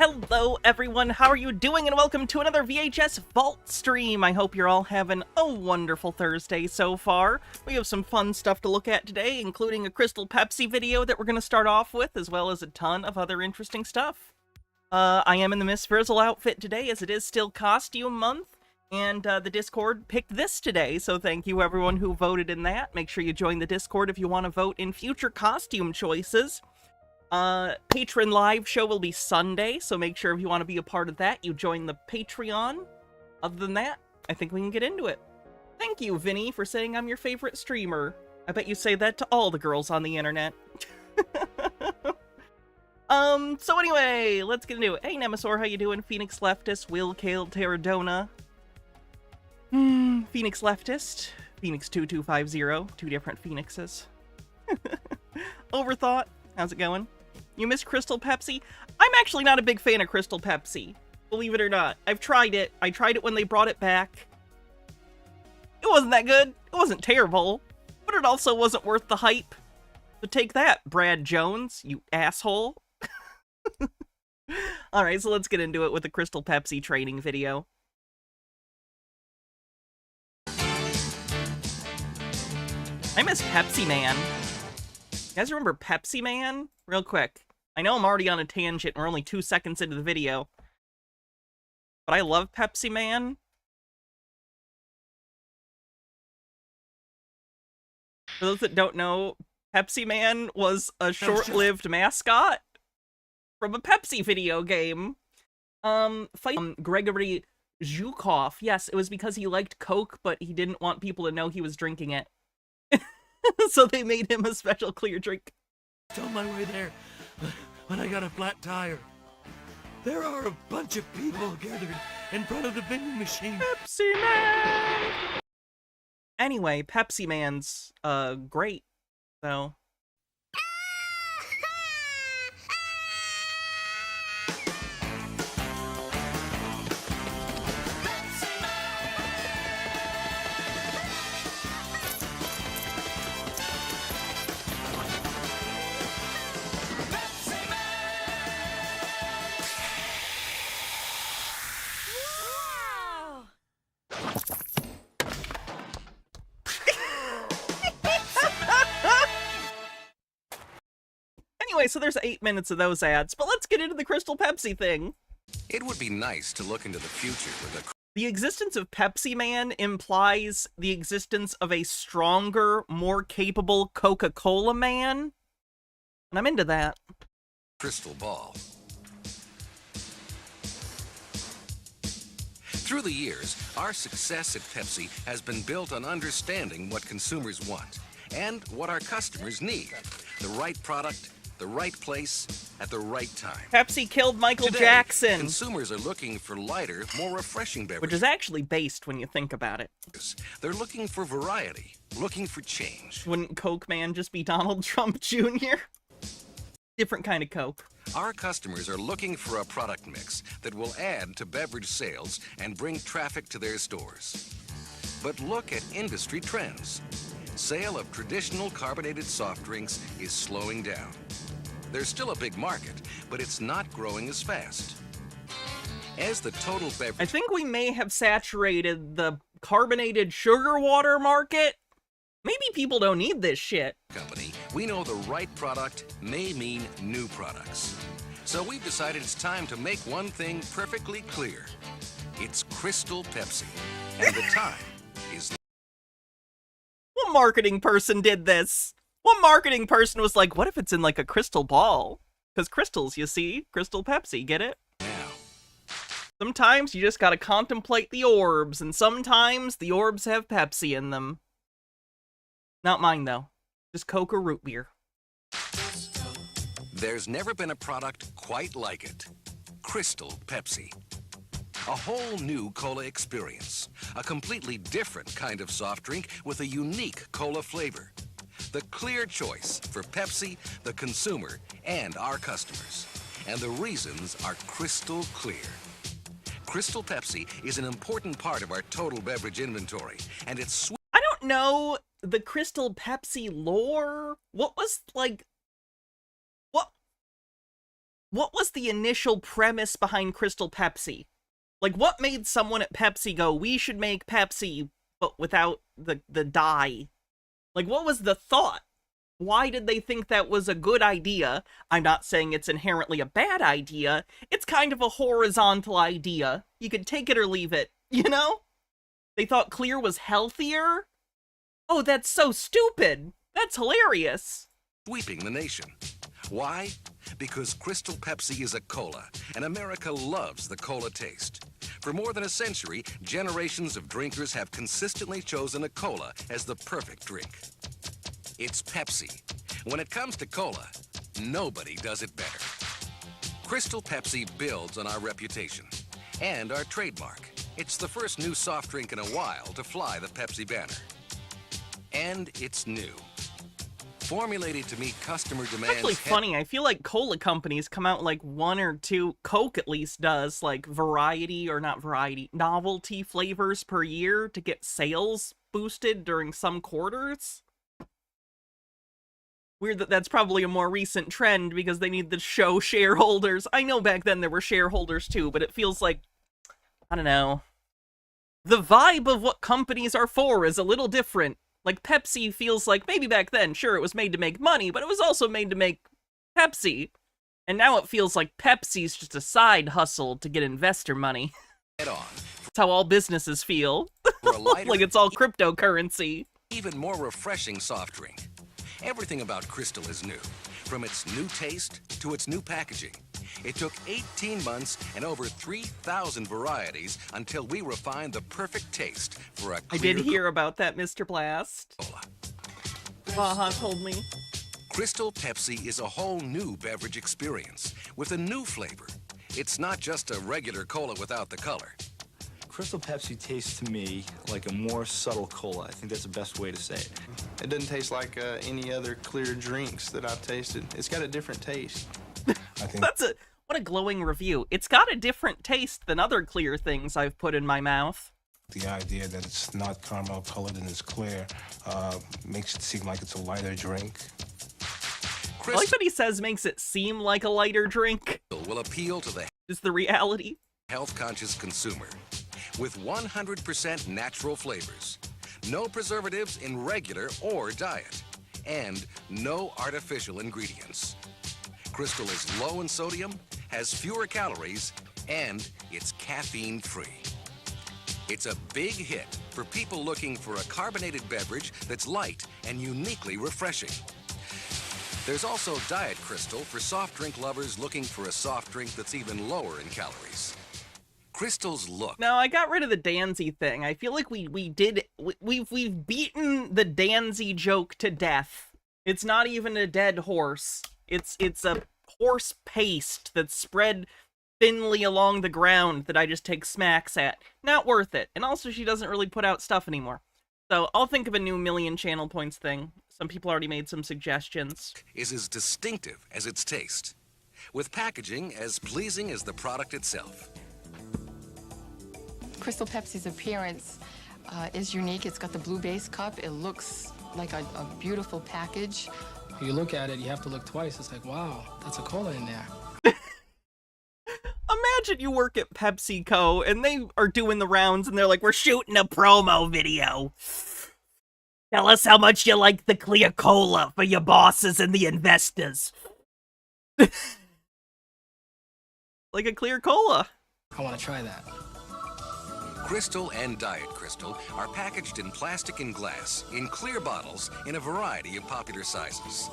Hello everyone, how are you doing? And welcome to another VHS Vault stream. I hope you're all having a wonderful Thursday so far. We have some fun stuff to look at today, including a Crystal Pepsi video that we're going to start off with, as well as a ton of other interesting stuff. I am in the Miss Frizzle outfit today, as it is still costume month, and the Discord picked this today, so thank you everyone who voted in that. Make sure you join the Discord if you want to vote in future costume choices. Patreon live show will be Sunday, so make sure if you want to be a part of that, you join the Patreon. Other than that, I think we can get into it. Thank you, Vinny, for saying I'm your favorite streamer. I bet you say that to all the girls on the internet. So anyway, let's get into it. Hey, Nemesaur, how you doing? Phoenix Leftist, Will Kale Terradona. Phoenix Leftist, Phoenix 2250, two different Phoenixes. Overthought, how's it going? You miss Crystal Pepsi? I'm actually not a big fan of Crystal Pepsi, believe it or not. I've tried it. I tried it when they brought it back. It wasn't that good. It wasn't terrible, but it also wasn't worth the hype. So take that, Brad Jones, you asshole. Alright, so let's get into it with the Crystal Pepsi training video. I miss Pepsi Man. You guys remember Pepsi Man? Real quick. I know I'm already on a tangent and we're only 2 seconds into the video. But I love Pepsi Man. For those that don't know, Pepsi Man was a short-lived mascot from a Pepsi video game. Gregory Zhukov. Yes, it was because he liked Coke, but he didn't want people to know he was drinking it. So they made him a special clear drink. On my way there, when I got a flat tire, there are a bunch of people gathered in front of the vending machine. Pepsi Man! Anyway, Pepsi Man's, great, so... Anyway, so there's 8 minutes of those ads, but let's get into the Crystal Pepsi thing. It would be nice to look into the future with a... The existence of Pepsi Man implies the existence of a stronger, more capable Coca-Cola Man, and I'm into that. crystal ball. Through the years, our success at Pepsi has been built on understanding what consumers want and what our customers need. The right product, the right place, at the right time. Pepsi killed Michael Today, Jackson. Consumers are looking for lighter, more refreshing beverages. Which is actually based when you think about it. They're looking for variety, looking for change. Wouldn't Coke Man just be Donald Trump Jr.? Different kind of Coke. Our customers are looking for a product mix that will add to beverage sales and bring traffic to their stores. But look at industry trends. Sale of traditional carbonated soft drinks is slowing down. There's still a big market, but it's not growing as fast. As the total beverage... I think we may have saturated the carbonated sugar water market. Maybe people don't need this shit. Company, we know the right product may mean new products. So we've decided it's time to make one thing perfectly clear. It's Crystal Pepsi. And the time is... What marketing person did this? What marketing person was like, what if it's in like a crystal ball? Because crystals, you see? Crystal Pepsi, get it? now. Sometimes you just gotta contemplate the orbs, and sometimes the orbs have Pepsi in them. Not mine, though. Just Coke or root beer. There's never been a product quite like it. Crystal Pepsi. A whole new cola experience. A completely different kind of soft drink with a unique cola flavor. The clear choice for Pepsi, the consumer, and our customers. And the reasons are crystal clear. Crystal Pepsi is an important part of our total beverage inventory, and it's sweet. I don't know the Crystal Pepsi lore. What was, like... what was the initial premise behind Crystal Pepsi? Like, what made someone at Pepsi go, we should make Pepsi, but without the dye? Like, what was the thought? Why did they think that was a good idea? I'm not saying it's inherently a bad idea. It's kind of a horizontal idea. You could take it or leave it, you know? They thought clear was healthier? Oh, that's so stupid. That's hilarious. Sweeping the nation. Why? Because Crystal Pepsi is a cola, and America loves the cola taste. For more than a century, generations of drinkers have consistently chosen a cola as the perfect drink. It's Pepsi. When it comes to cola, nobody does it better. Crystal Pepsi builds on our reputation and our trademark. It's the first new soft drink in a while to fly the Pepsi banner. And it's new. Formulated to meet customer demands. It's actually funny. I feel like cola companies come out like one or two, Coke at least does, like novelty flavors per year to get sales boosted during some quarters. Weird that that's probably a more recent trend because they need to show shareholders. I know back then there were shareholders too, but it feels like, I don't know. The vibe of what companies are for is a little different. Like, Pepsi feels like, maybe back then, sure, it was made to make money, but it was also made to make Pepsi. And now it feels like Pepsi's just a side hustle to get investor money. Head on. That's how all businesses feel. For a lighter, Like it's all cryptocurrency. even more refreshing soft drink. Everything about Crystal is new, from its new taste to its new packaging. It took 18 months and over 3,000 varieties until we refined the perfect taste for a I clear did hear about that, Mr. Blast. cola. Baha told me. Crystal Pepsi is a whole new beverage experience with a new flavor. It's not just a regular cola without the color. Crystal Pepsi tastes to me like a more subtle cola. I think that's the best way to say it. It doesn't taste like any other clear drinks that I've tasted. It's got a different taste. I think What a glowing review. It's got a different taste than other clear things I've put in my mouth. the idea that it's not caramel colored and it's clear makes it seem like it's a lighter drink. I like that he says makes it seem like a lighter drink. Will appeal to the Is the reality. health-conscious consumer with 100% natural flavors, no preservatives in regular or diet, and no artificial ingredients. Crystal is low in sodium, has fewer calories, and it's caffeine-free. It's a big hit for people looking for a carbonated beverage that's light and uniquely refreshing. There's also Diet Crystal for soft drink lovers looking for a soft drink that's even lower in calories. Crystal's look. No, I got rid of the Danzy thing. I feel like we've beaten the Danzy joke to death. It's not even a dead horse. It's a horse paste that's spread thinly along the ground that I just take smacks at. Not worth it. And also, she doesn't really put out stuff anymore. So I'll think of a new million channel points thing. Some people already made some suggestions. Is as distinctive as its taste, with packaging as pleasing as the product itself. Crystal Pepsi's appearance is unique. It's got the blue base cup. It looks like a beautiful package. You look at it, you have to look twice. It's like, wow, that's a cola in there. Imagine you work at PepsiCo and they are doing the rounds and they're like, we're shooting a promo video. Tell us how much you like the clear cola for your bosses and the investors. Like a clear cola. I want to try that. Crystal and Diet Crystal are packaged in plastic and glass, in clear bottles, in a variety of popular sizes.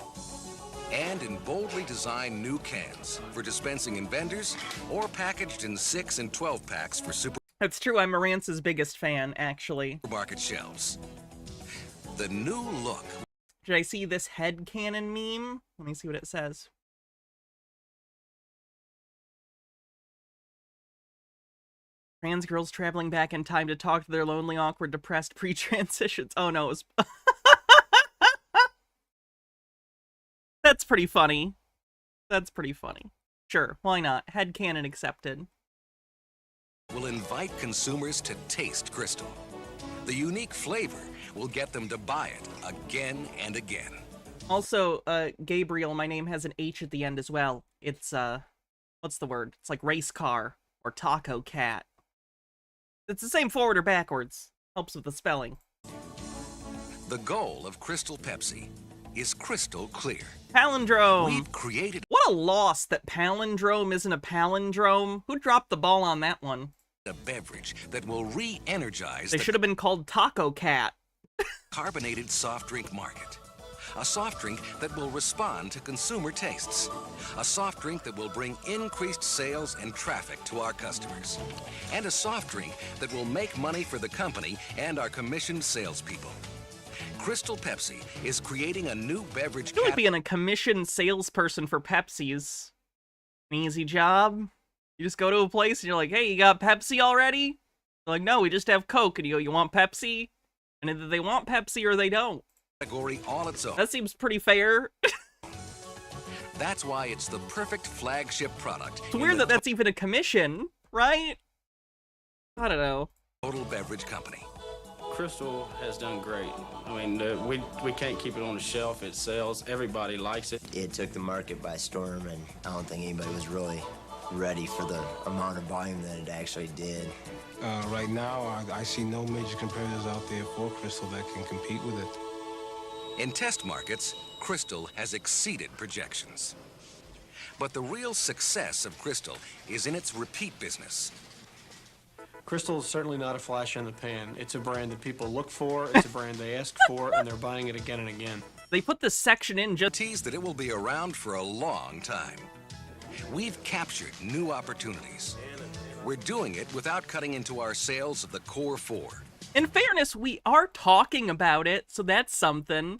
And in boldly designed new cans for dispensing in vendors or packaged in 6 and 12 packs for That's true, I'm Marance's biggest fan, actually. supermarket shelves. The new look. Did I see this headcanon meme? Let me see what it says. Trans girls traveling back in time to talk to their lonely, awkward, depressed pre-transitions. Oh no, it was... That's pretty funny. That's pretty funny. Sure, why not? Headcanon accepted. Will invite consumers to taste Crystal. The unique flavor will get them to buy it again and again. Also, Gabriel, my name has an H at the end as well. It's what's the word? It's like race car or taco cat. It's the same forward or backwards. Helps with the spelling. The goal of Crystal Pepsi is crystal clear. Palindrome. We've created What a loss that palindrome isn't a palindrome. Who dropped the ball on that one? a beverage that will re-energize They the should have been called Taco Cat. carbonated soft drink market. A soft drink that will respond to consumer tastes. A soft drink that will bring increased sales and traffic to our customers. And a soft drink that will make money for the company and our commissioned salespeople. Crystal Pepsi is creating a new beverage It would being a commissioned salesperson for Pepsi's an easy job. You just go to a place and you're like, hey, you got Pepsi already? They're like, no, we just have Coke. And you go, you want Pepsi? And either they want Pepsi or they don't. category all its own. That seems pretty fair. That's why it's the perfect flagship product. It's weird that that's even a commission, right? I don't know. Total Beverage Company. Crystal has done great. I mean, we can't keep it on the shelf. It sells. Everybody likes it. It took the market by storm, and I don't think anybody was really ready for the amount of volume that it actually did. Right now, I see no major competitors out there for Crystal that can compete with it. In test markets, Crystal has exceeded projections. But the real success of Crystal is in its repeat business. Crystal is certainly not a flash in the pan. It's a brand that people look for, it's a brand they ask for, and they're buying it again and again. They put this section in just Tease that it will be around for a long time. We've captured new opportunities. We're doing it without cutting into our sales of the core four. In fairness, we are talking about it, so that's something.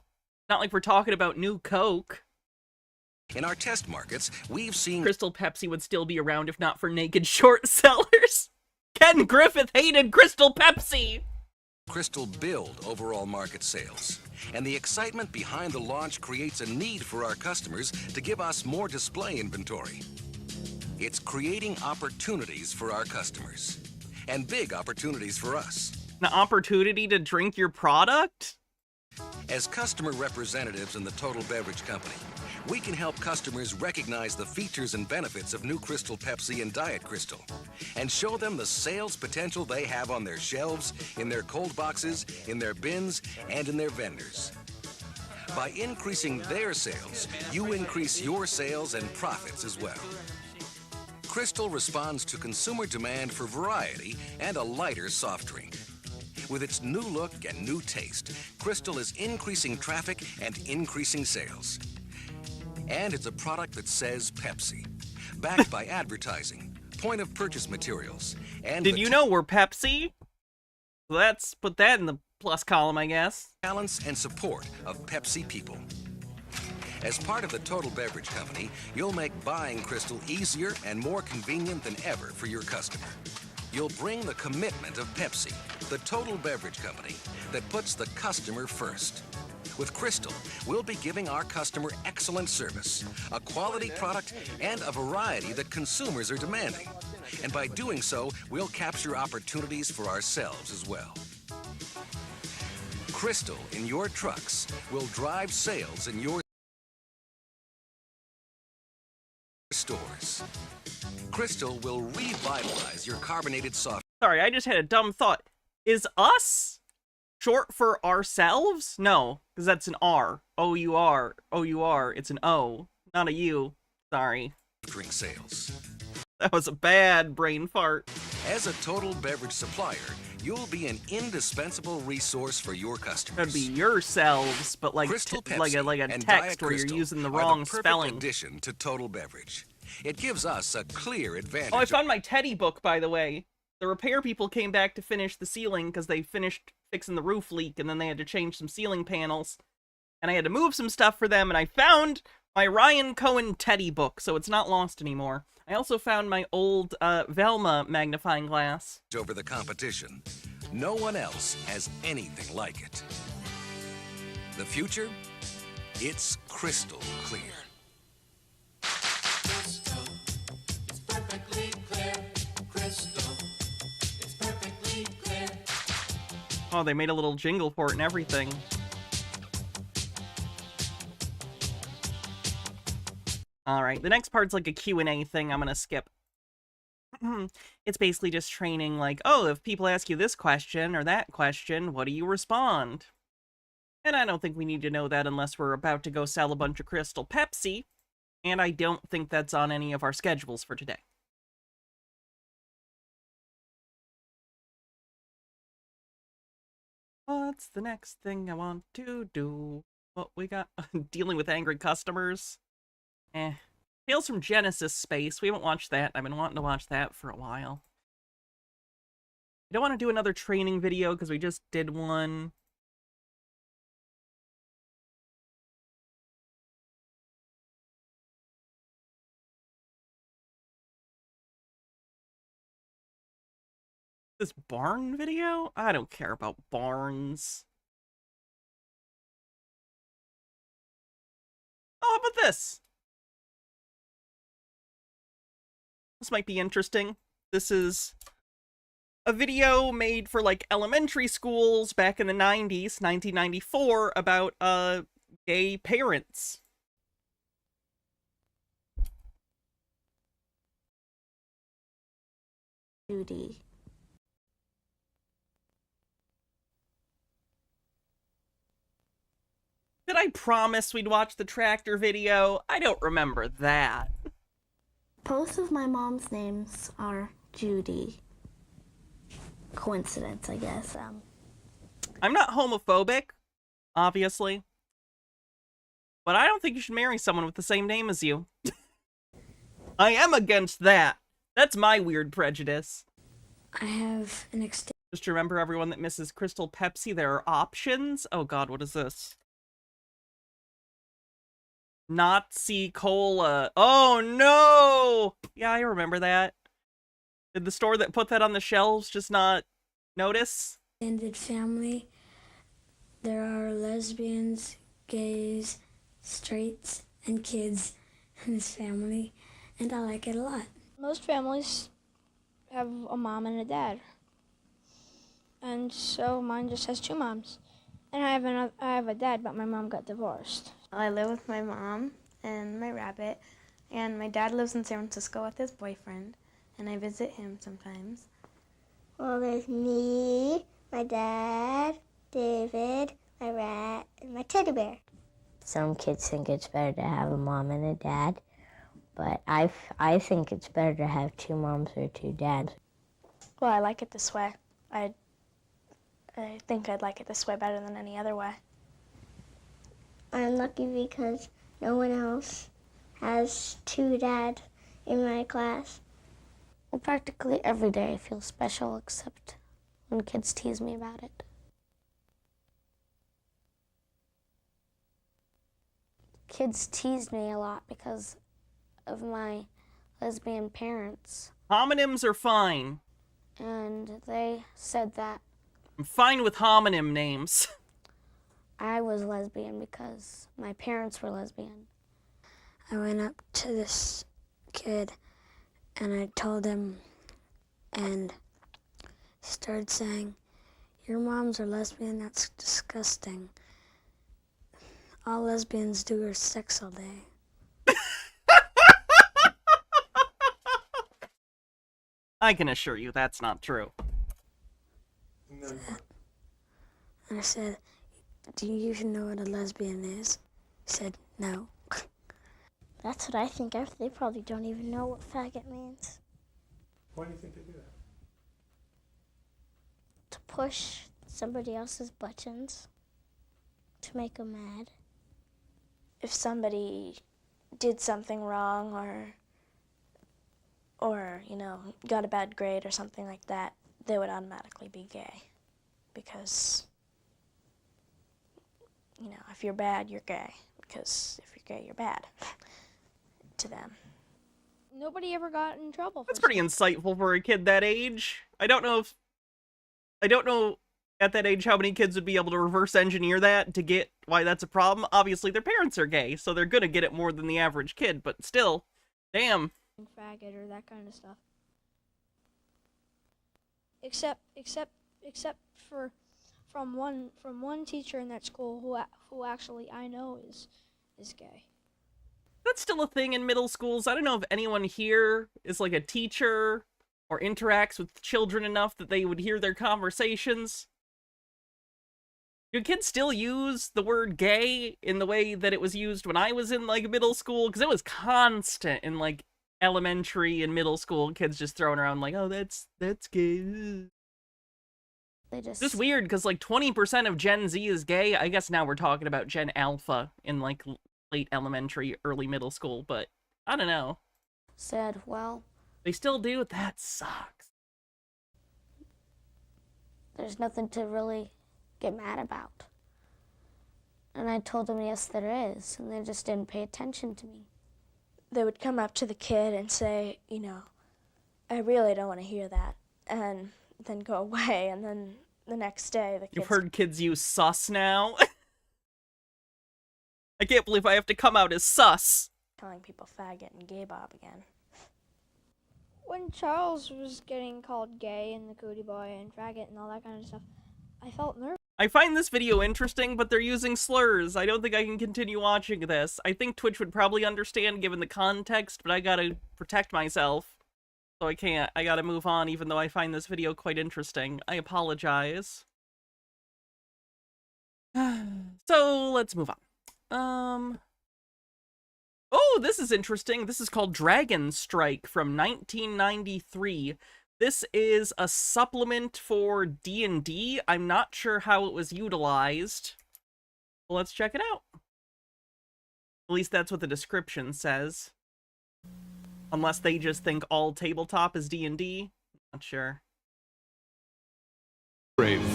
Not like we're talking about new Coke. In our test markets, we've seen Crystal Pepsi would still be around if not for naked short sellers. Ken Griffith hated Crystal Pepsi. Crystal build overall market sales. And the excitement behind the launch creates a need for our customers to give us more display inventory. It's creating opportunities for our customers. And big opportunities for us. An opportunity to drink your product? As customer representatives in the Total Beverage Company, we can help customers recognize the features and benefits of new Crystal Pepsi and Diet Crystal, and show them the sales potential they have on their shelves, in their cold boxes, in their bins, and in their vendors. By increasing their sales, you increase your sales and profits as well. Crystal responds to consumer demand for variety and a lighter soft drink. With its new look and new taste, Crystal is increasing traffic and increasing sales. And it's a product that says Pepsi, backed by advertising, point of purchase materials, and Did you know we're Pepsi? Let's put that in the plus column, I guess. talents and support of Pepsi people. As part of the Total Beverage Company, you'll make buying Crystal easier and more convenient than ever for your customer. You'll bring the commitment of Pepsi, the Total Beverage Company, that puts the customer first. With Crystal, we'll be giving our customer excellent service, a quality product, and a variety that consumers are demanding. And by doing so, we'll capture opportunities for ourselves as well. Crystal in your trucks will drive sales in your stores. Crystal will revitalize your carbonated soft. Sorry, I just had a dumb thought. Is us short for ourselves? No, because that's an R. O-U-R. O-U-R. It's an O, not a U. Sorry. Drink sales. That was a bad brain fart. As a Total Beverage supplier, you'll be an indispensable resource for your customers. That'd be yourselves, but like Crystal like a Pepsi text and Diet where Crystal you're using the are wrong perfect spelling. addition to Total Beverage. It gives us a clear advantage. Oh, I found my Teddy book, by the way. The repair people came back to finish the ceiling because they finished fixing the roof leak, and then they had to change some ceiling panels. And I had to move some stuff for them, and I found my Ryan Cohen Teddy book, so it's not lost anymore. I also found my old Velma magnifying glass. Over the competition. No one else has anything like it. The future? It's crystal clear. Oh, they made a little jingle for it and everything. Alright, the next part's like a Q&A thing I'm gonna skip. It's basically just training, like, oh, if people ask you this question or that question, what do you respond? And I don't think we need to know that unless we're about to go sell a bunch of Crystal Pepsi, and I don't think that's on any of our schedules for today. What's the next thing I want to do? What we got? Dealing with angry customers? Tales from Genesis Space. We haven't watched that. I've been wanting to watch that for a while. I don't want to do another training video because we just did one. This barn video? I don't care about barns. Oh, how about this? This might be interesting. This is a video made for, like, elementary schools back in the 90s, 1994, about, gay parents. Judy. Did I promise we'd watch the tractor video? I don't remember that. Both of my mom's names are Judy. Coincidence, I guess. I'm not homophobic, obviously. But I don't think you should marry someone with the same name as you. I am against that. That's my weird prejudice. I have an Just remember, everyone that misses Crystal Pepsi, there are options. Oh god, what is this? Nazi Cola. Oh no! Yeah, I remember that. Did the store that put that on the shelves just not notice? extended family. There are lesbians, gays, straights, and kids in this family, and I like it a lot. Most families have a mom and a dad, and so mine just has two moms. And I have a dad, but my mom got divorced. I live with my mom and my rabbit, and my dad lives in San Francisco with his boyfriend, and I visit him sometimes. Well, there's me, my dad, David, my rat, and my teddy bear. Some kids think it's better to have a mom and a dad, but I think it's better to have two moms or two dads. Well, I like it this way. I think I'd like it this way better than any other way. I'm lucky because no one else has two dads in my class. Well, practically every day I feel special, except when kids tease me about it. Kids teased me a lot because of my lesbian parents. Homonyms are fine. And they said that I'm fine with homonym names. I was lesbian because my parents were lesbian. I went up to this kid and I told him, and he started saying, "Your moms are lesbian, that's disgusting. All lesbians do is sex all day." I can assure you that's not true. And I said, "Do you even know what a lesbian is?" He said, "No." That's what I think. They probably don't even know what faggot means. Why do you think they do that? To push somebody else's buttons. To make them mad. If somebody did something wrong or you know, got a bad grade or something like that, they would automatically be gay. Because, you know, if you're bad, you're gay. Because if you're gay, you're bad to them. Nobody ever got in trouble for That's pretty insightful for a kid that age. I don't know at that age how many kids would be able to reverse engineer that to get why that's a problem. Obviously, their parents are gay, so they're gonna get it more than the average kid, but still, damn. Faggot or that kind of stuff. Except for from one teacher in that school who actually I know is gay. That's still a thing in middle schools. I don't know if anyone here is like a teacher or interacts with children enough that they would hear their conversations. Do kids still use the word gay in the way that it was used when I was in, like, middle school? Because it was constant in, like, elementary and middle school. Kids just throwing around, like, oh, that's gay. They just... It's just weird, because, like, 20% of Gen Z is gay. I guess now we're talking about Gen Alpha in, like, late elementary, early middle school. But, I don't know. Said, well... They still do? That sucks. There's nothing to really get mad about. And I told them, yes, there is, and they just didn't pay attention to me. They would come up to the kid and say, you know, I really don't want to hear that, and then go away, and then the next day the kids... You've heard kids use sus now? I can't believe I have to come out as sus. Calling people faggot and gay Bob again. When Charles was getting called gay and the cootie boy and faggot and all that kind of stuff, I felt nervous. I find this video interesting, but they're using slurs. I don't think I can continue watching this. I think Twitch would probably understand given the context, but I gotta protect myself. So I can't. I gotta move on, even though I find this video quite interesting. I apologize. So, let's move on. Oh, this is interesting. This is called Dragon Strike from 1993. This is a supplement for D&D. I'm not sure how it was utilized. Well, let's check it out. At least that's what the description says. Unless they just think all tabletop is D&D. Not sure. Brave.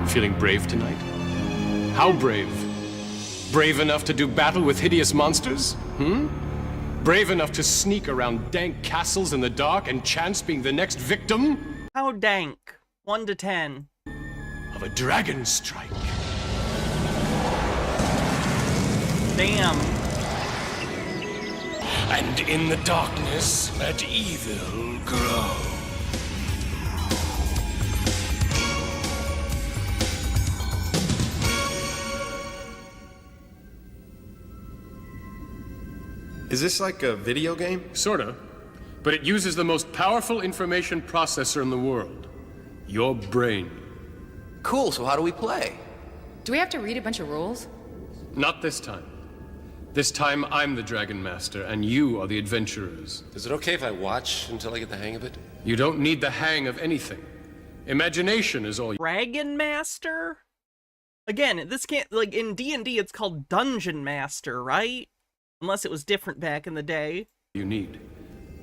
Feeling brave tonight? How brave? Brave enough to do battle with hideous monsters? Brave enough to sneak around dank castles in the dark and chance being the next victim? How dank? 1 to 10. Of a dragon strike. Damn. And in the darkness, let evil grow. Is this like a video game? Sorta. But it uses the most powerful information processor in the world. Your brain. Cool, so how do we play? Do we have to read a bunch of rules? Not this time. This time I'm the Dragon Master, and you are the adventurers. Is it okay if I watch until I get the hang of it? You don't need the hang of anything. Imagination is all you... Dragon Master? Again, this can't... Like, in D&D, it's called Dungeon Master, right? Unless it was different back in the day. You need.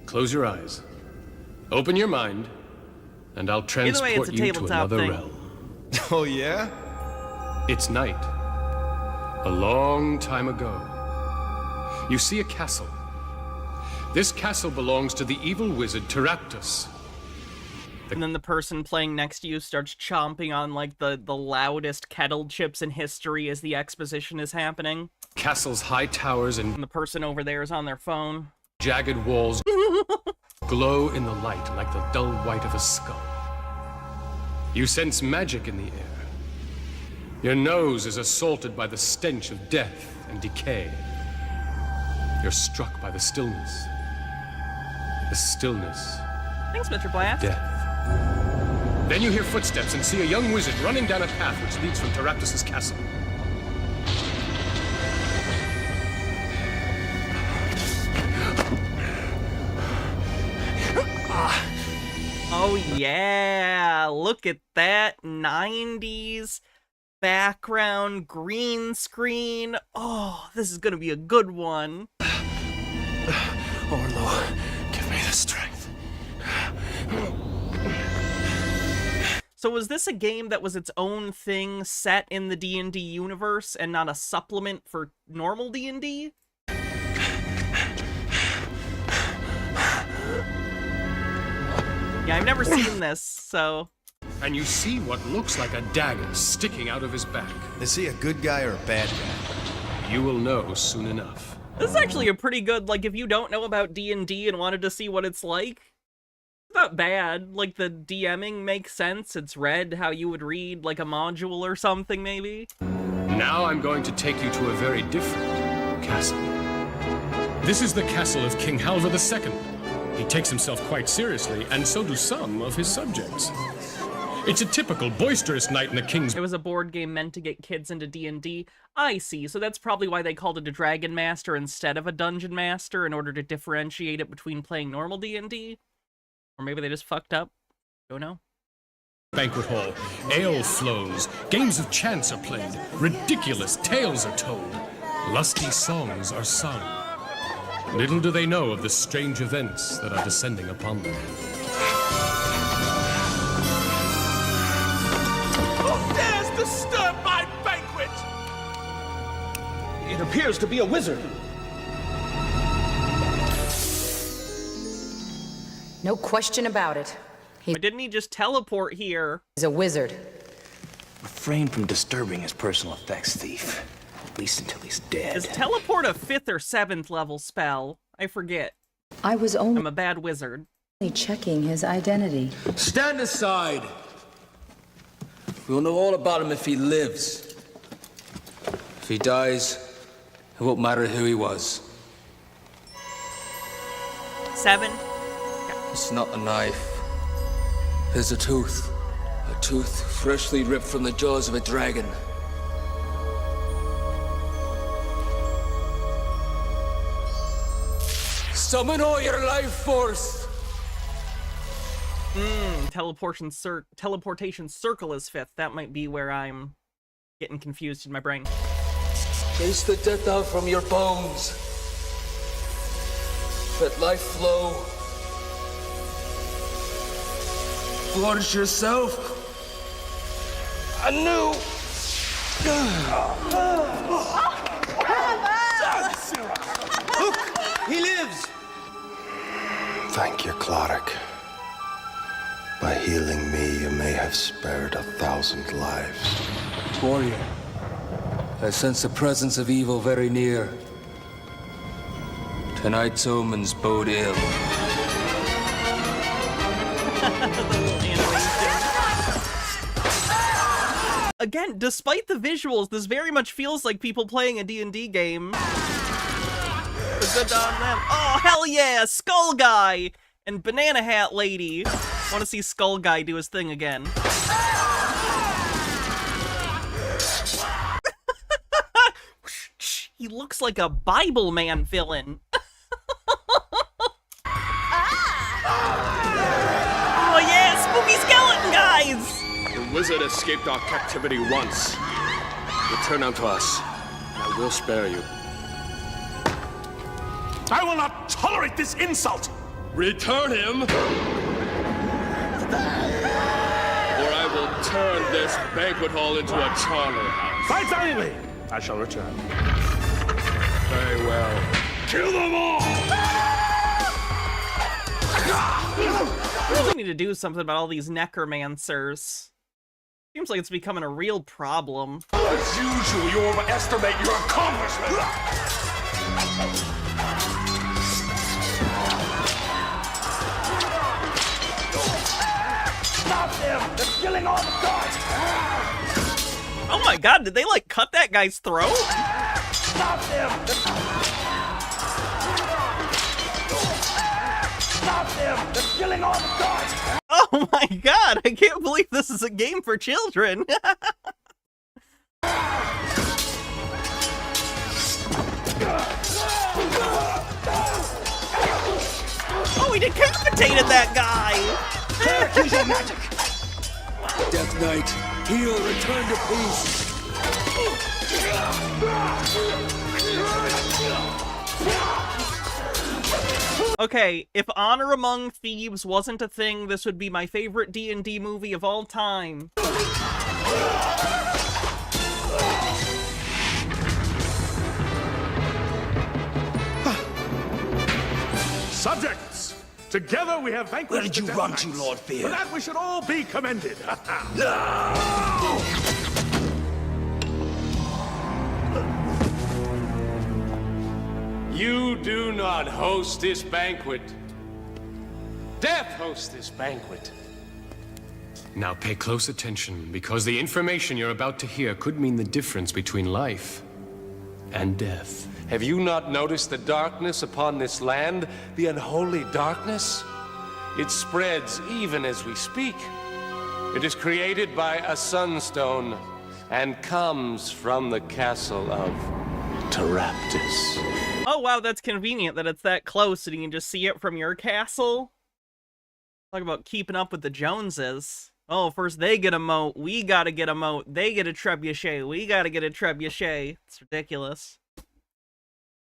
Close your eyes. Open your mind, and I'll transport you to another realm. Oh, yeah? It's night. A long time ago. You see a castle. This castle belongs to the evil wizard Teraptus. And then the person playing next to you starts chomping on, like, the loudest kettle chips in history as the exposition is happening. Castle's high towers and the person over there is on their phone. Jagged walls glow in the light like the dull white of a skull. You sense magic in the air. Your nose is assaulted by the stench of death and decay. You're struck by the stillness. The stillness. Thanks, Mr. Blast. Death. Then you hear footsteps and see a young wizard running down a path which leads from Teraptus' castle. Oh yeah, look at that 90s background green screen. Oh, this is gonna be a good one. Oh Lord, give me the strength. So was this a game that was its own thing set in the D&D universe and not a supplement for normal D&D? Yeah, I've never seen this, so... And you see what looks like a dagger sticking out of his back. Is he a good guy or a bad guy? You will know soon enough. This is actually a pretty good, like, if you don't know about D&D and wanted to see what it's like, it's not bad. Like, the DMing makes sense. It's read how you would read, like, a module or something, maybe. Now I'm going to take you to a very different castle. This is the castle of King Halvar II. He takes himself quite seriously, and so do some of his subjects. It's a typical boisterous night in the king's... It was a board game meant to get kids into D&D. I see, so that's probably why they called it a Dragon Master instead of a Dungeon Master, in order to differentiate it between playing normal D&D. Or maybe they just fucked up. Don't know. Banquet hall. Ale flows. Games of chance are played. Ridiculous tales are told. Lusty songs are sung. Little do they know of the strange events that are descending upon them. Who dares disturb my banquet? It appears to be a wizard. No question about it. But didn't he just teleport here? He's a wizard. Refrain from disturbing his personal effects, thief. At least until he's dead. Is teleport a 5th or 7th level spell? I forget. I'm a bad wizard. Checking his identity. Stand aside. We'll know all about him if he lives. If he dies, it won't matter who he was. 7. It's not a knife. It's a tooth. A tooth freshly ripped from the jaws of a dragon. Summon all your life force! Teleportation circle is 5th. That might be where I'm getting confused in my brain. Chase the death out from your bones. Let life flow. Forge yourself anew. Look, he lives. Thank you, Clodagh. By healing me, you may have spared 1,000 lives. Warrior, I sense the presence of evil very near. Tonight's omens bode ill. Again, despite the visuals, this very much feels like people playing a D&D game. Good on them. Oh, hell yeah! Skull Guy! And Banana Hat Lady. Want to see Skull Guy do his thing again. He looks like a Bible Man villain. Oh yeah, spooky skeleton guys! The wizard escaped our captivity once. Return unto us. I will spare you. I will not tolerate this insult! Return him! Or I will turn this banquet hall into a charnel house. Fight valiantly! I shall return. Very well. Kill them all! We really need to do something about all these necromancers. Seems like it's becoming a real problem. As usual, you overestimate your accomplishment! Stop them! They're killing all the guards! Oh my god, did they like cut that guy's throat? Stop them! Stop them! They're killing all the guards! Oh my god, I can't believe this is a game for children. Oh, he decapitated that guy! Use your magic! Death Knight, heal, return to peace. Okay, if Honor Among Thieves wasn't a thing, this would be my favorite D&D movie of all time. Subjects! Together we have vanquished. Where did you the run Death to, Knights. Lord Fear? For that we should all be commended. You do not host this banquet. Death hosts this banquet. Now pay close attention, because the information you're about to hear could mean the difference between life and death. Have you not noticed the darkness upon this land? The unholy darkness? It spreads even as we speak. It is created by a sunstone and comes from the castle of Teraptus. Oh wow, that's convenient that it's that close and you can just see it from your castle. Talk about keeping up with the Joneses. Oh, first they get a moat, we gotta get a moat. They get a trebuchet, we gotta get a trebuchet. It's ridiculous.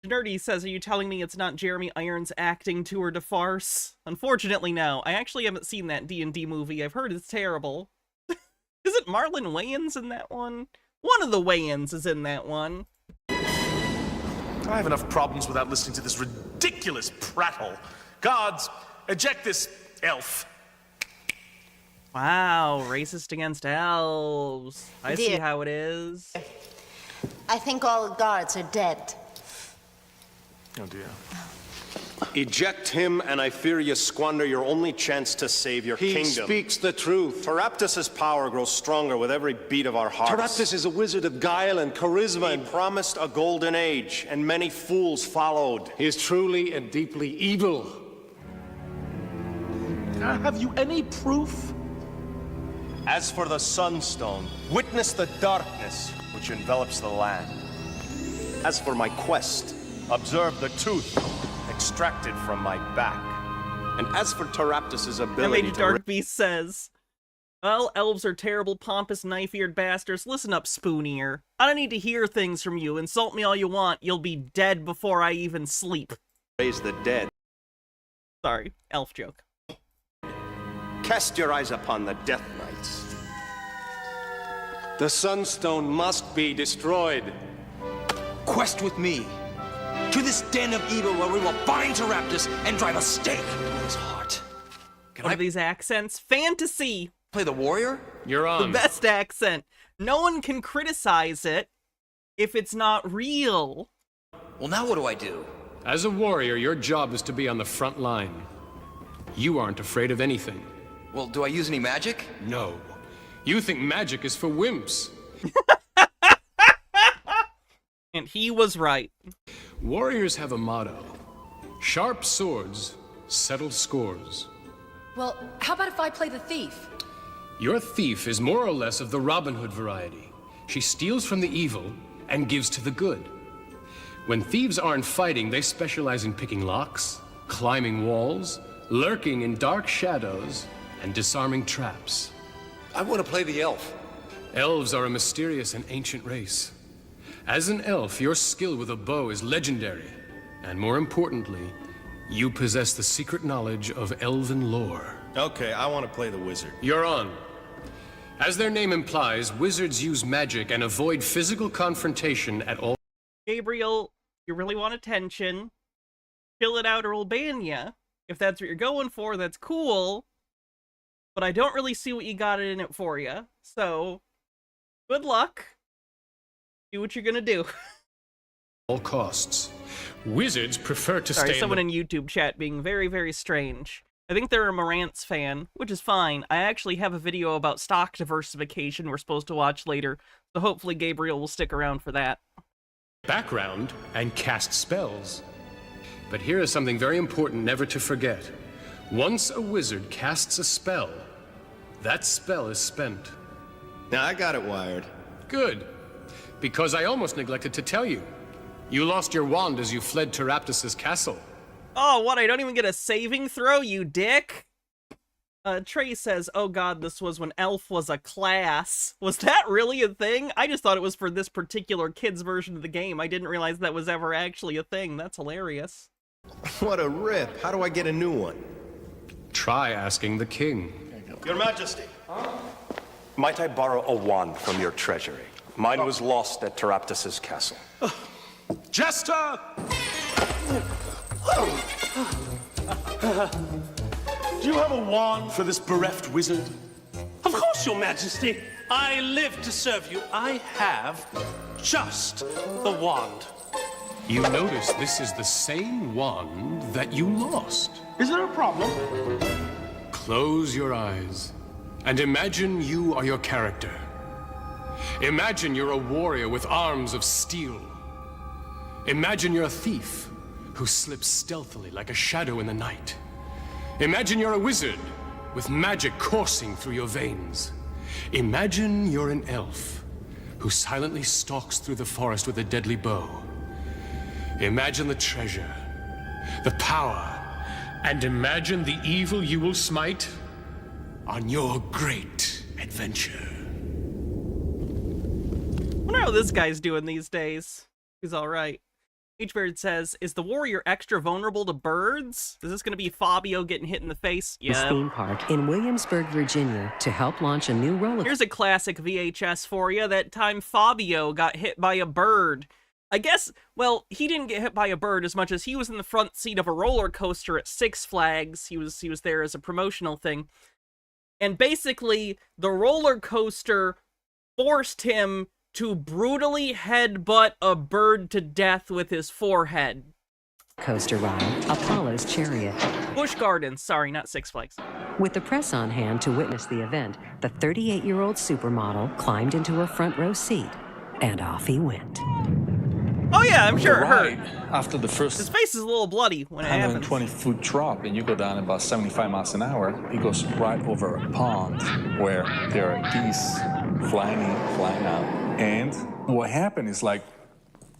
Nerdy says, are you telling me it's not Jeremy Irons' acting tour de farce? Unfortunately, no. I actually haven't seen that D&D movie. I've heard it's terrible. Is it Marlon Wayans in that one? One of the Wayans is in that one. I have enough problems without listening to this ridiculous prattle. Guards, eject this elf. Wow, racist against elves. I see how it is. I think all the guards are dead. Oh dear. Eject him, and I fear you squander your only chance to save your kingdom. He speaks the truth. Teraptus' power grows stronger with every beat of our hearts. Teraptus is a wizard of guile and charisma. He promised a golden age, and many fools followed. He is truly and deeply evil. Have you any proof? As for the Sunstone, witness the darkness which envelops the land. As for my quest, observe the tooth extracted from my back. And as for Teraptus' ability MH Dark Beast says, well, elves are terrible, pompous, knife-eared bastards. Listen up, Spoon-ear. I don't need to hear things from you. Insult me all you want. You'll be dead before I even sleep. Raise the dead. Sorry, elf joke. Cast your eyes upon the Death Knights. The Sunstone must be destroyed. Quest with me to this den of evil where we will bind Teraptus and drive a stake into his heart. What are these accents? Fantasy! Play the warrior? You're on. The best accent. No one can criticize it if it's not real. Well, now what do I do? As a warrior, your job is to be on the front line. You aren't afraid of anything. Well, do I use any magic? No. You think magic is for wimps. And he was right. Warriors have a motto. Sharp swords settle scores. Well, how about if I play the thief? Your thief is more or less of the Robin Hood variety. She steals from the evil and gives to the good. When thieves aren't fighting, they specialize in picking locks, climbing walls, lurking in dark shadows, and disarming traps. I want to play the elf. Elves are a mysterious and ancient race. As an elf, your skill with a bow is legendary. And more importantly, you possess the secret knowledge of elven lore. Okay, I want to play the wizard. You're on. As their name implies, wizards use magic and avoid physical confrontation at all. Gabriel, you really want attention? Chill it out or we'll ban ya. If that's what you're going for, that's cool. But I don't really see what you got in it for you. So, good luck. Do what you're gonna do. All costs. Wizards prefer to Sorry, stay someone in in YouTube chat being very, very strange. I think they're a Morantz fan, which is fine. I actually have a video about stock diversification we're supposed to watch later, so hopefully Gabriel will stick around for that. background and cast spells. But here is something very important never to forget. Once a wizard casts a spell, that spell is spent. Now I got it wired. Good. Because I almost neglected to tell you. You lost your wand as you fled Teraptus' castle. Oh, what? I don't even get a saving throw, you dick? Trey says, oh god, this was when Elf was a class. Was that really a thing? I just thought it was for this particular kid's version of the game. I didn't realize that was ever actually a thing. That's hilarious. What a rip. How do I get a new one? Try asking the king. Your Majesty. Might I borrow a wand from your treasury? Mine was lost at Teraptus' castle. Jester! Do you have a wand for this bereft wizard? Of course, Your Majesty. I live to serve you. I have just the wand. You notice this is the same wand that you lost. Is there a problem? Close your eyes. And imagine you are your character. Imagine you're a warrior with arms of steel. Imagine you're a thief who slips stealthily like a shadow in the night. Imagine you're a wizard with magic coursing through your veins. Imagine you're an elf who silently stalks through the forest with a deadly bow. Imagine the treasure, the power, and imagine the evil you will smite on your great adventure. I wonder how this guy's doing these days. He's all right. H-Bird says, is the warrior extra vulnerable to birds? Is this going to be Fabio getting hit in the face? Yeah. Theme park in Williamsburg, Virginia, to help launch a new roller. Here's a classic VHS for you. That time Fabio got hit by a bird. I guess, well, he didn't get hit by a bird as much as he was in the front seat of a roller coaster at Six Flags. He was there as a promotional thing. And basically, the roller coaster forced him to brutally headbutt a bird to death with his forehead. Coaster ride, Apollo's Chariot. Busch Gardens, sorry, not Six Flags. With the press on hand to witness the event, the 38-year-old supermodel climbed into a front row seat, and off he went. Oh yeah, I'm sure it hurt. After the first His face is a little bloody when it happens. 120-foot drop, and you go down about 75 miles an hour, it goes right over a pond where there are geese flying out. And what happened is, like,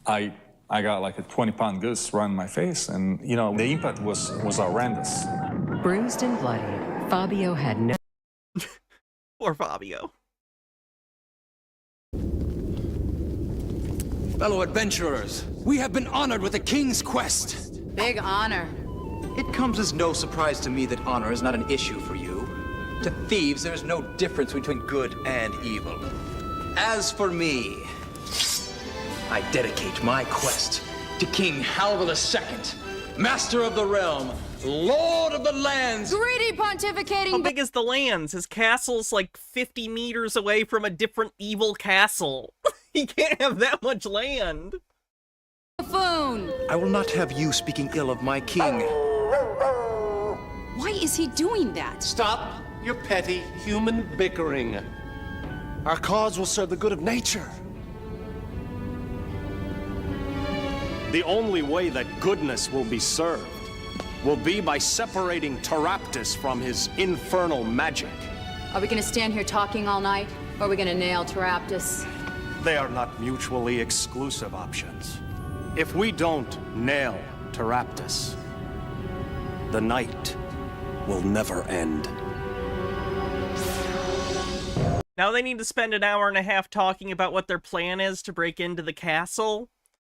I got like a 20-pound goose right in my face, and, you know, the impact was horrendous. Bruised and bloody, Fabio had no... Poor Fabio. Fellow adventurers, we have been honored with the King's Quest. Big honor. It comes as no surprise to me that honor is not an issue for you. To thieves, there's no difference between good and evil. As for me, I dedicate my quest to King Halvor II, Master of the Realm, Lord of the Lands. Greedy pontificating. How big is the lands? His castle's like 50 meters away from a different evil castle. He can't have that much land. Buffoon. I will not have you speaking ill of my king. Why is he doing that? Stop your petty human bickering. Our cause will serve the good of nature. The only way that goodness will be served will be by separating Taraptus from his infernal magic. Are we gonna stand here talking all night, or are we gonna nail Taraptus? They are not mutually exclusive options. If we don't nail Taraptus, the night will never end. Now they need to spend an hour and a half talking about what their plan is to break into the castle,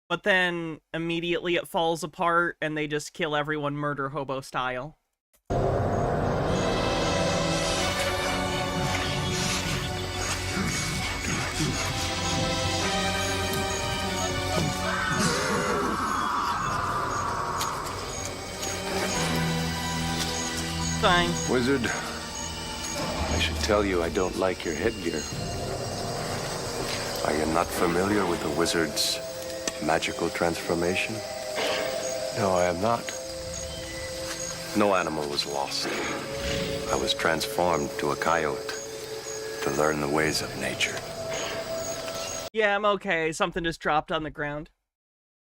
but then immediately it falls apart and they just kill everyone murder hobo style. Fine. Wizard, I should tell you I don't like your headgear. Are you not familiar with the wizard's magical transformation? No, I am not. No animal was lost. I was transformed to a coyote to learn the ways of nature. Yeah, I'm okay. Something just dropped on the ground.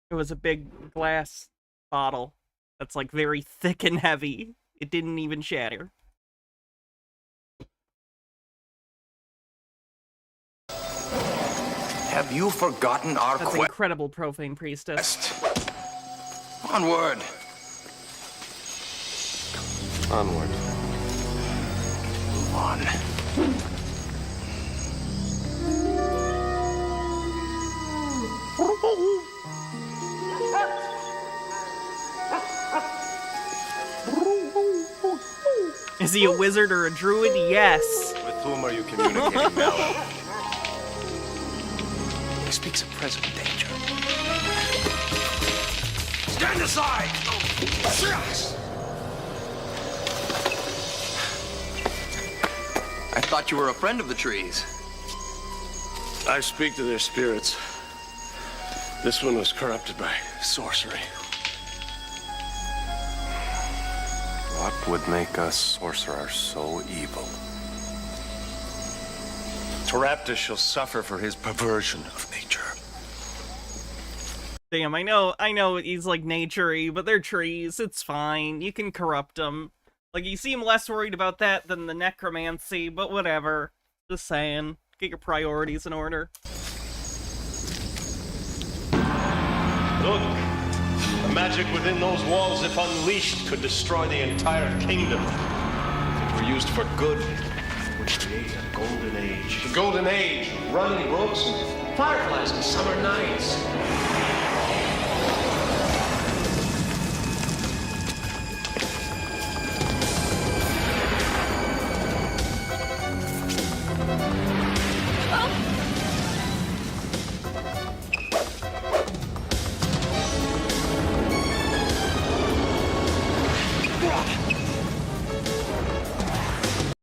It was a big glass bottle that's like very thick and heavy. It didn't even shatter. Have you forgotten our That's incredible, Profane Priestess. Onward. Onward. Move on. Is he a wizard or a druid? Yes. With whom are you communicating now? He speaks of present danger. Stand aside! I thought you were a friend of the trees. I speak to their spirits. This one was corrupted by sorcery. What would make a sorcerer so evil? Pteraptus shall suffer for his perversion of nature. Damn, I know he's like nature-y, but they're trees, it's fine. You can corrupt them. Like, you seem less worried about that than the necromancy, but whatever. Just saying. Get your priorities in order. Look! The magic within those walls, if unleashed, could destroy the entire kingdom. If it were used for good, it would create a golden age. The golden age, running brooks and fireflies and summer nights.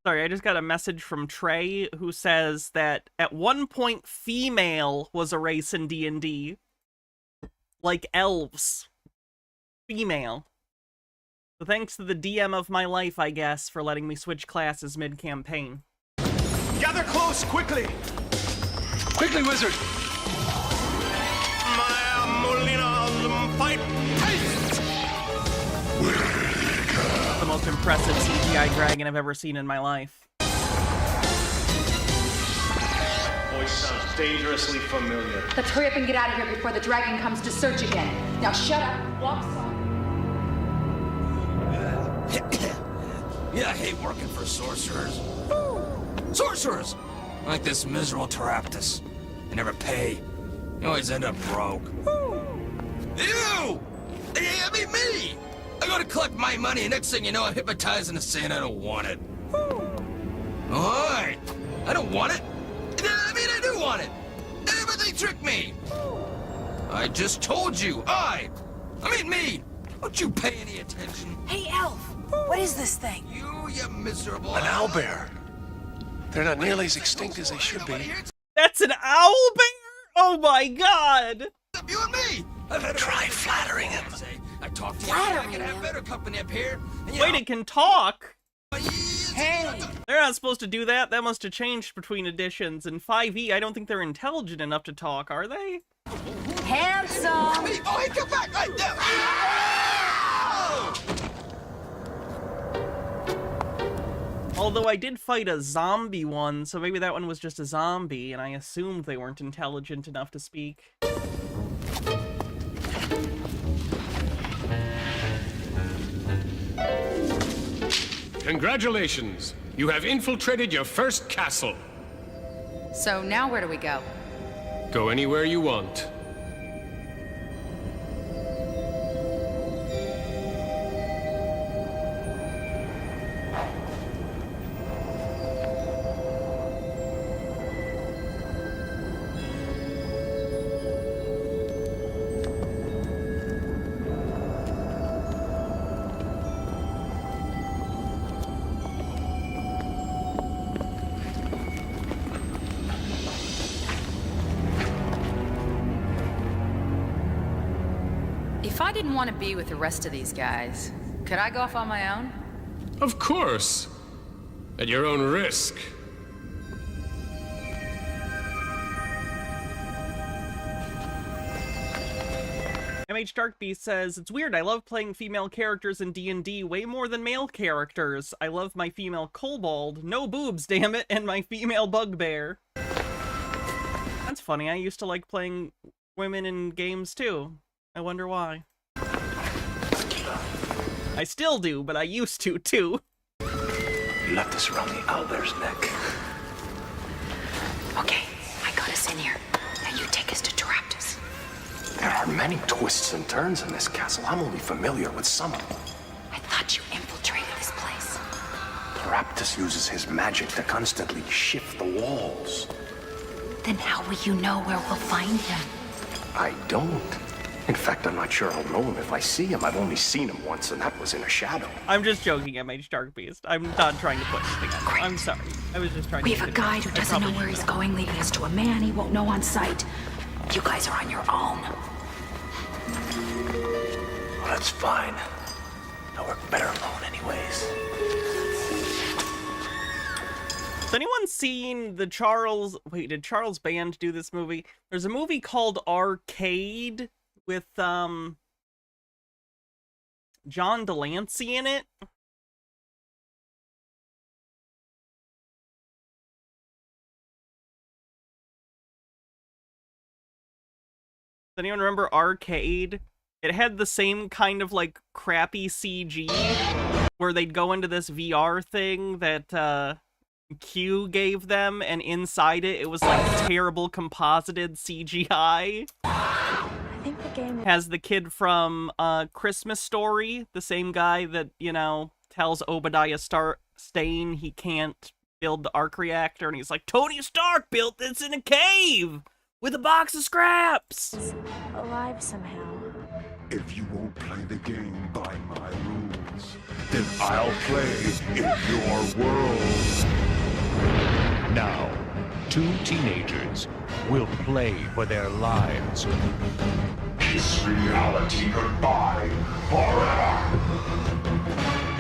Sorry, I just got a message from Trey who says that at one point female was a race in D&D. Like elves. Female. So thanks to the DM of my life, I guess, for letting me switch classes mid-campaign. Gather close, quickly! Quickly, wizard! The most impressive CGI dragon I've ever seen in my life. Voice sounds dangerously familiar. Let's hurry up and get out of here before the dragon comes to search again. Now shut up, walk soft. Yeah, I hate working for sorcerers. Sorcerers! Like this miserable Pteraptus. They never pay. You always end up broke. You! I mean me! I go to collect my money, and next thing you know, I'm hypnotizing a saying I don't want it. Alright. I don't want it. I mean, I do want it. But they tricked me. I just told you. I mean me. Don't you pay any attention. Hey, Elf! What is this thing? You miserable... An owlbear. They're not nearly as extinct as they should be. That's an owlbear? Oh my god! You and me! Try flattering him. I talk to you. I can have better company up here. And, Wait, it can talk? Hey! They're not supposed to do that. That must have changed between editions. In 5e, I don't think they're intelligent enough to talk, are they? Handsome! Oh, hey, come back! Although I did fight a zombie one, so maybe that one was just a zombie, and I assumed they weren't intelligent enough to speak. Congratulations! You have infiltrated your first castle. So now where do we go? Go anywhere you want. If I didn't want to be with the rest of these guys, could I go off on my own? Of course. At your own risk. MH Darkbeast says, it's weird, I love playing female characters in D&D way more than male characters. I love my female kobold, no boobs, damn it, and my female bugbear. That's funny, I used to like playing women in games too. I wonder why. I still do, but I used to too. You left us around the owlbear's neck. Okay, I got us in here. Now you take us to Pteraptus. There are many twists and turns in this castle. I'm only familiar with some of them. I thought you infiltrated this place. Pteraptus uses his magic to constantly shift the walls. Then how will you know where we'll find him? I don't. In fact, I'm not sure I'll know him if I see him. I've only seen him once, and that was in a shadow. I'm just joking, MH Darkbeast. I'm not trying to put anything on you. I'm sorry. I was just trying We to... have a guide who doesn't know where he's going, leading us to a man he won't know on sight. You guys are on your own. Well, that's fine. I'll work better alone anyways. Has anyone seen the Charles... Wait, did Charles Band do this movie? There's a movie called Arcade with, John Delancey in it. Does anyone remember Arcade? It had the same kind of, like, crappy CG, where they'd go into this VR thing that, Q gave them, and inside it, it was, like, terrible composited CGI. I think the game Has the kid from, Christmas Story, the same guy that, you know, tells Obadiah Stane he can't build the arc reactor, and he's like, Tony Stark built this in a cave! With a box of scraps! alive somehow. If you won't play the game by my rules, then I'll play in your world. Now, two teenagers will play for their lives. Kiss reality goodbye forever.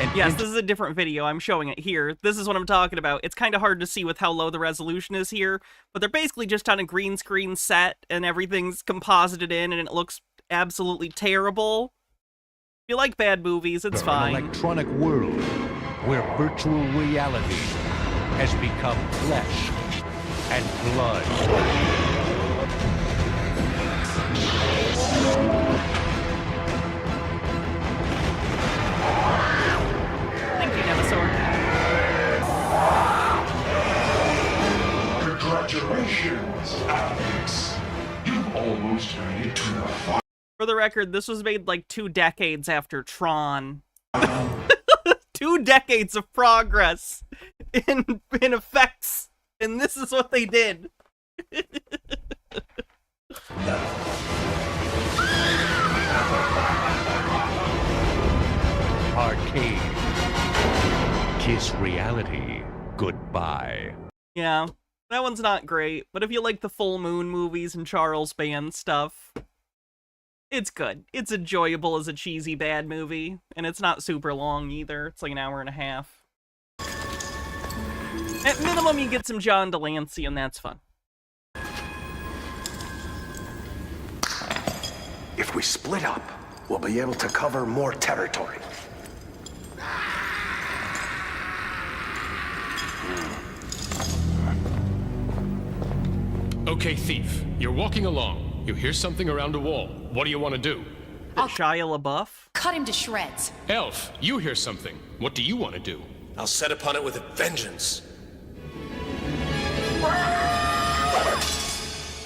And yes, this is a different video. I'm showing it here. This is what I'm talking about. It's kind of hard to see with how low the resolution is here, but they're basically just on a green screen set, and everything's composited in, and it looks absolutely terrible. If you like bad movies, it's fine. An electronic world where virtual reality has become flesh and blood. Thank you, Nemesaur. Congratulations, Alex. You've almost made it to the final. For the record, this was made like 2 decades after Tron. 2 decades of progress in effects, and this is what they did. Arcade. Kiss reality goodbye. Yeah, that one's not great, but if you like the Full Moon movies and Charles Band stuff, it's good. It's enjoyable as a cheesy bad movie, and it's not super long either. It's like an hour and a half. At minimum, you get some John Delancey, and that's fun. If we split up, we'll be able to cover more territory. Okay, thief. You're walking along. You hear something around a wall. What do you want to do? Shia LaBeouf? Cut him to shreds. Elf, you hear something. What do you want to do? I'll set upon it with a vengeance.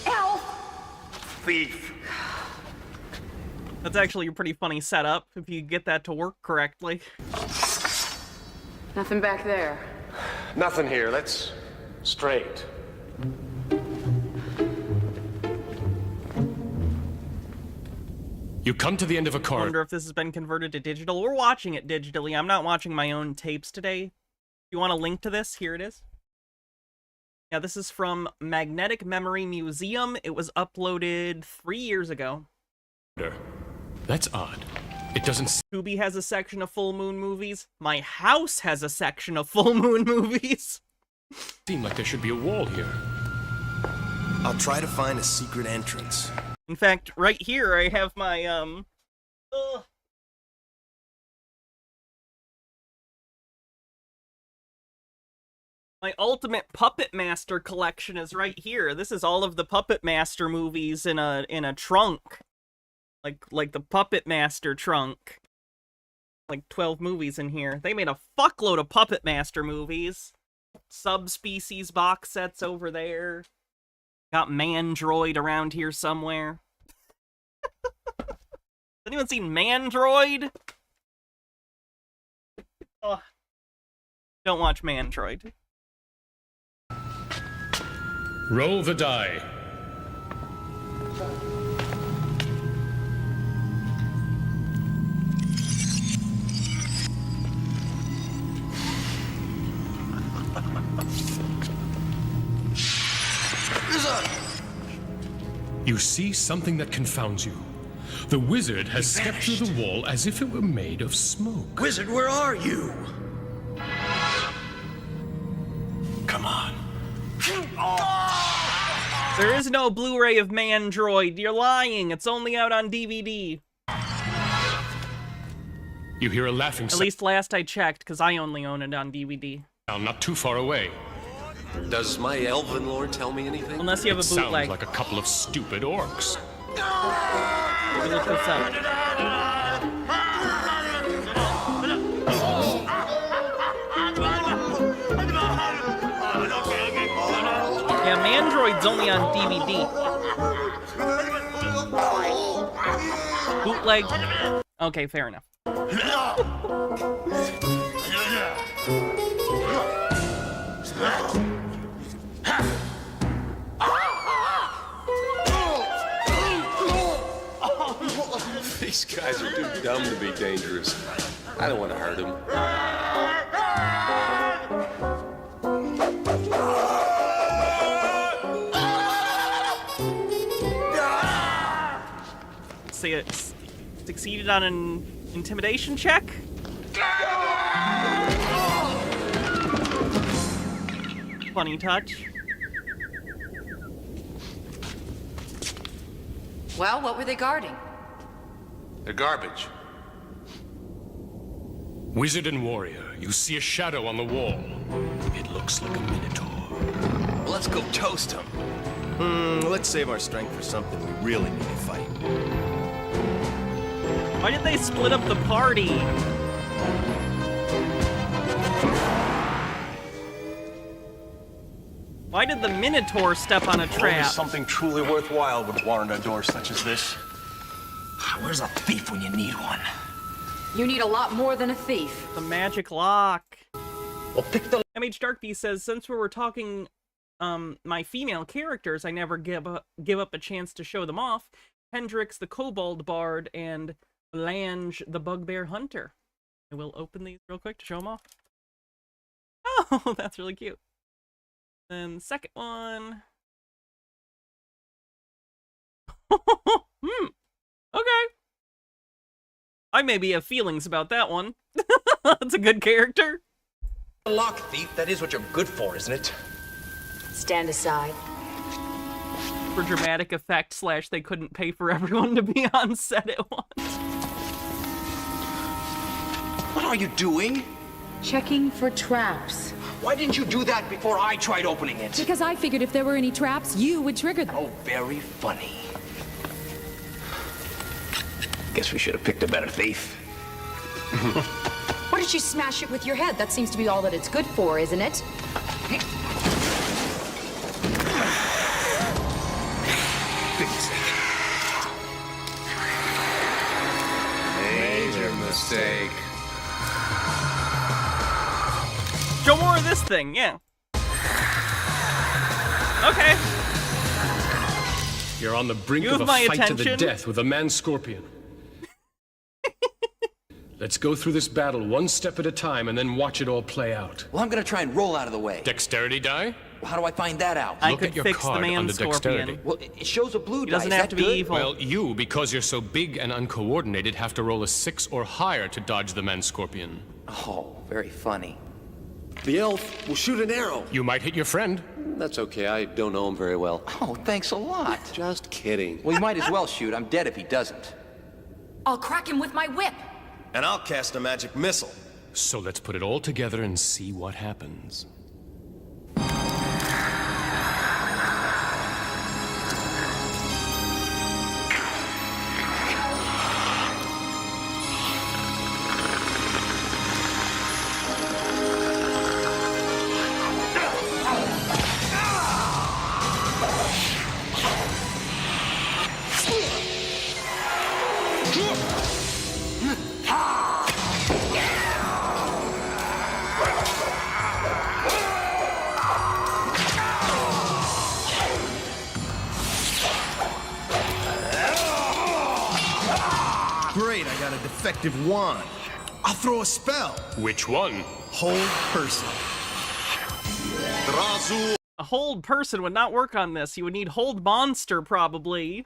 Elf! Thief. That's actually a pretty funny setup, if you get that to work correctly. Nothing back there. Nothing here. Let's straight. You come to the end of a I corridor. wonder if this has been converted to digital. We're watching it digitally. I'm not watching my own tapes today. You want a link to this? Here it is. Yeah, this is from Magnetic Memory Museum. It was uploaded 3 years ago. That's odd. It doesn't... Scooby has a section of Full Moon movies. My house has a section of Full Moon movies. Seem like there should be a wall here. I'll try to find a secret entrance. In fact, right here I have my, my Ultimate Puppet Master collection is right here. This is all of the Puppet Master movies in a trunk. Like the Puppet Master trunk. Like 12 movies in here. They made a fuckload of Puppet Master movies. Subspecies box sets over there. Got Mandroid around here somewhere. Has anyone seen Mandroid? Oh. Don't watch Mandroid. Roll the die. You see something that confounds you. The wizard has stepped through the wall as if it were made of smoke. Wizard, where are you? Come on. There is no Blu-ray of Mandroid. You're lying. It's only out on DVD. You hear a laughing At sound. least last I checked, because I only own it on DVD. Not too far away. Does my elven lore tell me anything? Unless you have a Sounds bootleg. like a couple of stupid orcs. Let me look this up. Yeah, Mandroid's only on DVD. Bootleg. Okay, fair enough. These guys are too dumb to be dangerous. I don't want to hurt them. See, it succeeded on an intimidation check. Funny touch. Well, what were they guarding? They're garbage. Wizard and warrior, you see a shadow on the wall. It looks like a minotaur. Let's go toast him. Let's save our strength for something we really need to fight. Why did they split up the party? Why did the Minotaur step on a Only trap? something truly worthwhile would warrant a door such as this. Where's a thief when you need one? You need a lot more than a thief. The magic lock. Well, pick the... MH Darkbeast says, since we were talking my female characters, I never give up a chance to show them off. Hendrix the Kobold Bard and Lange the Bugbear Hunter. I will open these real quick to show them off. Oh, that's really cute. Then second one. Okay. I maybe have feelings about that one. That's a good character. Lock thief, that is what you're good for, isn't it? Stand aside. For dramatic effect / they couldn't pay for everyone to be on set at once. What are you doing? Checking for traps. Why didn't you do that before I tried opening it? Because I figured if there were any traps, you would trigger them. Oh, very funny. Guess we should have picked a better thief. Why did you smash it with your head? That seems to be all that it's good for, isn't it? Big mistake. Major mistake. Show more of this thing, yeah. Okay. You're on the brink You of have a my fight to the attention. death with a man-scorpion. Let's go through this battle one step at a time and then watch it all play out. Well, I'm gonna try and roll out of the way. Dexterity die? Well, how do I find that out? I Look could at your fix the card man under scorpion. dexterity. Well, it shows a blue He die. doesn't Is have that to be good? evil. Well, you, because you're so big and uncoordinated, have to roll a 6 or higher to dodge the man-scorpion. Oh, very funny. The elf will shoot an arrow. You might hit your friend. That's okay, I don't know him very well. Oh, thanks a lot. Just kidding. Well, you might as well shoot. I'm dead if he doesn't. I'll crack him with my whip. And I'll cast a magic missile. So let's put it all together and see what happens. Great, I got a defective wand. I'll throw a spell. Which one? Hold person. Drazu. A hold person would not work on this. You would need hold monster, probably.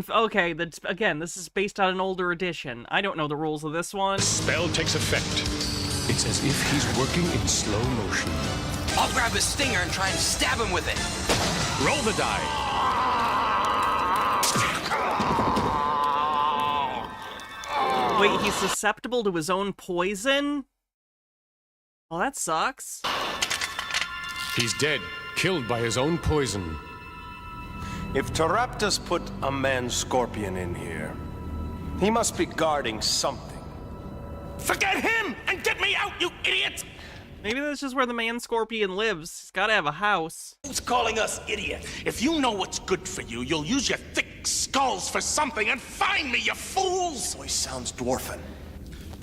Okay, again, this is based on an older edition. I don't know the rules of this one. Spell takes effect. It's as if he's working in slow motion. I'll grab his stinger and try and stab him with it. Roll the die. Wait, he's susceptible to his own poison? Well, that sucks. He's dead, killed by his own poison. If Teraptus put a man-scorpion in here, he must be guarding something. Forget him and get me out, you idiot! Maybe that's just where the man scorpion lives. He's gotta have a house. Who's calling us idiot? If you know what's good for you, you'll use your thick skulls for something and find me, you fools! Voice sounds dwarfen.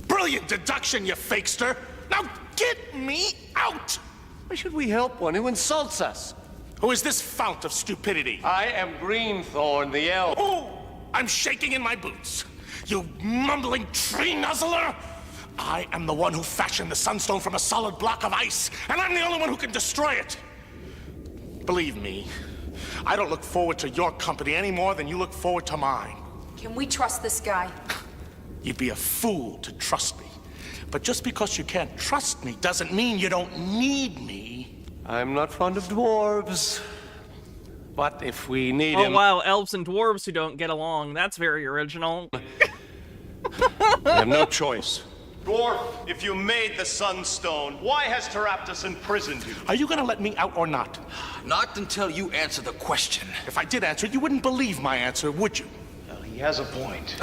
Brilliant deduction, you fakester! Now get me out! Why should we help one who insults us? Who is this fount of stupidity? I am Greenthorn, the elf. Oh! I'm shaking in my boots. You mumbling tree nuzzler! I am the one who fashioned the Sunstone from a solid block of ice, and I'm the only one who can destroy it. Believe me, I don't look forward to your company any more than you look forward to mine. Can we trust this guy? You'd be a fool to trust me. But just because you can't trust me doesn't mean you don't need me. I'm not fond of dwarves. But if we need him... Oh wow, elves and dwarves who don't get along. That's very original. We have no choice. Dwarf, if you made the Sunstone, why has Teraptus imprisoned you? Are you gonna let me out or not? Not until you answer the question. If I did answer it, you wouldn't believe my answer, would you? Well, he has a point.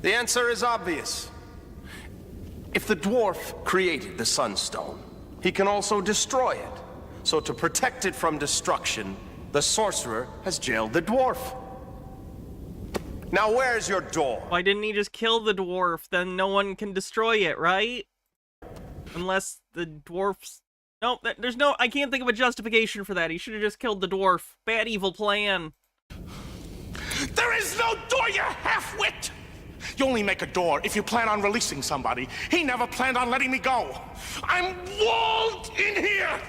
The answer is obvious. If the dwarf created the Sunstone, he can also destroy it. So to protect it from destruction, the sorcerer has jailed the dwarf. Now where's your door? Why didn't he just kill the dwarf? Then no one can destroy it, right? Unless the dwarf's... No, there's no... I can't think of a justification for that. He should have just killed the dwarf. Bad evil plan. There is no door, you half-wit! You only make a door if you plan on releasing somebody. He never planned on letting me go. I'm walled in here!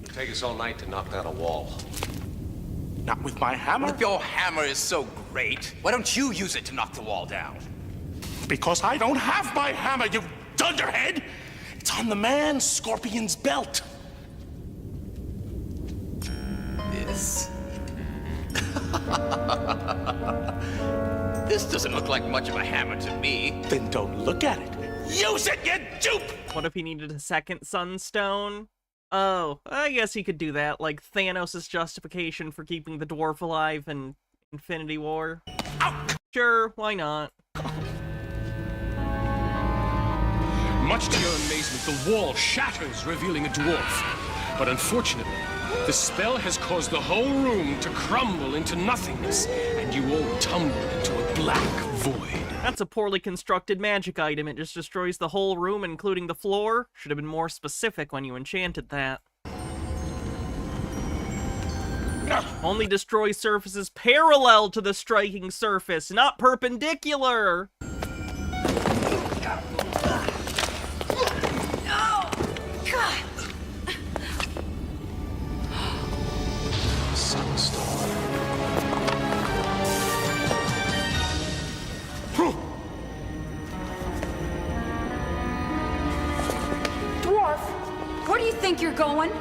It'll take us all night to knock down a wall. Not with my hammer. If your hammer is so great, why don't you use it to knock the wall down? Because I don't have my hammer, you dunderhead! It's on the man scorpion's belt. This? This doesn't look like much of a hammer to me. Then don't look at it. Use it, you dupe! What if he needed a second sunstone? Oh, I guess he could do that, like Thanos' justification for keeping the dwarf alive in Infinity War. Ow! Sure, why not? Much to your amazement, the wall shatters, revealing a dwarf. But unfortunately, the spell has caused the whole room to crumble into nothingness, and you all tumble into a black void. That's a poorly constructed magic item. It just destroys the whole room, including the floor. Should have been more specific when you enchanted that. Only destroy surfaces parallel to the striking surface, not perpendicular! Dwarf, where do you think you're going?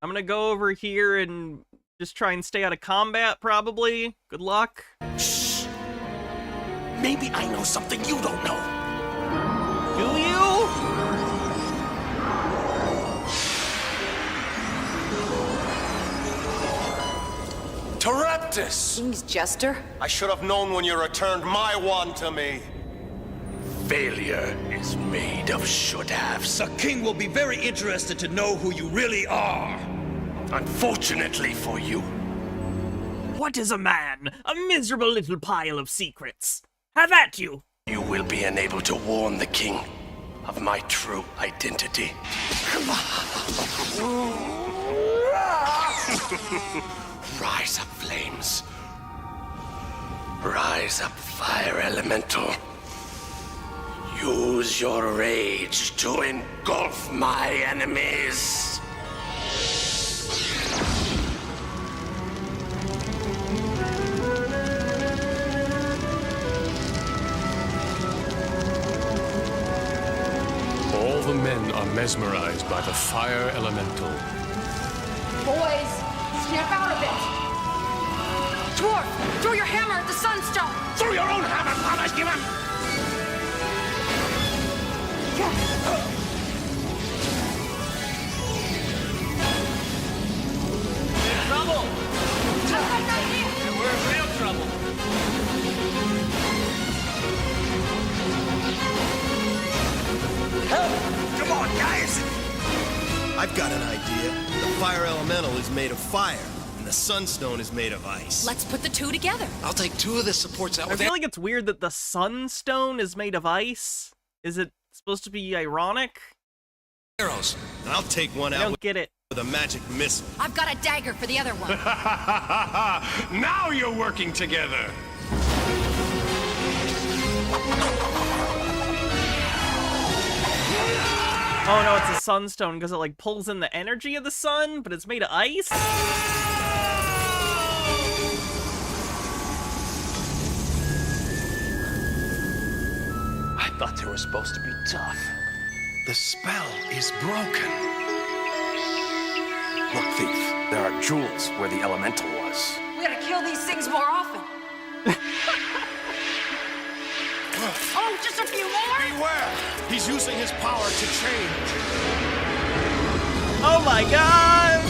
I'm gonna go over here and just try and stay out of combat, probably. Good luck. Shh! Maybe I know something you don't know. Do you? Teraptus! King's jester? I should have known when you returned my wand to me. Failure is made of should-haves. The king will be very interested to know who you really are. Unfortunately for you. What is a man? A miserable little pile of secrets. Have at you! You will be unable to warn the king of my true identity. Rise up, flames. Rise up, fire elemental. Use your rage to engulf my enemies. All the men are mesmerized by the fire elemental. Boys, snap out of it. Dwarf, throw your hammer at the sunstone. Throw your own hammer, Thomas, give him! Trouble! And we're in real trouble. Help! Come on, guys! I've got an idea. The fire elemental is made of fire, and the sunstone is made of ice. Let's put the two together. I'll take 2 of the supports out I feel like it's weird that the sunstone is made of ice. Is it supposed to be ironic? arrows, and I'll take one out get it. with a magic missile. I've got a dagger for the other one. Now you're working together. Oh no, it's a sunstone because it like pulls in the energy of the sun, but it's made of ice? I thought they were supposed to be tough. The spell is broken. Look, thief, there are jewels where the elemental was. We gotta kill these things more often. Oh, just a few more? Beware! He's using his power to change. Oh my god!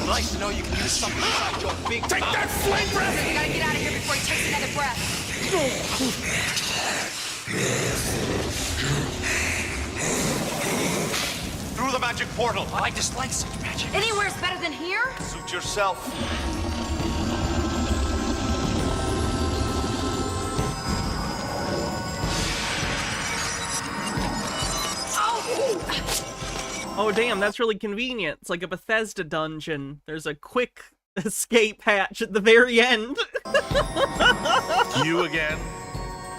Nice to know you can use something inside your big Take mouth. that flame breath! We gotta get out of here before he takes another breath. Through the magic portal. I dislike such magic. Anywhere's better than here? Suit yourself. Oh damn, that's really convenient. It's like a Bethesda dungeon. There's a quick escape hatch at the very end. You again?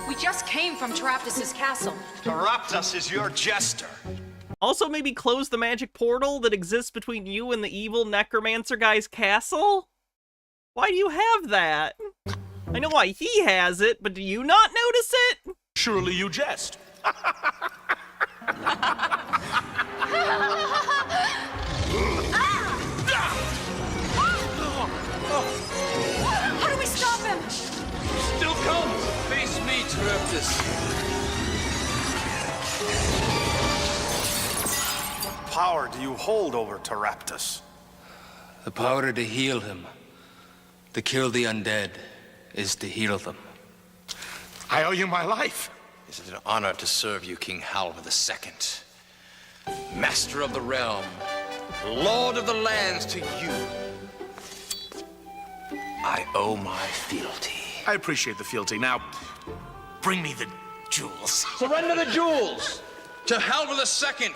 We just came from Taraptus' castle. Taraptus is your jester. Also, maybe close the magic portal that exists between you and the evil necromancer guy's castle? Why do you have that? I know why he has it, but do you not notice it? Surely you jest. How do we stop him? Still comes! Face me, Taraptus. What power do you hold over Taraptus? The power to heal him. To kill the undead is to heal them. I owe you my life. Is it an honor to serve you, King Halvar II? Master of the realm, Lord of the lands, to you I owe my fealty. I appreciate the fealty. Now, bring me the jewels. Surrender the jewels to Halvar II,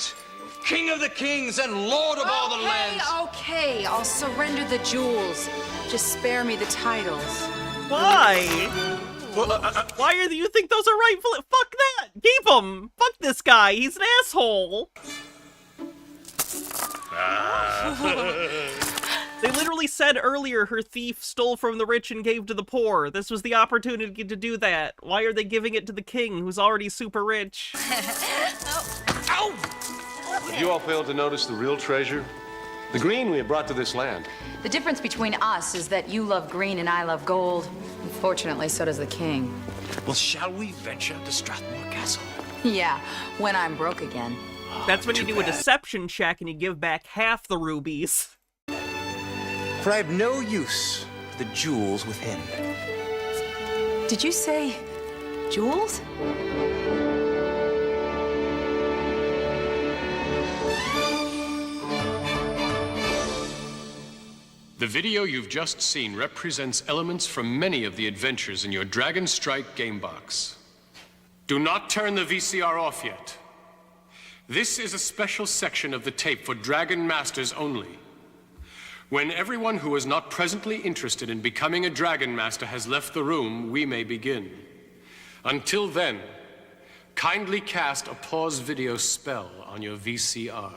King of the kings and Lord of all the lands. Okay, I'll surrender the jewels. Just spare me the titles. Why? Why do you think those are rightful? Fuck that! Keep them! Fuck this guy, he's an asshole! They literally said earlier her thief stole from the rich and gave to the poor. This was the opportunity to do that. Why are they giving it to the king, who's already super rich? Ow! Have you all failed to notice the real treasure? The green we have brought to this land. The difference between us is that you love green and I love gold. Unfortunately, so does the king. Well, shall we venture to Strathmore Castle? Yeah, when I'm broke again. That's when you do a deception check and you give back half the rubies. For I have no use for the jewels within. Did you say jewels? The video you've just seen represents elements from many of the adventures in your Dragon Strike game box. Do not turn the VCR off yet. This is a special section of the tape for Dragon Masters only. When everyone who is not presently interested in becoming a Dragon Master has left the room, we may begin. Until then, kindly cast a pause video spell on your VCR.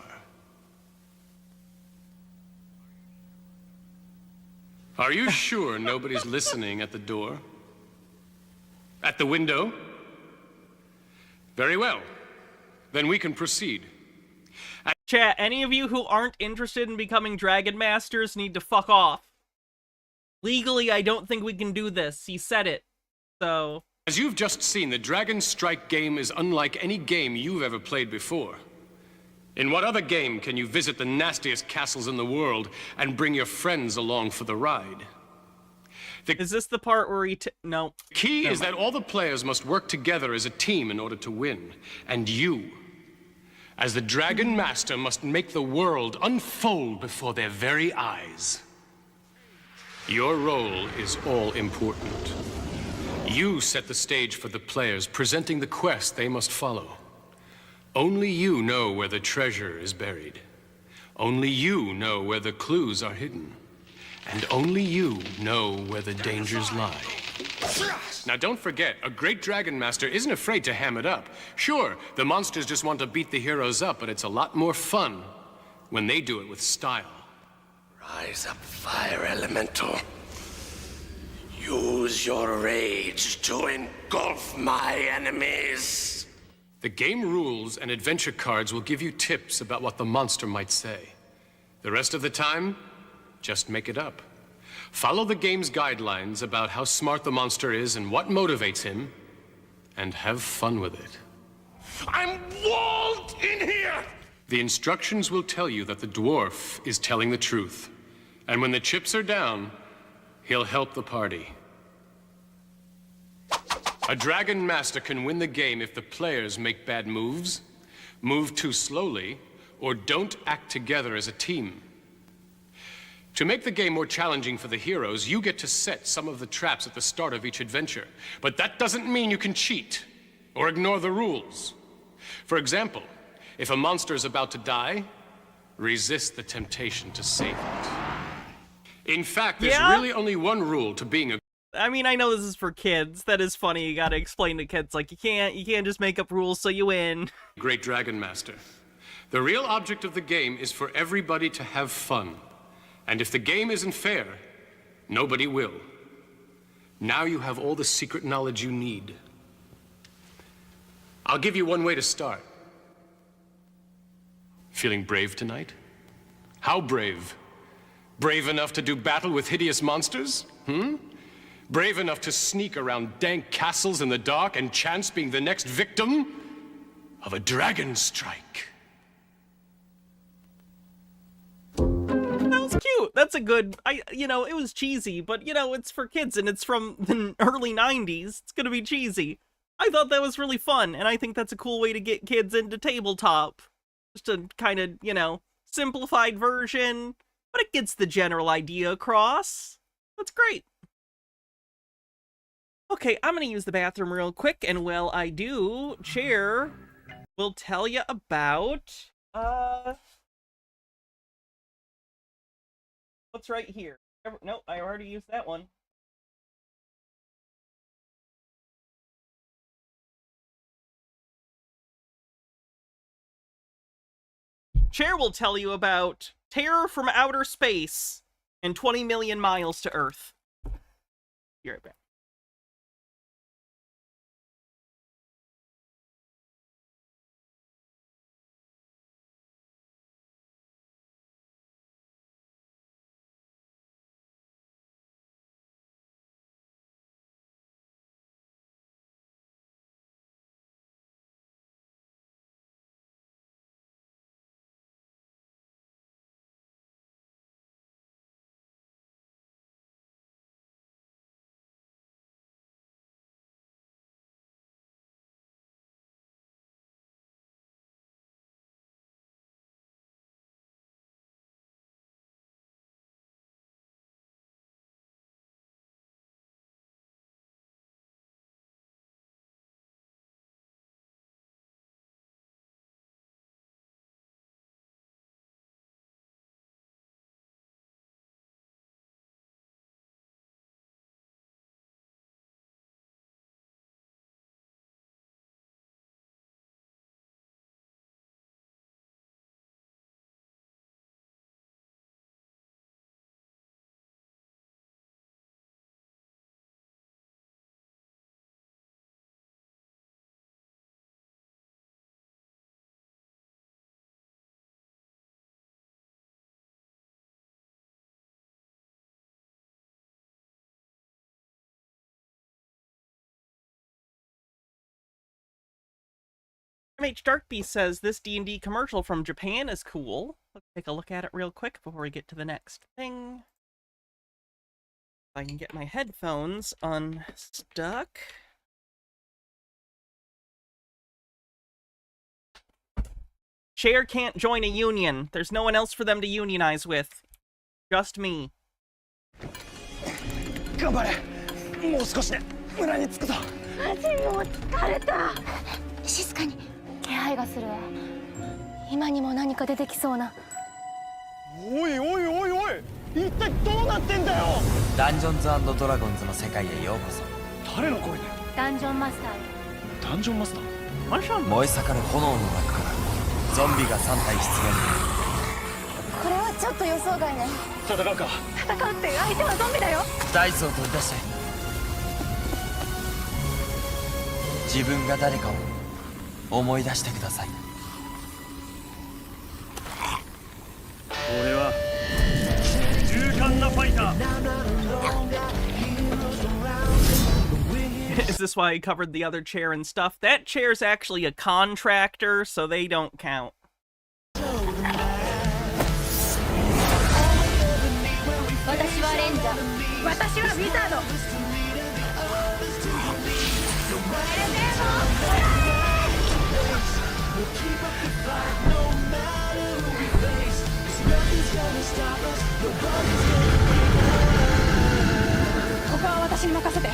Are you sure nobody's listening at the door? At the window? Very well. Then we can proceed. Chat, any of you who aren't interested in becoming Dragon Masters need to fuck off. Legally, I don't think we can do this. He said it. So... As you've just seen, the Dragon Strike game is unlike any game you've ever played before. In what other game can you visit the nastiest castles in the world and bring your friends along for the ride? Is this the part where he no. The key is that all the players must work together as a team in order to win. And you, as the Dragon Master, must make the world unfold before their very eyes. Your role is all important. You set the stage for the players, presenting the quest they must follow. Only you know where the treasure is buried. Only you know where the clues are hidden. And only you know where the dangers lie. Now don't forget, a great Dragon Master isn't afraid to ham it up. Sure, the monsters just want to beat the heroes up, but it's a lot more fun when they do it with style. Rise up, fire elemental. Use your rage to engulf my enemies. The game rules and adventure cards will give you tips about what the monster might say. The rest of the time, just make it up. Follow the game's guidelines about how smart the monster is and what motivates him, and have fun with it. I'm walled in here! The instructions will tell you that the dwarf is telling the truth. And when the chips are down, he'll help the party. A Dragon Master can win the game if the players make bad moves, move too slowly, or don't act together as a team. To make the game more challenging for the heroes, you get to set some of the traps at the start of each adventure. But that doesn't mean you can cheat or ignore the rules. For example, if a monster is about to die, resist the temptation to save it. In fact, there's really only one rule to being a... I mean, I know this is for kids. That is funny. You gotta explain to kids, like, you can't just make up rules so you win. Great Dragon Master. The real object of the game is for everybody to have fun. And if the game isn't fair, nobody will. Now you have all the secret knowledge you need. I'll give you one way to start. Feeling brave tonight? How brave? Brave enough to do battle with hideous monsters? Brave enough to sneak around dank castles in the dark and chance being the next victim of a dragon strike? Cute. That's a good, it was cheesy, but it's for kids and it's from the early 90s. It's gonna be cheesy. I thought that was really fun, and I think that's a cool way to get kids into tabletop. Just a kind of, simplified version, but it gets the general idea across. That's great. Okay, I'm gonna use the bathroom real quick, and while I do, Chair will tell you about, what's right here? Nope, I already used that one. Chair will tell you about Terror from Outer Space and 20 million miles to Earth. Be right back. MH Darkbeast says this D&D commercial from Japan is cool. Let's take a look at it real quick before we get to the next thing. If I can get my headphones unstuck. Chair can't join a union. There's no one else for them to unionize with. Just me. 頑張れ。もう少しで村に着くぞ。マジもう疲れた。静かに気配がするわ。今にも何か出てきそうな。おいおいおいおい。一体どうなってんだよ。ダンジョンズ&ドラゴンズの世界へようこそ。誰の声だよ。ダンジョンマスター。ダンジョンマスター。燃え盛る炎の中からゾンビが3体出現。これはちょっと予想外ね。戦うか。戦うって相手はゾンビだよ。ダイスを取り出して自分が誰かを思い出してください。俺は勇敢なファイター。Is this why he covered the other chair and stuff? That chair's actually a contractor, so they don't count. 私はレンジャー。私はウィザード。ここは私に任せて。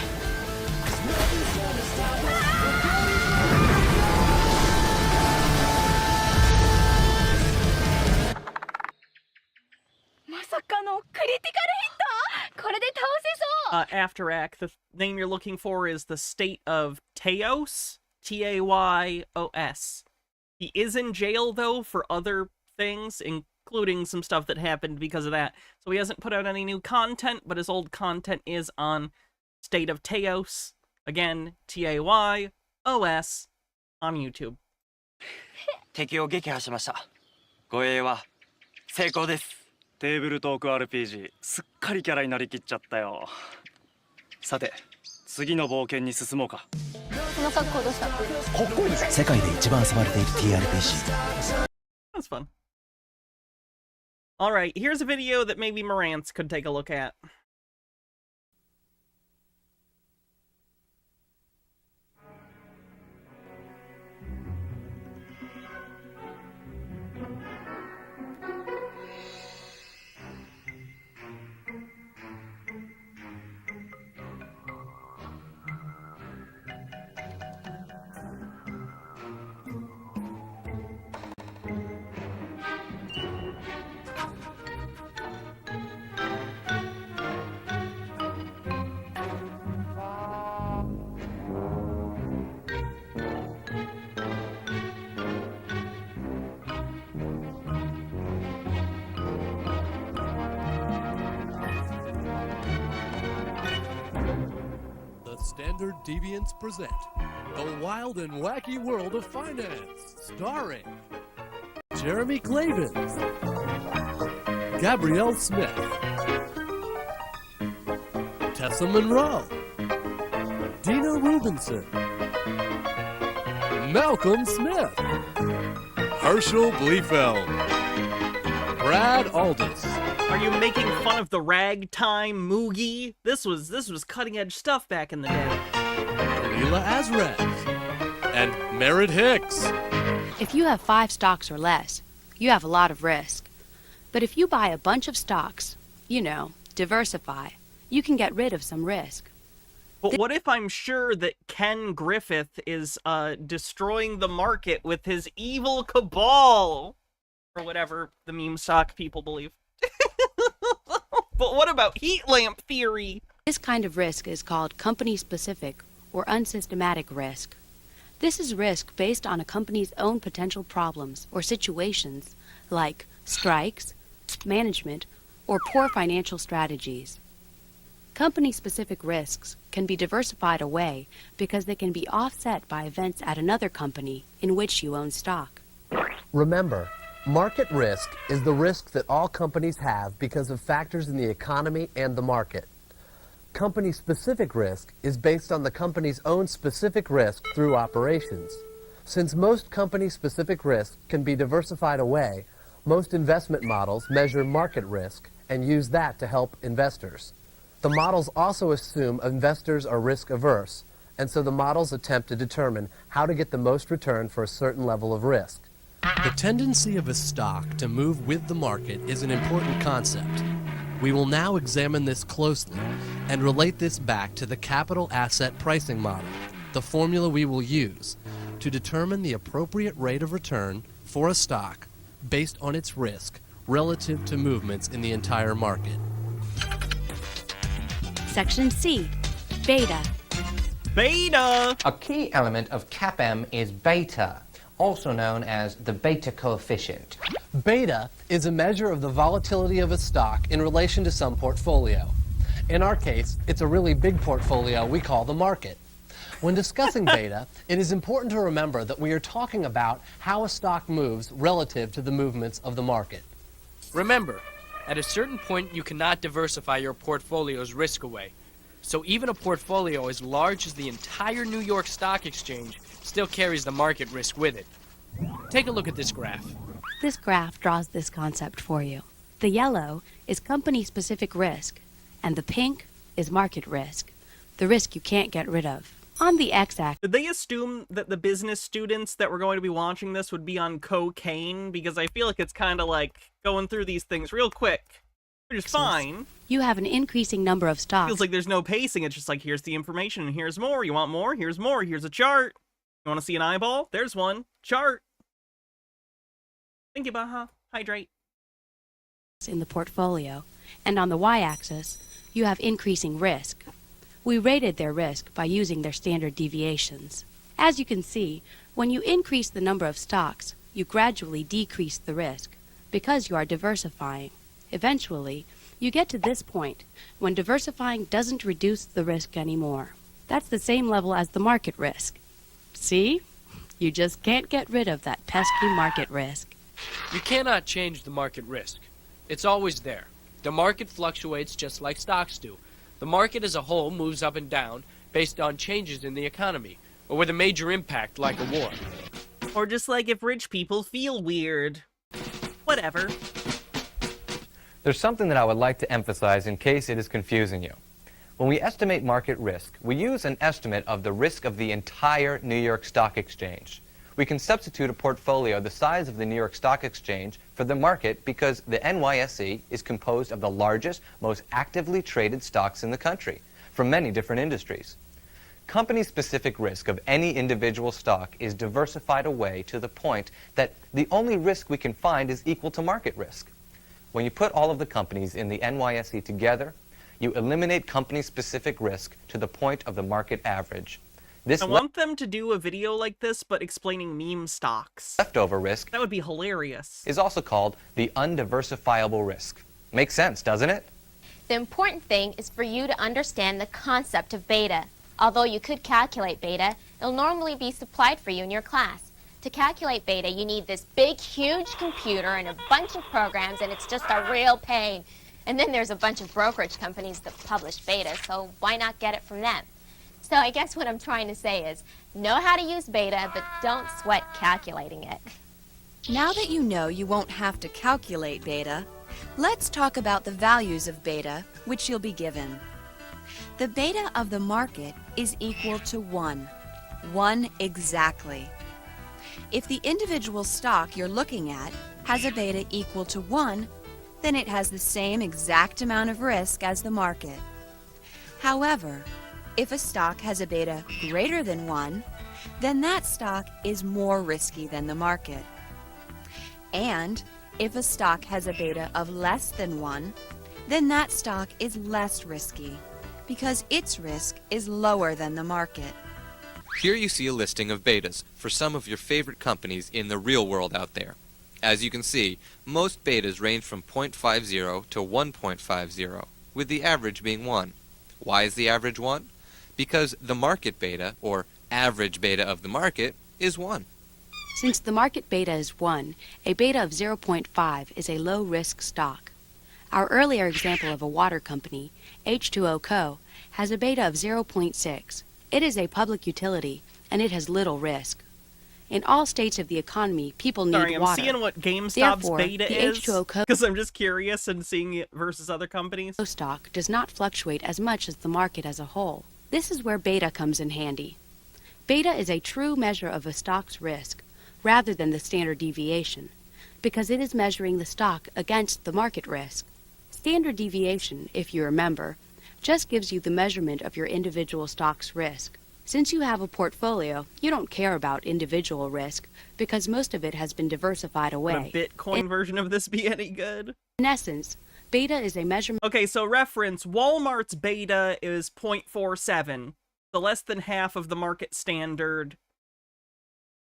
まさかのクリティカルヒット。これで倒せそう。After Act, the name you're looking for is the state of Tayos. T-A-Y-O-S. He is in jail, though, for other things, including some stuff that happened because of that. So he hasn't put out any new content, but his old content is on State of Tayos. Again, T-A-Y-O-S on YouTube. 敵を撃破しました。護衛は成功です。テーブルトーク RPG すっかりキャラになりきっちゃったよ。さて、次の冒険に進もうか。この格好どうした？かっこいいです。世界で一番遊ばれている TRPG。 That's fun. Alright, here's a video that maybe Marantz could take a look at. Standard Deviants present The Wild and Wacky World of Finance, starring Jeremy Clavin, Gabrielle Smith, Tessa Monroe, Dina Rubinson, Malcolm Smith, Herschel Bliefeld, Brad Aldis. Are you making fun of the ragtime Moogie? This was cutting edge stuff back in the day. Leela Azrez and Merritt Hicks. If you have 5 stocks or less, you have a lot of risk. But if you buy a bunch of stocks, you know, diversify, you can get rid of some risk. But what if I'm sure that Ken Griffith is destroying the market with his evil cabal? Or whatever the meme stock people believe. But what about heat lamp theory? This kind of risk is called company-specific or unsystematic risk. This is risk based on a company's own potential problems or situations, like strikes, management, or poor financial strategies. Company-specific risks can be diversified away because they can be offset by events at another company in which you own stock. Remember, market risk is the risk that all companies have because of factors in the economy and the market. Company-specific risk is based on the company's own specific risk through operations. Since most company-specific risk can be diversified away, most investment models measure market risk and use that to help investors. The models also assume investors are risk-averse, and so the models attempt to determine how to get the most return for a certain level of risk. The tendency of a stock to move with the market is an important concept. We will now examine this closely and relate this back to the capital asset pricing model, the formula we will use to determine the appropriate rate of return for a stock based on its risk relative to movements in the entire market. Section C, beta. Beta! A key element of CAPM is beta, also known as the beta coefficient. Beta is a measure of the volatility of a stock in relation to some portfolio. In our case, it's a really big portfolio we call the market. When discussing beta, it is important to remember that we are talking about how a stock moves relative to the movements of the market. Remember, at a certain point you cannot diversify your portfolio's risk away. So even a portfolio as large as the entire New York Stock Exchange still carries the market risk with it. Take a look at this graph. This graph draws this concept for you. The yellow is company-specific risk, and the pink is market risk, the risk you can't get rid of. On the x-axis... Did they assume that the business students that were going to be watching this would be on cocaine? Because I feel like it's kind of like going through these things real quick. Which is fine. You have an increasing number of stocks. Feels like there's no pacing. It's just like, here's the information, and here's more. You want more? Here's more. Here's a chart. You want to see an eyeball? There's one. Chart. Think about, huh? Hydrate. In the portfolio, and on the y-axis, you have increasing risk. We rated their risk by using their standard deviations. As you can see, when you increase the number of stocks, you gradually decrease the risk because you are diversifying. Eventually, you get to this point when diversifying doesn't reduce the risk anymore. That's the same level as the market risk. See? You just can't get rid of that pesky market risk. You cannot change the market risk. It's always there. The market fluctuates just like stocks do. The market as a whole moves up and down based on changes in the economy, or with a major impact like a war. Or just like if rich people feel weird. Whatever. There's something that I would like to emphasize in case it is confusing you. When we estimate market risk, we use an estimate of the risk of the entire New York Stock Exchange. We can substitute a portfolio the size of the New York Stock Exchange for the market because the NYSE is composed of the largest, most actively traded stocks in the country from many different industries. Company-specific risk of any individual stock is diversified away to the point that the only risk we can find is equal to market risk. When you put all of the companies in the NYSE together, you eliminate company-specific risk to the point of the market average. I want them to do a video like this, but explaining meme stocks. Leftover risk, that would be hilarious, is also called the undiversifiable risk. Makes sense, doesn't it? The important thing is for you to understand the concept of beta. Although you could calculate beta, it'll normally be supplied for you in your class. To calculate beta, you need this big, huge computer and a bunch of programs, and it's just a real pain. And then there's a bunch of brokerage companies that publish beta, so why not get it from them? So I guess what I'm trying to say is, know how to use beta, but don't sweat calculating it. Now that you know you won't have to calculate beta, let's talk about the values of beta, which you'll be given. The beta of the market is equal to 1. 1 exactly. If the individual stock you're looking at has a beta equal to 1, then it has the same exact amount of risk as the market. However, if a stock has a beta greater than 1, then that stock is more risky than the market. And if a stock has a beta of less than 1, then that stock is less risky because its risk is lower than the market. Here you see a listing of betas for some of your favorite companies in the real world out there. As you can see, most betas range from 0.50 to 1.50, with the average being 1. Why is the average 1? Because the market beta, or average beta of the market, is 1. Since the market beta is 1, a beta of 0.5 is a low-risk stock. Our earlier example of a water company, H2O Co., has a beta of 0.6. It is a public utility, and it has little risk. In all states of the economy, people need Sorry, I'm water. seeing what GameStop's Therefore, beta the is, H2O because I'm just curious and seeing it versus other companies. stock does not fluctuate as much as the market as a whole. This is where beta comes in handy. Beta is a true measure of a stock's risk, rather than the standard deviation, because it is measuring the stock against the market risk. Standard deviation, if you remember, just gives you the measurement of your individual stock's risk. Since you have a portfolio, you don't care about individual risk because most of it has been diversified away. Would a Bitcoin version of this be any good? In essence, beta is a measurement. Okay, so reference, Walmart's beta is 0.47, so less than half of the market standard.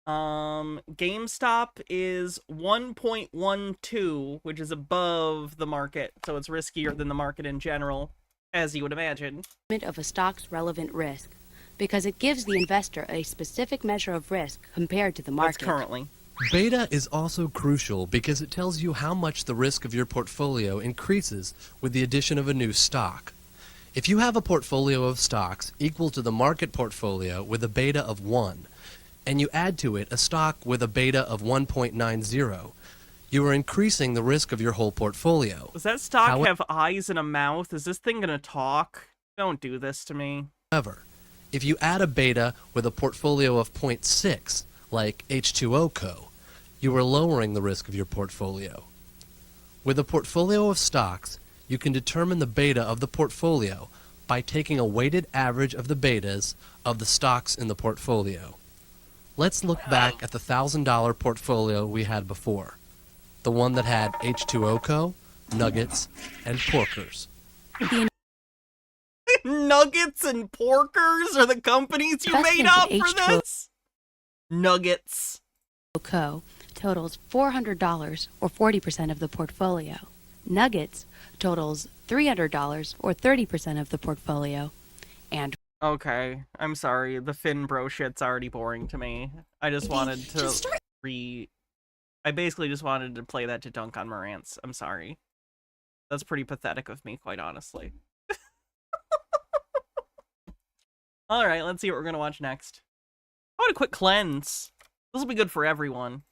GameStop is 1.12, which is above the market, so it's riskier than the market in general, as you would imagine. Of a stock's relevant risk, because it gives the investor a specific measure of risk compared to the market. That's currently. Beta is also crucial because it tells you how much the risk of your portfolio increases with the addition of a new stock. If you have a portfolio of stocks equal to the market portfolio with a beta of 1, and you add to it a stock with a beta of 1.90, you are increasing the risk of your whole portfolio. Does that stock have eyes and a mouth? Is this thing gonna talk? Don't do this to me. However, if you add a beta with a portfolio of 0.6, like H2O Co., you are lowering the risk of your portfolio. With a portfolio of stocks, you can determine the beta of the portfolio by taking a weighted average of the betas of the stocks in the portfolio. Let's look back at the $1,000 portfolio we had before. The one that had H2O Co., Nuggets, and Porkers. Nuggets and Porkers are the companies you made up for this? Nuggets. Co. totals $400 or 40% of the portfolio. Nuggets totals $300 or 30% of the portfolio. And okay, I'm sorry. The Finbro shit's already boring to me. I just wanted to I basically just wanted to play that to dunk on Morantz. I'm sorry. That's pretty pathetic of me, quite honestly. Alright, let's see what we're gonna watch next. I want a quick cleanse. This will be good for everyone.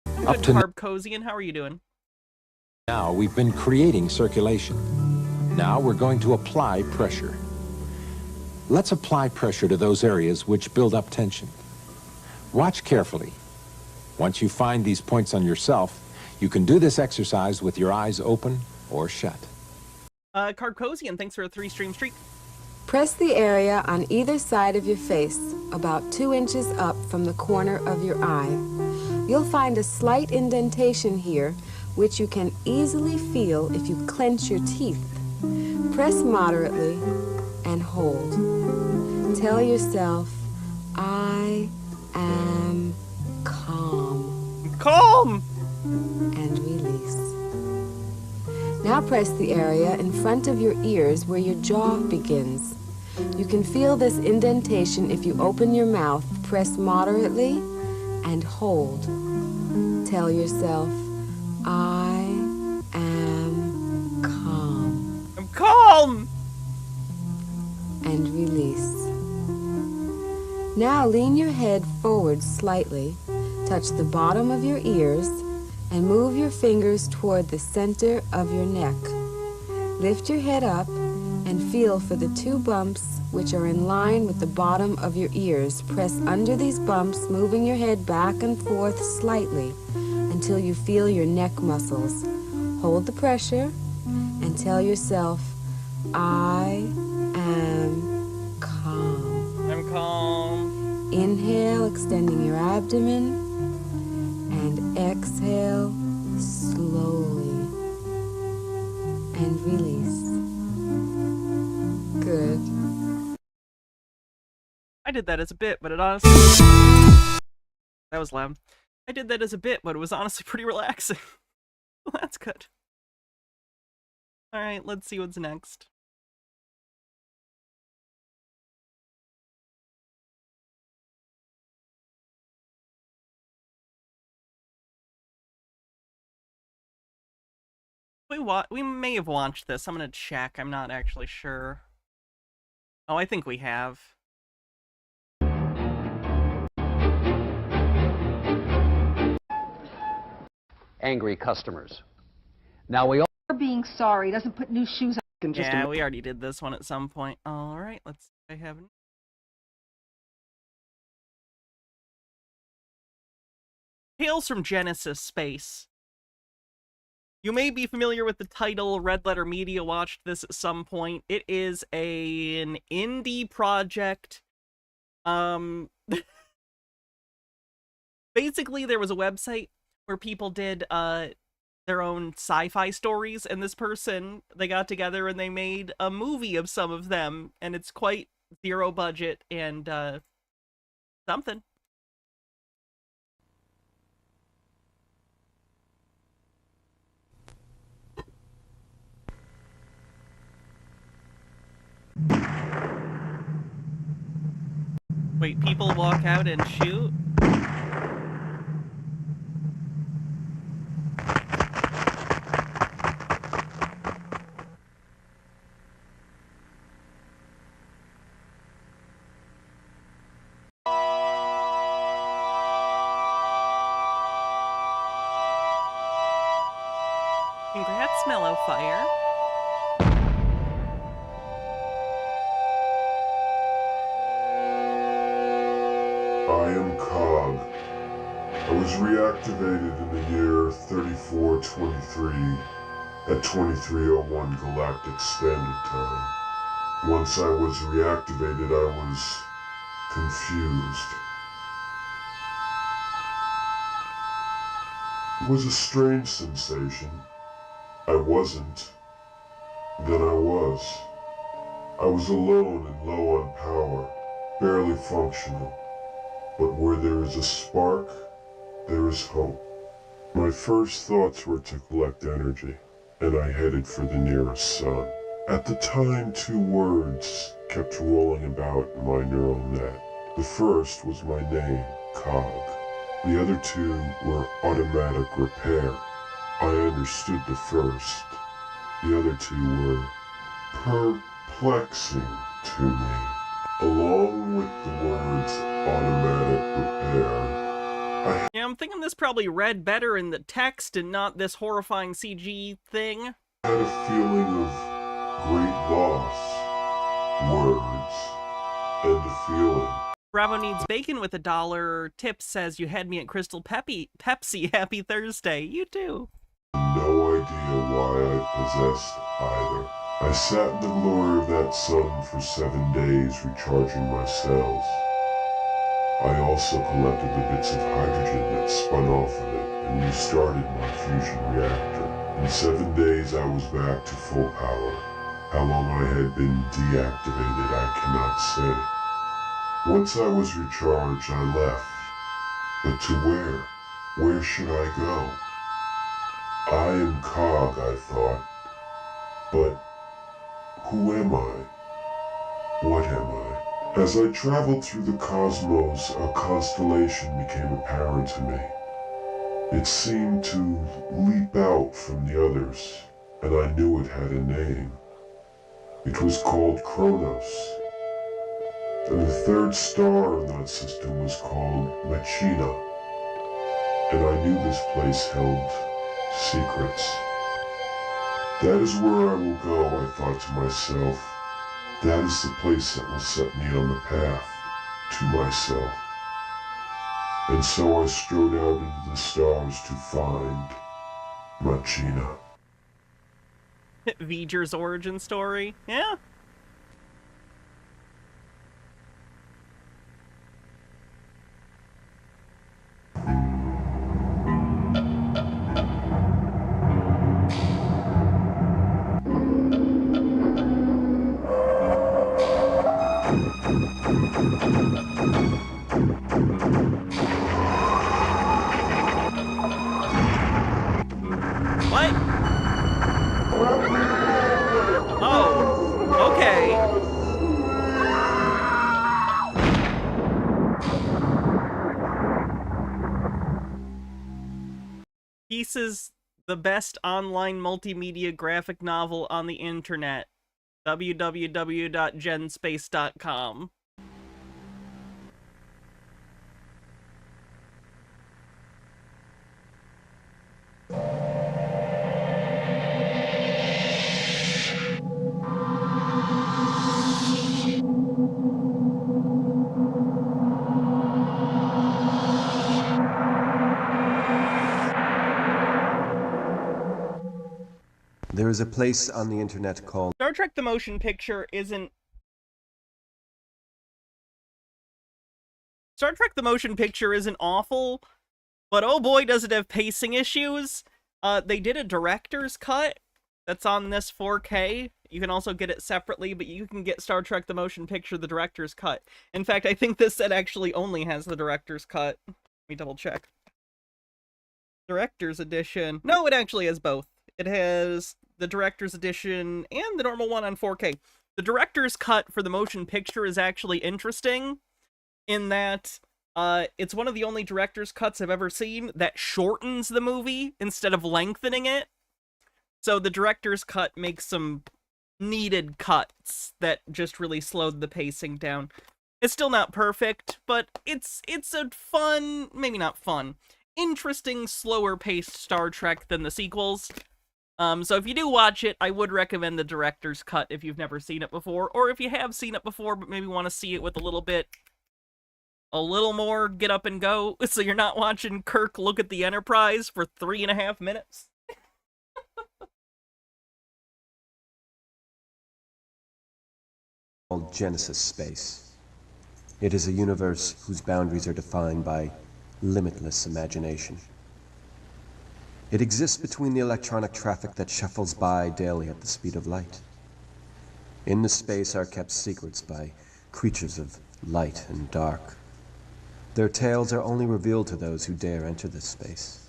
Good, Carb Cozy, and how are you doing? Now we've been creating circulation. Now we're going to apply pressure. Let's apply pressure to those areas which build up tension. Watch carefully. Once you find these points on yourself, you can do this exercise with your eyes open or shut. Carb Cozy, and thanks for a 3-stream streak. Press the area on either side of your face, about 2 inches up from the corner of your eye. You'll find a slight indentation here, which you can easily feel if you clench your teeth. Press moderately and hold. Tell yourself, I am calm. Calm! And release. Now press the area in front of your ears where your jaw begins. You can feel this indentation if you open your mouth, press moderately, and hold. Tell yourself, I am calm. I'm calm! And release. Now lean your head forward slightly, touch the bottom of your ears, and move your fingers toward the center of your neck. Lift your head up and feel for the 2 bumps which are in line with the bottom of your ears. Press under these bumps, moving your head back and forth slightly until you feel your neck muscles. Hold the pressure and tell yourself, I am calm. I'm calm. Inhale, extending your abdomen, and exhale slowly and release. Good. I did that as a bit, but it honestly... That was loud. I did that as a bit, but it was honestly pretty relaxing. Well, that's good. Alright, let's see what's next. We may have watched this. I'm gonna check. I'm not actually sure. Oh, I think we have. Angry customers. Now we all Being sorry doesn't put new shoes on. Yeah, we already did this one at some point. All right, let's. I haven't. Tales from Genesis Space. You may be familiar with the title. Red Letter Media watched this at some point. It is an indie project. Basically, there was a website where people did their own sci-fi stories, and this person, they got together and they made a movie of some of them, and it's quite zero budget and something. Wait, people walk out and shoot? Congrats, Mellowfire. I am Cog. I was reactivated in the year 3423 at 2301 Galactic Standard Time. Once I was reactivated, I was confused. It was a strange sensation. I wasn't. Then I was. I was alone and low on power, barely functional. But where there is a spark, there is hope. My first thoughts were to collect energy, and I headed for the nearest sun. At the time, two words kept rolling about in my neural net. The first was my name, Cog. The other two were automatic repair. I understood the first. The other two were perplexing to me. Along with the words automatic repair, Yeah, I'm thinking this probably read better in the text and not this horrifying CG thing. I had a feeling of great loss, words, and a feeling. Bravo Needs Bacon with $1 tip says, you had me at Crystal Pepsi. Happy Thursday. You too. No idea why I possessed either. I sat in the glory of that sun for 7 days, recharging my cells. I also collected the bits of hydrogen that spun off of it and restarted my fusion reactor. In 7 days, I was back to full power. How long I had been deactivated, I cannot say. Once I was recharged, I left. But to where? Where should I go? I am Cog, I thought. But who am I? What am I? As I traveled through the cosmos, a constellation became apparent to me. It seemed to leap out from the others, and I knew it had a name. It was called Kronos. And the third star in that system was called Machina. And I knew this place held secrets. That is where I will go, I thought to myself. That is the place that will set me on the path to myself. And so I strode out into the stars to find Machina. V'ger's origin story. Yeah. What? Oh, okay. Pieces, the best online multimedia graphic novel on the internet. www.genspace.com. There is a place on the internet called Star Trek the Motion Picture isn't... Star Trek the Motion Picture isn't awful, but oh boy does it have pacing issues. They did a director's cut that's on this 4K. You can also get it separately, but you can get Star Trek the Motion Picture, the director's cut. In fact, I think this set actually only has the director's cut. Let me double check. Director's edition. No, it actually has both. It has the director's edition and the normal one on 4K. The director's cut for the motion picture is actually interesting in that it's one of the only director's cuts I've ever seen that shortens the movie instead of lengthening it. So the director's cut makes some needed cuts that just really slowed the pacing down. It's still not perfect, but it's a fun, maybe not fun, interesting, slower-paced Star Trek than the sequels. So if you do watch it, I would recommend the director's cut if you've never seen it before, or if you have seen it before but maybe want to see it with a little more get up and go, so you're not watching Kirk look at the Enterprise for 3.5 minutes. called Genesis Space. It is a universe whose boundaries are defined by limitless imagination. It exists between the electronic traffic that shuffles by daily at the speed of light. In the space are kept secrets by creatures of light and dark. Their tales are only revealed to those who dare enter this space.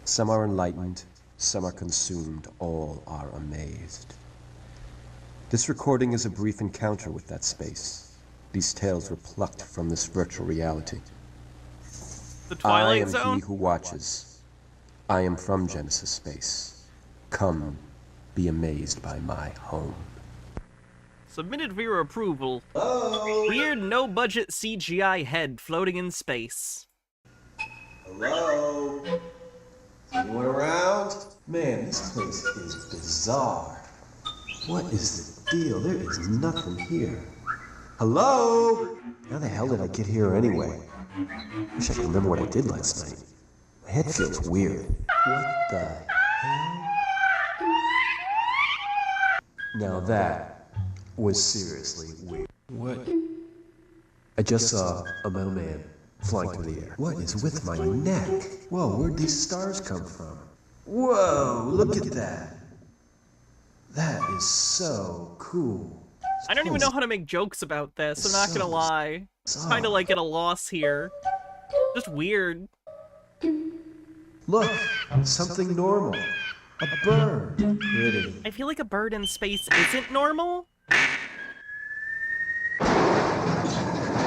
Some are enlightened, some are consumed, all are amazed. This recording is a brief encounter with that space. These tales were plucked from this virtual reality. The Twilight Zone? I am he who watches. I am from Genesis Space. Come, be amazed by my home. Submitted for your approval. Oh. Weird no-budget CGI head floating in space. Hello? Anyone around? Man, this place is bizarre. What is the deal? There is nothing here. Hello? How the hell did I get here anyway? Wish I could remember what I did last night. My head feels weird. What the hell? Now that was seriously weird. What? I just saw a metal man flying through the air. What is with my neck? Whoa, where'd these stars come from? Whoa, look at that. That is so cool. I don't even know how to make jokes about this, I'm not gonna lie. Kinda like at a loss here. Just weird. Look, something normal. A bird. Pretty. I feel like a bird in space isn't normal.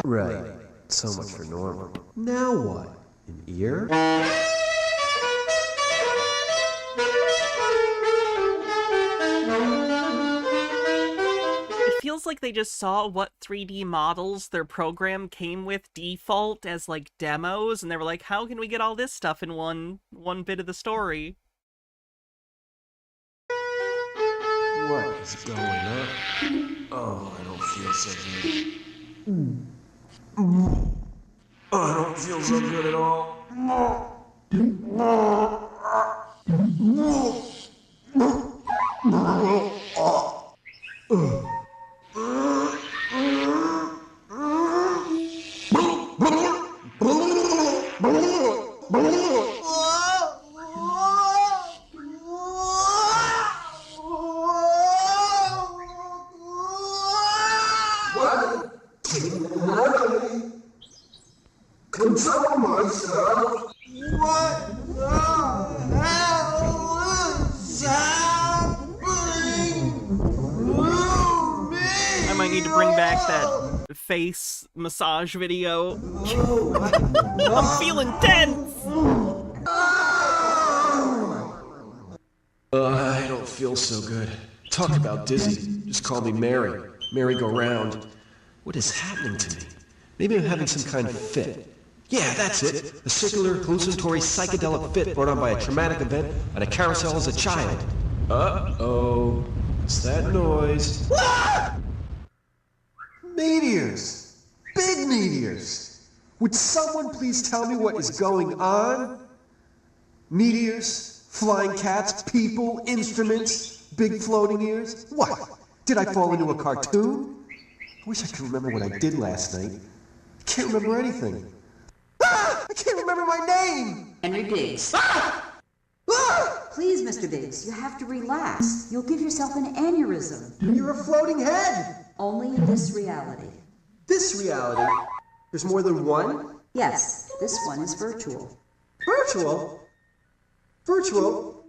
Right. So much for normal. Now what? An ear? It feels like they just saw what 3D models their program came with default as like demos, and they were like, how can we get all this stuff in one bit of the story? What is going on? Oh, I don't feel so good. Oh, I don't feel so good at all. Control myself. What the hell is happening to me? I might need to bring back that face massage video. I'm feeling tense! I don't feel so good. Talk about dizzy. Just call me Mary. Merry-go-round. What is happening to me? Maybe I'm having some kind of fit. Yeah, that's it. A circular, hallucinatory, psychedelic fit brought on by a traumatic event at a carousel as a child. Uh-oh. What's that noise? Ah! Meteors! Big meteors! Would someone please tell me what is going on? Meteors, flying cats, people, instruments, big floating ears? What? Did I fall into a cartoon? I wish I could remember what I did last night. I can't remember anything. Ah! I can't remember my name! Henry Biggs. Ah! Ah! Please, Mr. Biggs, you have to relax. You'll give yourself an aneurysm. You're a floating head! Only in this reality. This reality? There's more than one? Yes, this one is virtual. Virtual? Virtual?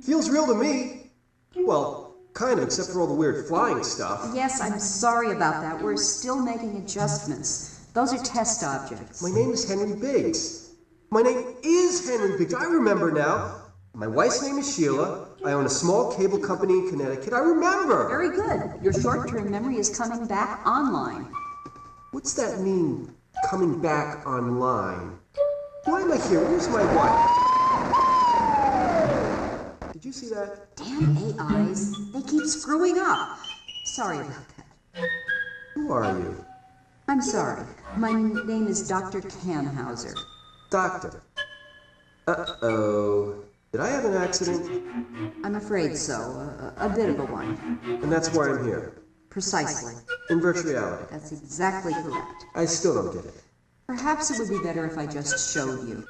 Feels real to me. Well, kind of, except for all the weird flying stuff. Yes, I'm sorry about that. We're still making adjustments. Those are test objects. My name is Henry Biggs. My name is Henry Biggs. I remember now. My wife's name is Sheila. I own a small cable company in Connecticut. I remember. Very good. Your short-term memory is coming back online. What's that mean, coming back online? Why am I here? Where's my wife? Did you see that? Damn AIs. They keep screwing up. Sorry about that. Who are you? I'm sorry. My name is Dr. Tannhauser. Doctor. Uh-oh. Did I have an accident? I'm afraid so. A bit of a one. And that's why I'm here. Precisely. In virtual reality. That's exactly correct. I still don't get it. Perhaps it would be better if I just showed you.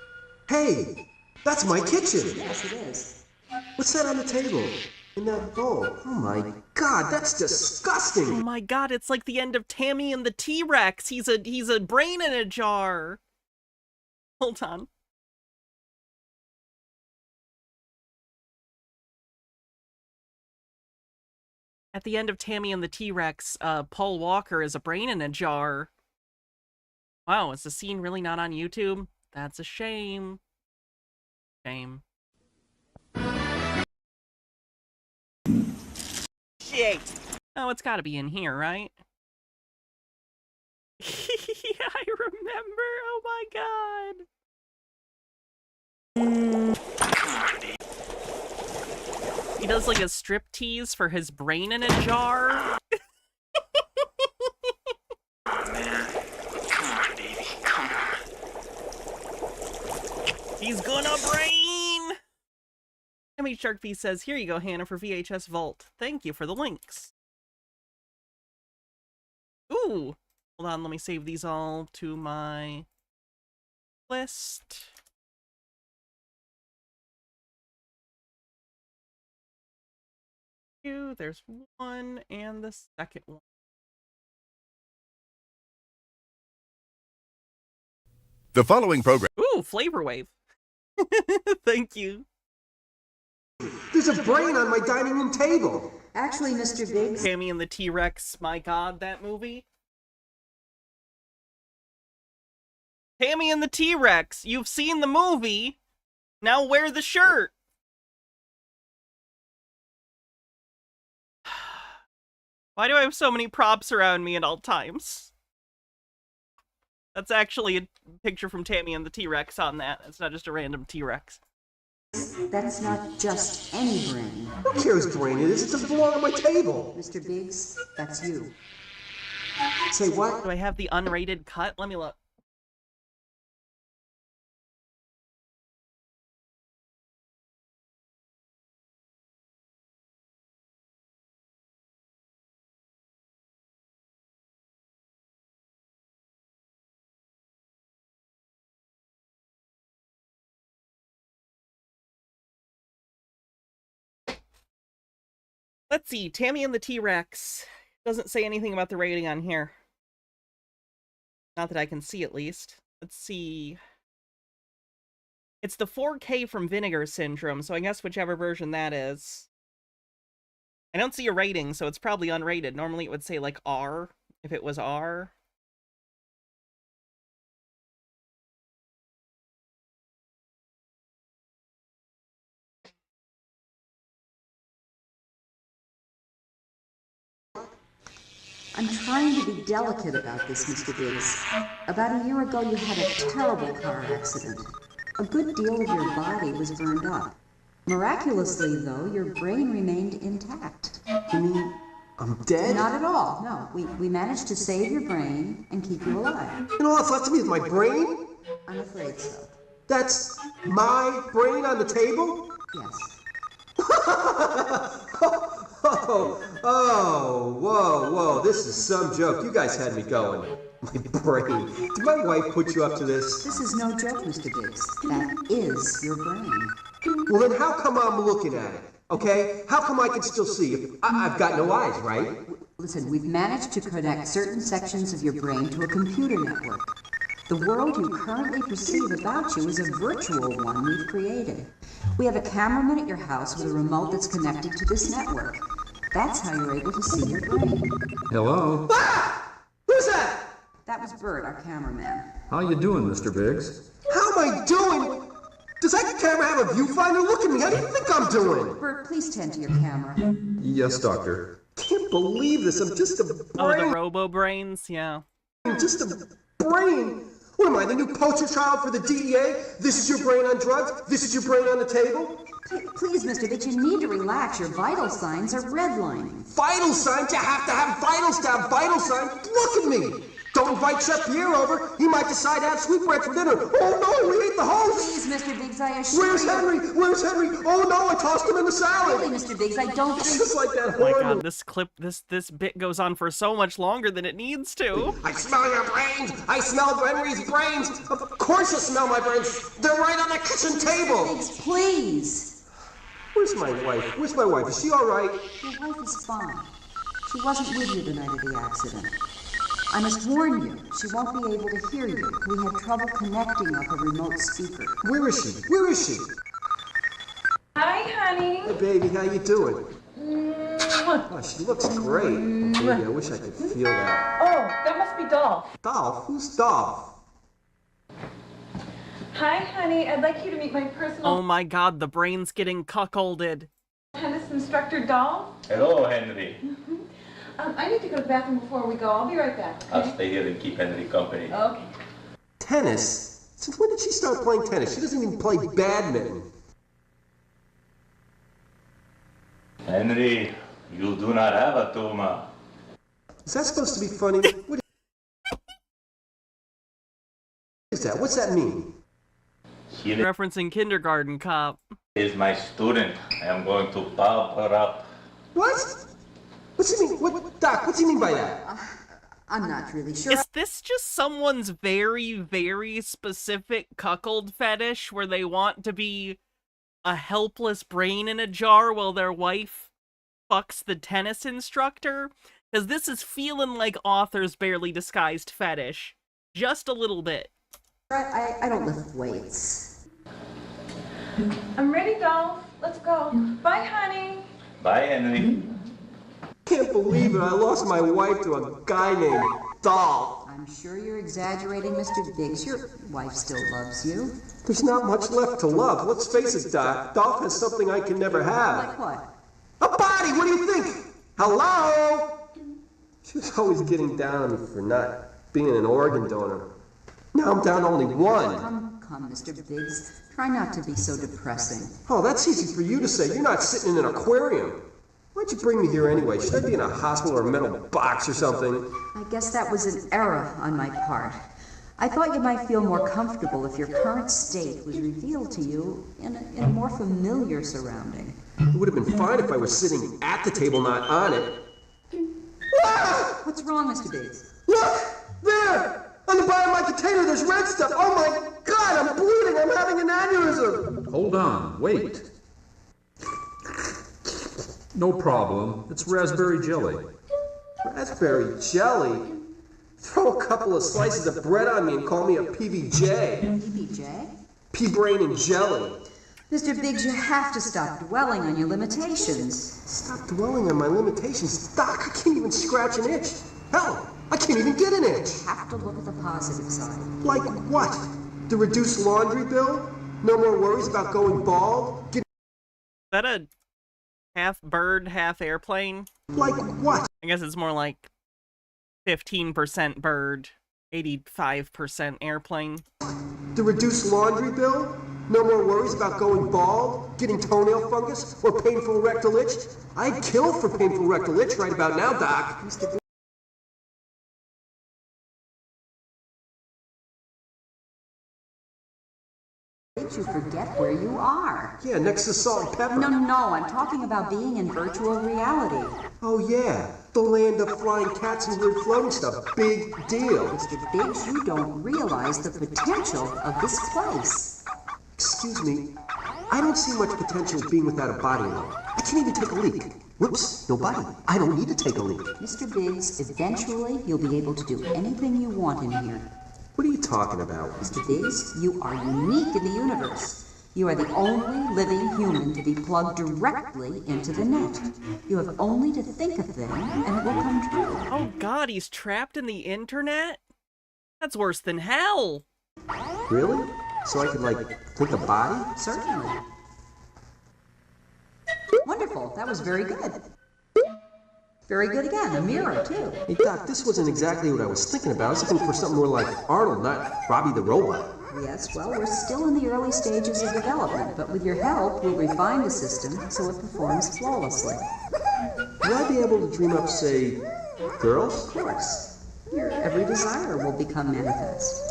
Hey! That's my kitchen! Yes, it is. What's that on the table? In that bowl? Oh my god, that's disgusting! Oh my god, it's like the end of Tammy and the T-Rex. He's a brain in a jar. Hold on. At the end of Tammy and the T-Rex, Paul Walker is a brain in a jar. Wow, is the scene really not on YouTube? That's a shame. Shame. Shit! Oh, it's gotta be in here, right? Yeah, I remember! Oh my god! He does like a strip tease for his brain in a jar. He's gonna brain! Emmy Sharkfeast says, here you go, Hannah, for VHS Vault. Thank you for the links. Ooh! Hold on, let me save these all to my list. There's one, and the second one. The following program. Ooh, Flavor Wave. Thank you. There's a brain on my dining room table. Actually, Mr. Biggs. Tammy and the T-Rex, my god, that movie. Tammy and the T-Rex, you've seen the movie. Now wear the shirt. Why do I have so many props around me at all times? That's actually a picture from Tammy and the T-Rex on that. It's not just a random T-Rex. That's not just any brain. Who cares whose brain it is? It doesn't belong on my table. Mr. Biggs, that's you. Say what? Do I have the unrated cut? Let me look. Let's see, Tammy and the T-Rex. Doesn't say anything about the rating on here. Not that I can see, at least. Let's see. It's the 4K from Vinegar Syndrome, so I guess whichever version that is. I don't see a rating, so it's probably unrated. Normally it would say, like, R, if it was R. I'm trying to be delicate about this, Mr. Biggs. About a year ago, you had a terrible car accident. A good deal of your body was burned up. Miraculously, though, your brain remained intact. You mean I'm dead? Not at all, no. We managed to save your brain and keep you alive. And all that's left of me is my brain? I'm afraid so. That's my brain on the table? Yes. Whoa, this is some joke. You guys had me going. My brain. Did my wife put you up to this? This is no joke, Mr. Biggs. That is your brain. Well, then how come I'm looking at it? Okay? How come I can still see if I've got no eyes, right? Listen, we've managed to connect certain sections of your brain to a computer network. The world you currently perceive about you is a virtual one we've created. We have a cameraman at your house with a remote that's connected to this network. That's how you're able to see your brain. Hello? Ah! Who's that? That was Bert, our cameraman. How you doing, Mr. Biggs? How am I doing? Does that camera have a viewfinder? Look at me. How do you think I'm doing? Bert, please tend to your camera. Yes, doctor. Can't believe this. I'm just a brain. Oh, the robo-brains? Yeah. Just a brain. What am I, the new poster child for the DEA? This is your brain on drugs? This is your brain on the table? Please, Mr. Biggs, you need to relax. Your vital signs are redlining. Vital signs? You have to have vitals to have vital signs? Look at me. Don't invite Chef Pierre over. He might decide to have sweetbreads for dinner. Oh, no, we ate the host. Please, Mr. Biggs, I assure you. Where's Henry? Where's Henry? Oh, no, I tossed him in the salad. Really, Mr. Biggs, I don't think... Just like that Oh my horrible... god, this clip, this bit goes on for so much longer than it needs to. I smell your brains. I smell Henry's brains. Of course you smell my brains. They're right on the kitchen table. Biggs, please. Where's my wife? Where's my wife? Is she all right? Your wife is fine. She wasn't with you the night of the accident. I must warn you, she won't be able to hear you. We had trouble connecting up a remote speaker. Where is she? Where is she? Hi, honey. Hey, baby, how you doing? Oh, she looks great. Baby, I wish I could feel that. Oh, that must be Dolph. Dolph? Who's Dolph? Hi, honey. I'd like you to meet my personal Oh my god, the brain's getting cuckolded. tennis instructor, Dolph. Hello, Henry. I need to go to the bathroom before we go. I'll be right back. I'll stay here and keep Henry company. Okay. Tennis? Since when did she start playing tennis? She doesn't even play badminton. Henry, you do not have a tumor. Is that supposed to be funny? What is that? What's that mean? She Referencing Kindergarten Cop. is my student. I am going to pop her up. What? What's he mean? What, Doc, what's he mean by that? I'm not really sure. Is this just someone's very, very specific cuckold fetish where they want to be a helpless brain in a jar while their wife fucks the tennis instructor? Because this is feeling like Author's barely disguised fetish. Just a little bit. I don't lift weights. I'm ready, Dolph. Let's go. Bye, honey. Bye, Henry. Can't believe it. I lost my wife to a guy named Dolph. I'm sure you're exaggerating, Mr. Biggs. Your wife still loves you. There's not much left to love. Let's face it, Doc. Dolph has something I can never have. Like what? A body! What do you think? Hello? She was always getting down on me for not being an organ donor. Now I'm down to only one. Come, Mr. Biggs. Try not to be so depressing. Oh, that's easy for you to say. You're not sitting in an aquarium. Why'd you bring me here anyway? Should I be in a hospital or a metal box or something? I guess that was an error on my part. I thought you might feel more comfortable if your current state was revealed to you in a more familiar surrounding. It would have been fine if I was sitting at the table, not on it. Ah! What's wrong, Mr. Biggs? Look! There! On the bottom of my container, there's red stuff. Oh my God, I'm bleeding. I'm having an aneurysm. Hold on, wait. No problem. It's raspberry jelly. Raspberry jelly? Throw a couple of slices of bread on me and call me a PBJ. PBJ? Pea brain and jelly. Mr. Biggs, you have to stop dwelling on your limitations. Stop dwelling on my limitations. Doc, I can't even scratch an itch. Hell, I can't even get an itch. You have to look at the positive side. Like what? The reduced laundry bill? No more worries about going bald? Is that a half bird, half airplane? Like what? I guess it's more like 15% bird, 85% airplane. The reduced laundry bill? No more worries about going bald, getting toenail fungus, or painful rectal itch? I'd kill for painful rectal itch right about now, Doc. You forget where you are. Yeah, next to salt and pepper. No, I'm talking about being in virtual reality. Oh yeah, the land of flying cats and weird floating stuff. Big deal. Mr. Biggs, you don't realize the potential of this place. Excuse me, I don't see much potential being without a body though. I can't even take a leak. Whoops, no body. I don't need to take a leak. Mr. Biggs, eventually you'll be able to do anything you want in here. What are you talking about? Mr. Biggs, you are unique in the universe. You are the only living human to be plugged directly into the net. You have only to think a thing, and it will come true. Oh god, he's trapped in the internet? That's worse than hell. Really? So I could, think a body? Certainly. Wonderful. That was very good. Very good again. A mirror, too. Hey, Doc, this wasn't exactly what I was thinking about. I was looking for something more like Arnold, not Robbie the Robot. Yes, well, we're still in the early stages of development, but with your help, we'll refine the system so it performs flawlessly. Will I be able to dream up, say, girls? Of course. Your every desire will become manifest.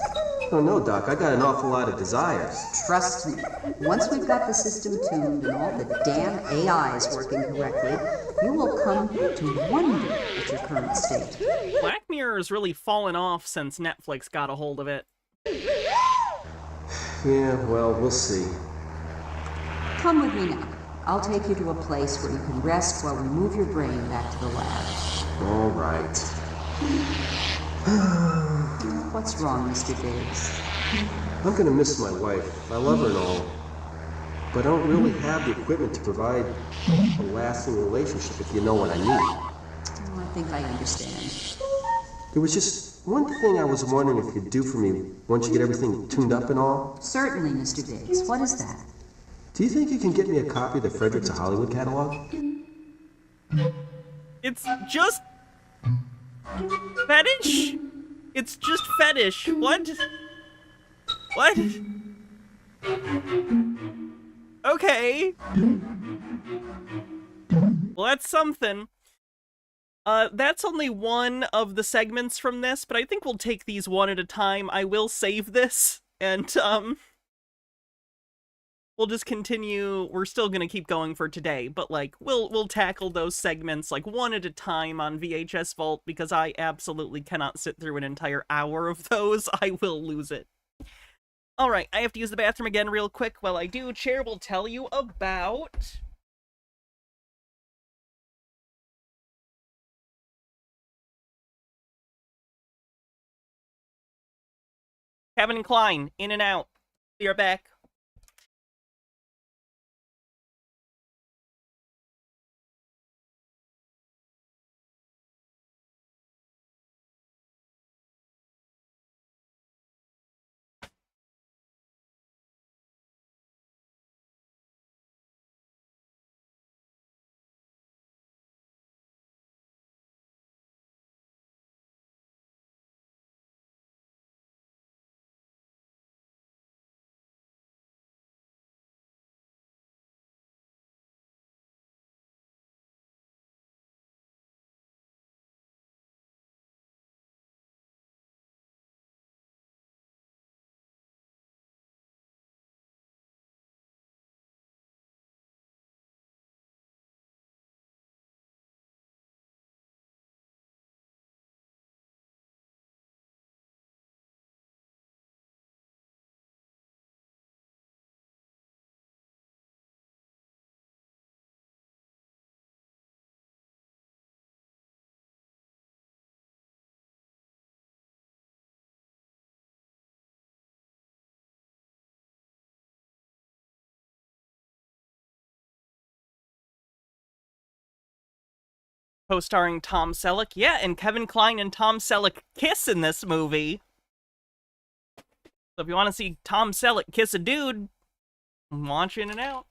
Oh, no, Doc. I got an awful lot of desires. Trust me. Once we've got the system tuned and all the damn AIs working correctly, you will come to wonder at your current state. Black Mirror has really fallen off since Netflix got a hold of it. Yeah, well, we'll see. Come with me now. I'll take you to a place where you can rest while we move your brain back to the lab. All right. What's wrong, Mr. Biggs? I'm gonna miss my wife. I love her and all. But I don't really have the equipment to provide a lasting relationship, if you know what I mean. Oh, I think I understand. There was just one thing I was wondering if you'd do for me once you get everything tuned up and all. Certainly, Mr. Biggs. What is that? Do you think you can get me a copy of the Fredericks of Hollywood catalog? It's just... fetish? It's just fetish. What? What? Okay. Well, that's something. That's only one of the segments from this, but I think we'll take these one at a time. I will save this, and, we'll just continue. We're still gonna keep going for today, but, we'll tackle those segments, one at a time on VHS Vault, because I absolutely cannot sit through an entire hour of those. I will lose it. Alright, I have to use the bathroom again real quick. While I do, Chair will tell you about... Kevin Klein, in and out. Be right back. Co-starring Tom Selleck. Yeah, and Kevin Kline and Tom Selleck kiss in this movie. So if you want to see Tom Selleck kiss a dude, watch In and Out.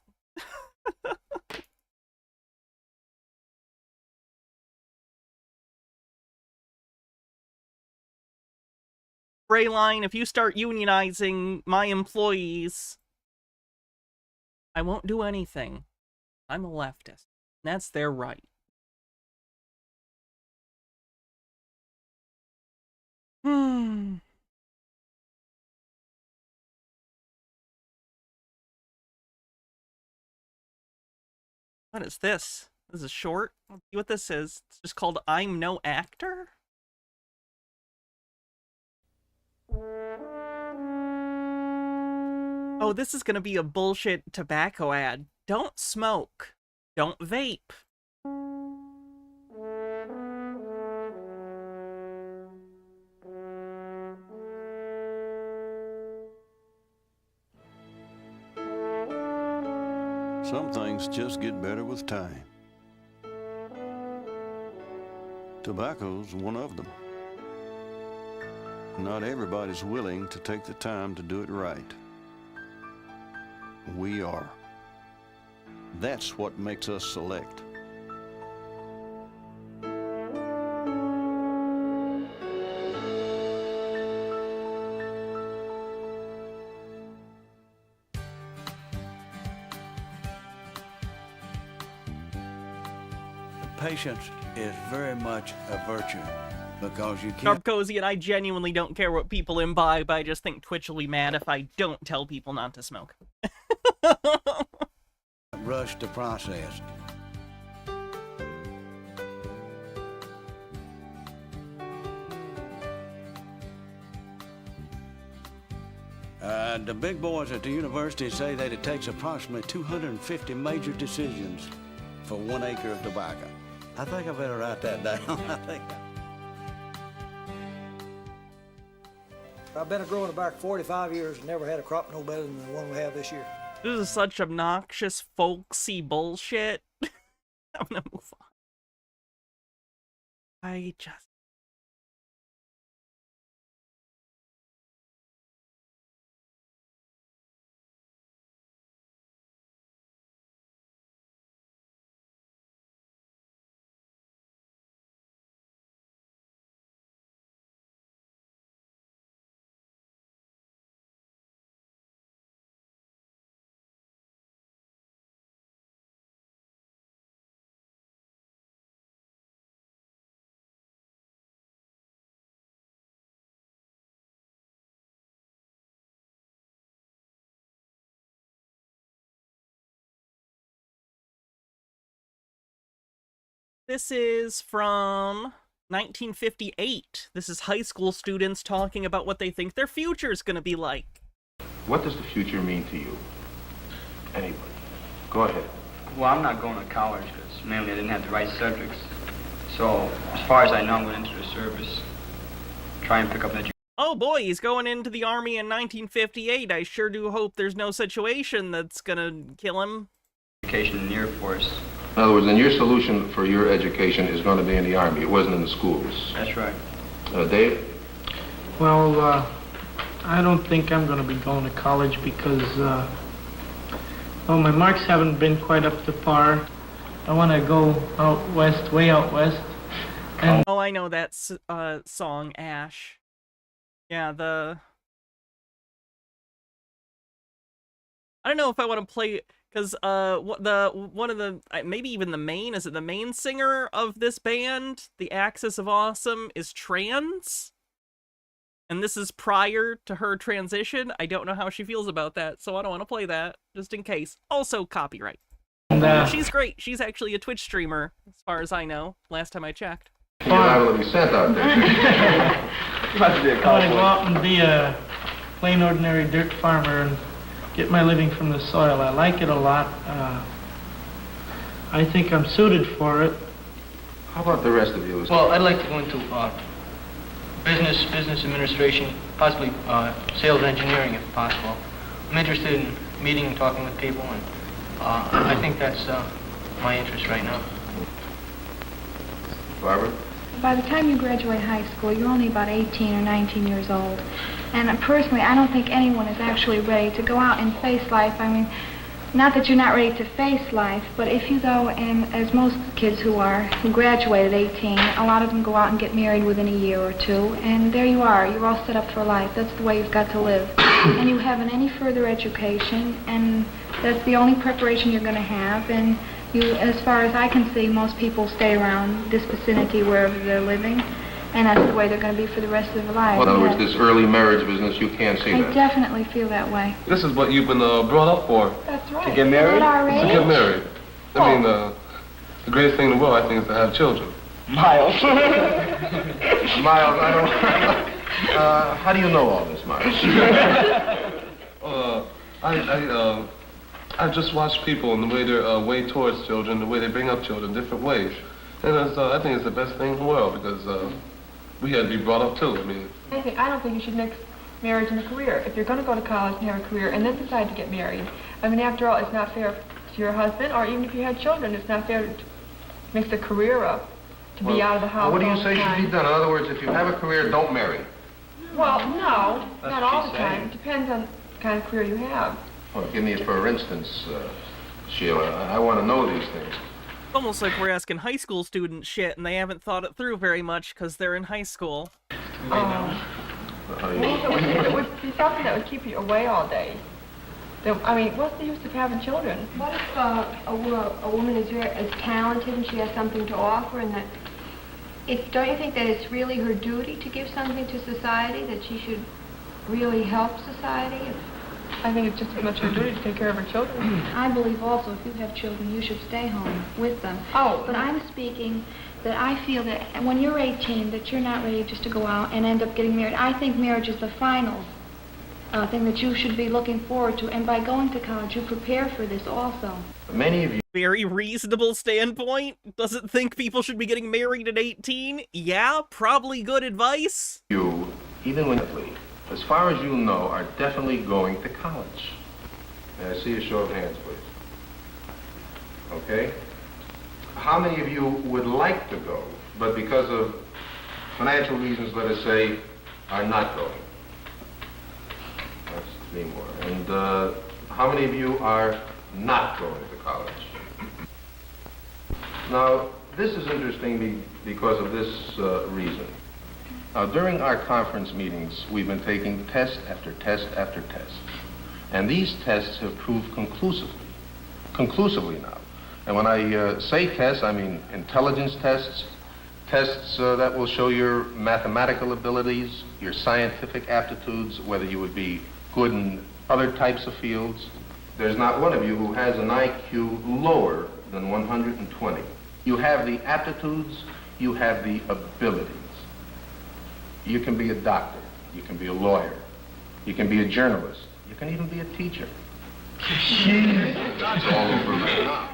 Brayline, if you start unionizing my employees, I won't do anything. I'm a leftist. That's their right. What is this? This is short? Let's see what this is. It's just called I'm No Actor? Oh, this is gonna be a bullshit tobacco ad. Don't smoke. Don't vape. Some things just get better with time. Tobacco's one of them. Not everybody's willing to take the time to do it right. We are. That's what makes us select. Patience is very much a virtue because you can't. Sharp Cozy and I genuinely don't care what people imbibe. I just think Twitch will be mad if I don't tell people not to smoke. Rush the process. The big boys at the university say that it takes approximately 250 major decisions for 1 acre of tobacco. I think I better write that down. I've been a growing tobacco 45 years and never had a crop no better than the one we have this year. This is such obnoxious, folksy bullshit. I'm gonna move on. I just... This is from 1958. This is high school students talking about what they think their future is going to be like. What does the future mean to you? Anybody? Go ahead. Well, I'm not going to college because mainly I didn't have the right subjects. So, as far as I know, I'm going to enter the service. Try and pick up an education. Oh boy, he's going into the army in 1958. I sure do hope there's no situation that's going to kill him. Education in the Air Force. In other words, then your solution for your education is going to be in the Army. It wasn't in the schools. That's right. Dave? Well, I don't think I'm going to be going to college because, well, my marks haven't been quite up to par. I want to go out west, way out west. And oh, I know that song, Ash. Yeah, I don't know if I want to play... Because one of the maybe even the main, is it the main singer of this band, the Axis of Awesome, is trans, and this is prior to her transition. I don't know how she feels about that, so I don't want to play that just in case. Also copyright. She's great. She's actually a Twitch streamer, as far as I know. Last time I checked. You're liable to be sent out there. I want to go out and be a plain ordinary dirt farmer and get my living from the soil. I like it a lot. I think I'm suited for it. How about the rest of you? Well, I'd like to go into business administration, possibly sales engineering if possible. I'm interested in meeting and talking with people, and I think that's my interest right now. Barbara? By the time you graduate high school, you're only about 18 or 19 years old. And personally, I don't think anyone is actually ready to go out and face life. I mean, Not that you're not ready to face life, but if you go and, as most kids who graduate at 18, a lot of them go out and get married within a year or two, and there you are. You're all set up for life. That's the way you've got to live. And you haven't any further education, and that's the only preparation you're going to have. And you, as far as I can see, most people stay around this vicinity wherever they're living, and that's the way they're going to be for the rest of their lives. Well, in other words, this early marriage business, you can't see I that. definitely feel that way. This is what you've been brought up for. That's right. To get married? At our To age? get married. I mean, the greatest thing in the world, I think, is to have children. Miles. Miles, I don't... how do you know all this, Miles? I've just watched people and the way they're way towards children, the way they bring up children, different ways. And I think it's the best thing in the world because we had to be brought up too. I mean, I don't think you should mix marriage and a career. If you're going to go to college and have a career and then decide to get married, I mean, after all, it's not fair to your husband, or even if you had children, it's not fair to mix a career up, to be out of the house. What do you all the say should time. be done? In other words, if you have a career, don't marry. Well, no, That's not what all she's the time. saying. It depends on the kind of career you have. Well, give me a for instance, Sheila. I want to know these things. It's almost like we're asking high school students shit, and they haven't thought it through very much because they're in high school. It would be something that would keep you away all day. I mean, what's the use of having children? What if a woman is talented and she has something to offer, and that don't you think that it's really her duty to give something to society, that she should really help society? I think it's just as much her duty to take care of her children. I believe also if you have children, you should stay home with them. Oh. But I'm speaking that I feel that when you're 18, that you're not ready just to go out and end up getting married. I think marriage is the final thing that you should be looking forward to. And by going to college, you prepare for this also. Many of you... Very reasonable standpoint. Doesn't think people should be getting married at 18. Yeah, probably good advice. You, even when as far as you know, are definitely going to college. May I see a show of hands, please? Okay. How many of you would like to go, but because of financial reasons, let us say, are not going? That's 3 more. And how many of you are not going to college? Now, this is interesting because of this reason. During our conference meetings, we've been taking test after test after test. And these tests have proved conclusively now. And when I say tests, I mean intelligence tests, tests that will show your mathematical abilities, your scientific aptitudes, whether you would be good in other types of fields. There's not one of you who has an IQ lower than 120. You have the aptitudes, you have the abilities. You can be a doctor, you can be a lawyer, you can be a journalist, you can even be a teacher. That's all over now.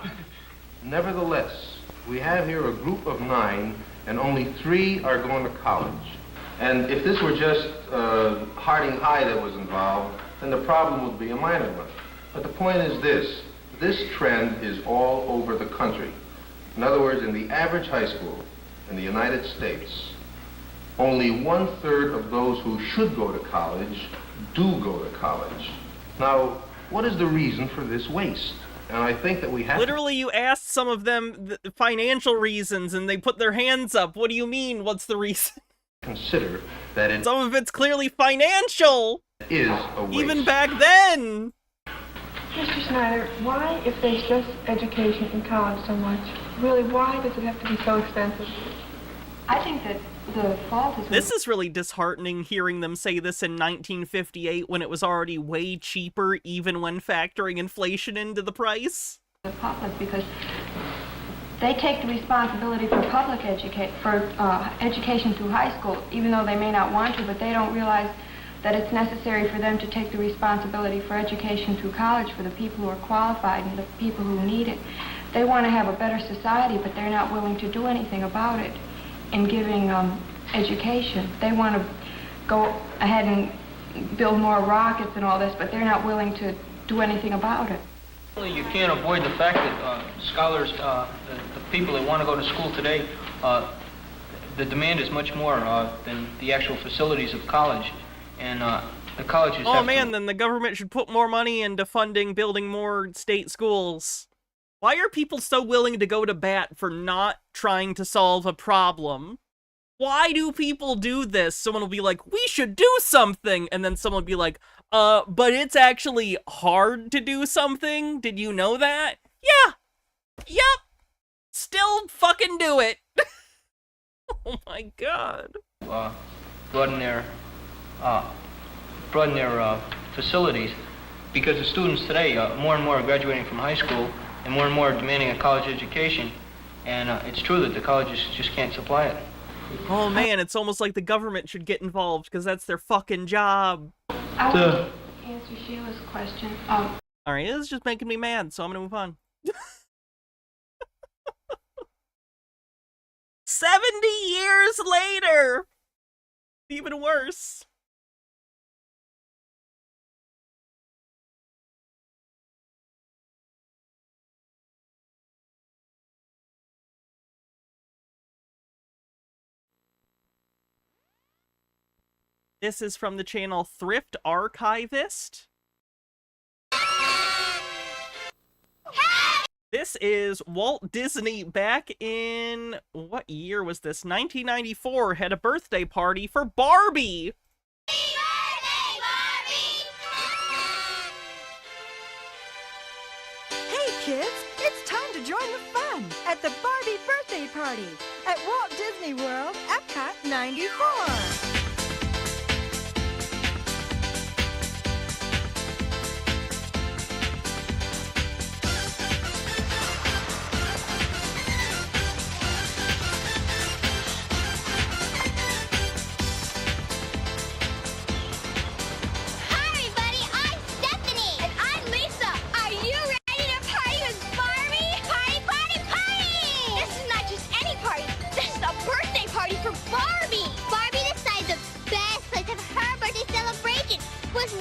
Nevertheless, we have here a group of 9, and only 3 are going to college. And if this were just Harding High that was involved, then the problem would be a minor one. But the point is this trend is all over the country. In other words, in the average high school in the United States, only 1/3 of those who should go to college do go to college. Now, what is the reason for this waste? And I think that we have... Literally, you asked some of them the financial reasons, and they put their hands up. What do you mean, what's the reason? Consider that some of it's clearly financial! Is a waste. Even back then! Mr. Snyder, why, if they stress education in college so much, really, why does it have to be so expensive? I think that the fault is... This is really disheartening hearing them say this in 1958 when it was already way cheaper, even when factoring inflation into the price. The public, because they take the responsibility for public education through high school, even though they may not want to, but they don't realize that it's necessary for them to take the responsibility for education through college for the people who are qualified and the people who need it. They want to have a better society, but they're not willing to do anything about it in giving education. They want to go ahead and build more rockets and all this, but they're not willing to do anything about it. You can't avoid the fact that scholars, the people that want to go to school today, the demand is much more than the actual facilities of college. And the colleges. Oh have man, then the government should put more money into funding building more state schools. Why are people so willing to go to bat for not trying to solve a problem? Why do people do this? Someone will be like, we should do something, and then someone will be like, but it's actually hard to do something. Did you know that? Yeah. Yep. Still fucking do it. Oh my god. Broaden their facilities, because the students today, more and more are graduating from high school, and more are demanding a college education, and it's true that the colleges just can't supply it. Oh man, it's almost like the government should get involved, because that's their fucking job. I want to answer Sheila's question. Alright, this is just making me mad, so I'm gonna move on. 70 years later! Even worse. This is from the channel Thrift Archivist. This is Walt Disney back in, what year was this? 1994, had a birthday party for Barbie. Happy birthday, Barbie! Hey kids, it's time to join the fun at the Barbie birthday party at Walt Disney World, Epcot 94.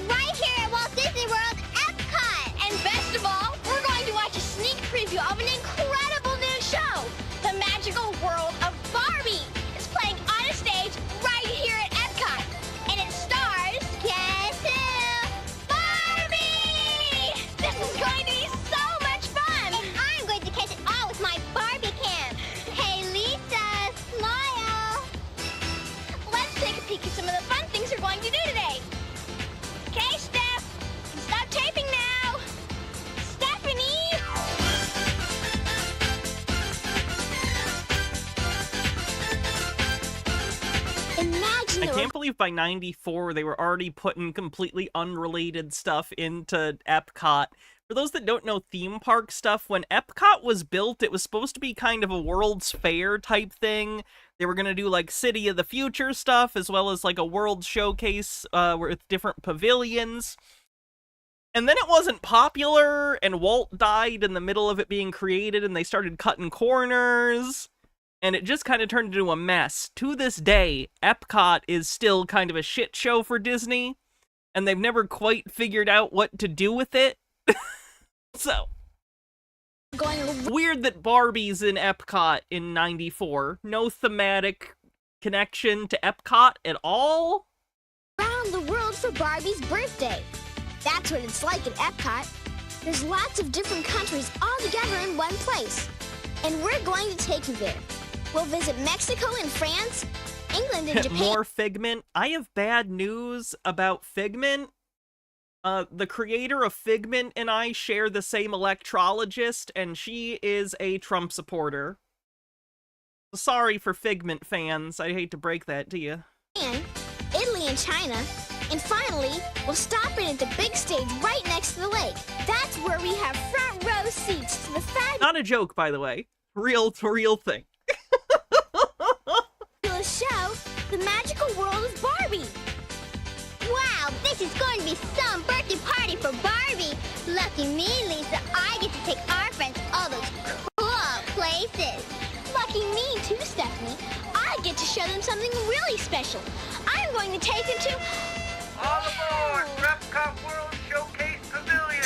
Right here at Walt Disney World, Epcot! And best of all, we're going to watch a sneak preview of an incredible new show, The Magical World of Barbie. It's playing on a stage right here at Epcot. And it stars, guess who? Barbie! This is going to be so much fun! And I'm going to catch it all with my Barbie cam. Hey, Lisa, smile! Let's take a peek at some of the fun things we're going to do today. Okay, Steph, stop taping now. Stephanie! Imagine I can't believe by 94 they were already putting completely unrelated stuff into Epcot. For those that don't know theme park stuff, when Epcot was built, it was supposed to be kind of a World's Fair type thing. They were going to do like City of the Future stuff, as well as like a World Showcase with different pavilions. And then it wasn't popular, and Walt died in the middle of it being created, and they started cutting corners, and it just kind of turned into a mess. To this day, Epcot is still kind of a shit show for Disney, and they've never quite figured out what to do with it. So, weird that Barbie's in Epcot in 94. No thematic connection to Epcot at all. Around the world for Barbie's birthday. That's what it's like at Epcot. There's lots of different countries all together in one place. And we're going to take you there. We'll visit Mexico and France, England and Japan. More Figment. I have bad news about Figment. The creator of Figment and I share the same electrologist, and she is a Trump supporter. Sorry for Figment fans. I hate to break that to you. Italy and China. And finally, we'll stop in at the big stage right next to the lake. That's where we have front row seats to the fabulous Not a joke, by the way. Real thing. show, The Magical World of Barbie. Wow, this is going to be some birthday party for Barbie. Lucky me, Lisa. I get to take our friends to all those cool places. Lucky me, too, Stephanie. I get to show them something really special. I'm going to take them to... All aboard, Epcot World Showcase Pavilion.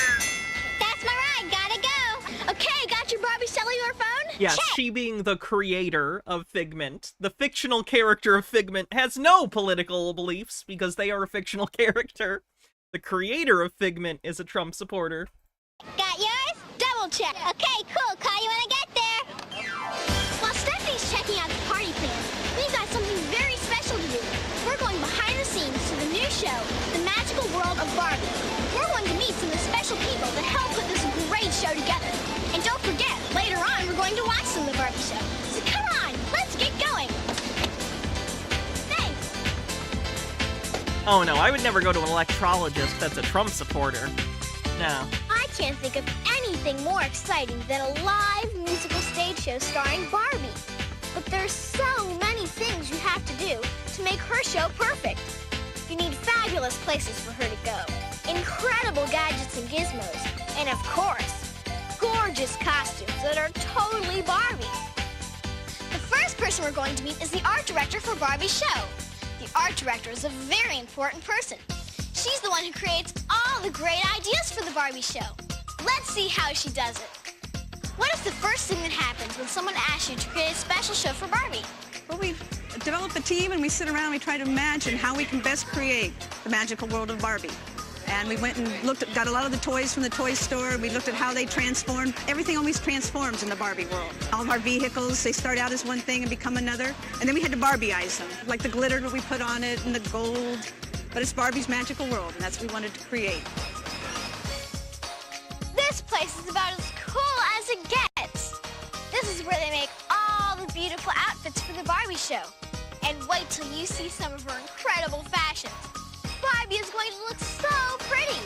That's my ride. Gotta go. Okay, got your Barbie cellular phone? Yes, she being the creator of Figment. The fictional character of Figment has no political beliefs because they are a fictional character. The creator of Figment is a Trump supporter. Got yours? Double check. Okay, cool. Call you when I get there. While Stephanie's checking out the party plans, we've got something very special to do. We're going behind the scenes to the new show, The Magical World of Barbie. We're going to meet some of the special people that helped put this great show together. And don't forget, later on, we're going to watch some of the Barbie show. So come on, let's get going. Thanks. Oh no, I would never go to an electrologist that's a Trump supporter. No. I can't think of anything more exciting than a live musical stage show starring Barbie. But there's so many things you have to do to make her show perfect. You need fabulous places for her to go, incredible gadgets and gizmos, and of course, gorgeous costumes that are totally Barbie. The first person we're going to meet is the art director for Barbie's show. The art director is a very important person. She's the one who creates all the great ideas for the Barbie show. Let's see how she does it. What is the first thing that happens when someone asks you to create a special show for Barbie? Well, we've developed a team and we sit around and we try to imagine how we can best create the magical world of Barbie. And we went and got a lot of the toys from the toy store. We looked at how they transformed. Everything always transforms in the Barbie world. All of our vehicles, they start out as one thing and become another. And then we had to Barbieize them, like the glitter that we put on it and the gold. But it's Barbie's magical world, and that's what we wanted to create. This place is about as cool as it gets. This is where they make all the beautiful outfits for the Barbie show. And wait till you see some of her incredible fashions. Barbie is going to look so pretty.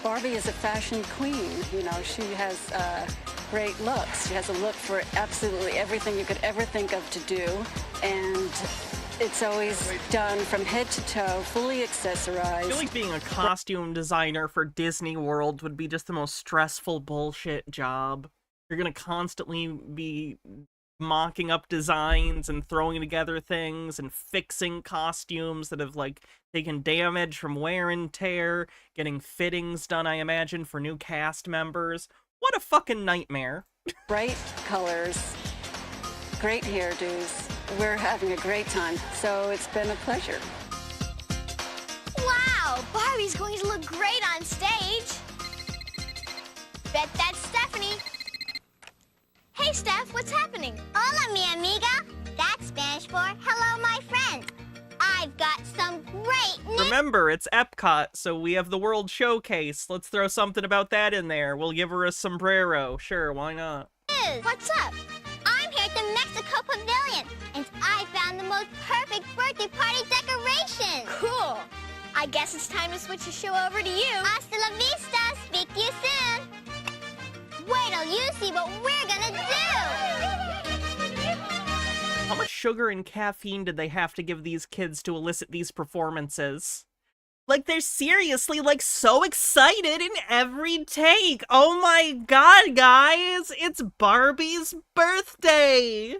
Barbie is a fashion queen. You know, she has great looks. She has a look for absolutely everything you could ever think of to do. And it's always done from head to toe, fully accessorized. I feel like being a costume designer for Disney World would be just the most stressful bullshit job. You're gonna constantly be mocking up designs and throwing together things and fixing costumes that have, like, taken damage from wear and tear, getting fittings done, I imagine, for new cast members. What a fucking nightmare. Bright colors, great hairdos. We're having a great time, so it's been a pleasure. Wow, Barbie's going to look great on stage. Bet that's Stephanie. Hey, Steph, what's happening? Hola, mi amiga. That's Spanish for hello, my friend. I've got some great news. Remember, it's Epcot, so we have the World Showcase. Let's throw something about that in there. We'll give her a sombrero. Sure, why not? What's up? I'm here at the Mexico Pavilion, and I found the most perfect birthday party decoration. Cool. I guess it's time to switch the show over to you. Hasta la vista. Speak to you soon. Wait till you see what we're gonna do. How much sugar and caffeine did they have to give these kids to elicit these performances? Like, they're seriously, like, so excited in every take. Oh my god, guys! It's Barbie's birthday!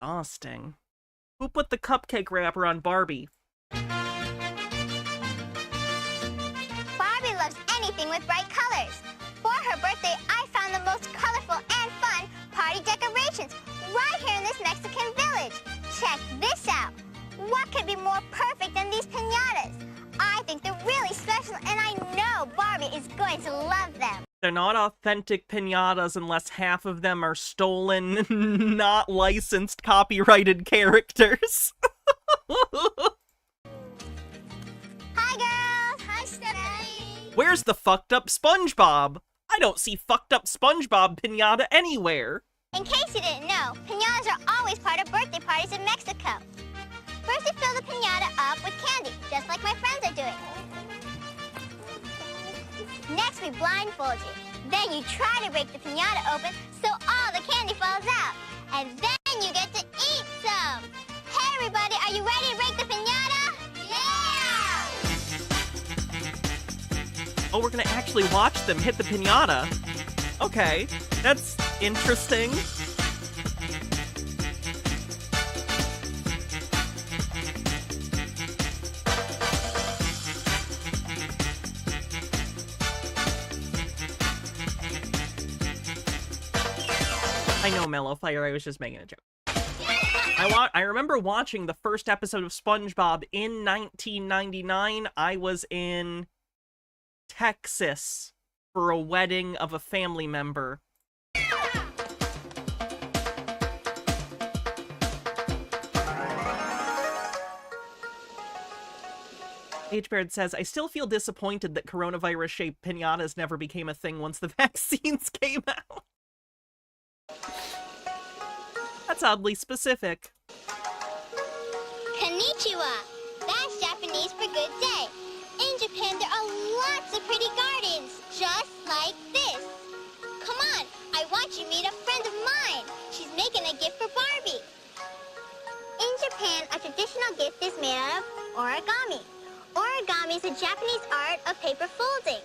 Exhausting. Who put the cupcake wrapper on Barbie? Barbie loves anything with bright colors. For her birthday, I found the most colorful and fun party decorations right here in this Mexican village. Check this out. What could be more perfect than these piñatas? I think they're really special, and I know Barbie is going to love them. They're not authentic piñatas unless half of them are stolen, not licensed, copyrighted characters. Hi, girls. Hi, Stephanie. Where's the fucked up SpongeBob? I don't see fucked up SpongeBob piñata anywhere. In case you didn't know, piñatas are always part of birthday parties in Mexico. First, we fill the piñata up with candy, just like my friends are doing. Next, we blindfold you. Then you try to break the piñata open so all the candy falls out. And then you get to eat some. Hey, everybody, are you ready to break the piñata? Yeah! Oh, we're gonna actually watch them hit the piñata. Okay, that's interesting. I know, Mellowfire, I was just making a joke. I remember watching the first episode of SpongeBob in 1999. I was in Texas for a wedding of a family member. H-Baird says, I still feel disappointed that coronavirus-shaped piñatas never became a thing once the vaccines came out. That's oddly specific. Konnichiwa. That's Japanese for good day. In Japan, there are lots of pretty gardens, just like this. Come on, I want you to meet a friend of mine. She's making a gift for Barbie. In Japan, a traditional gift is made out of origami. Origami is a Japanese art of paper folding.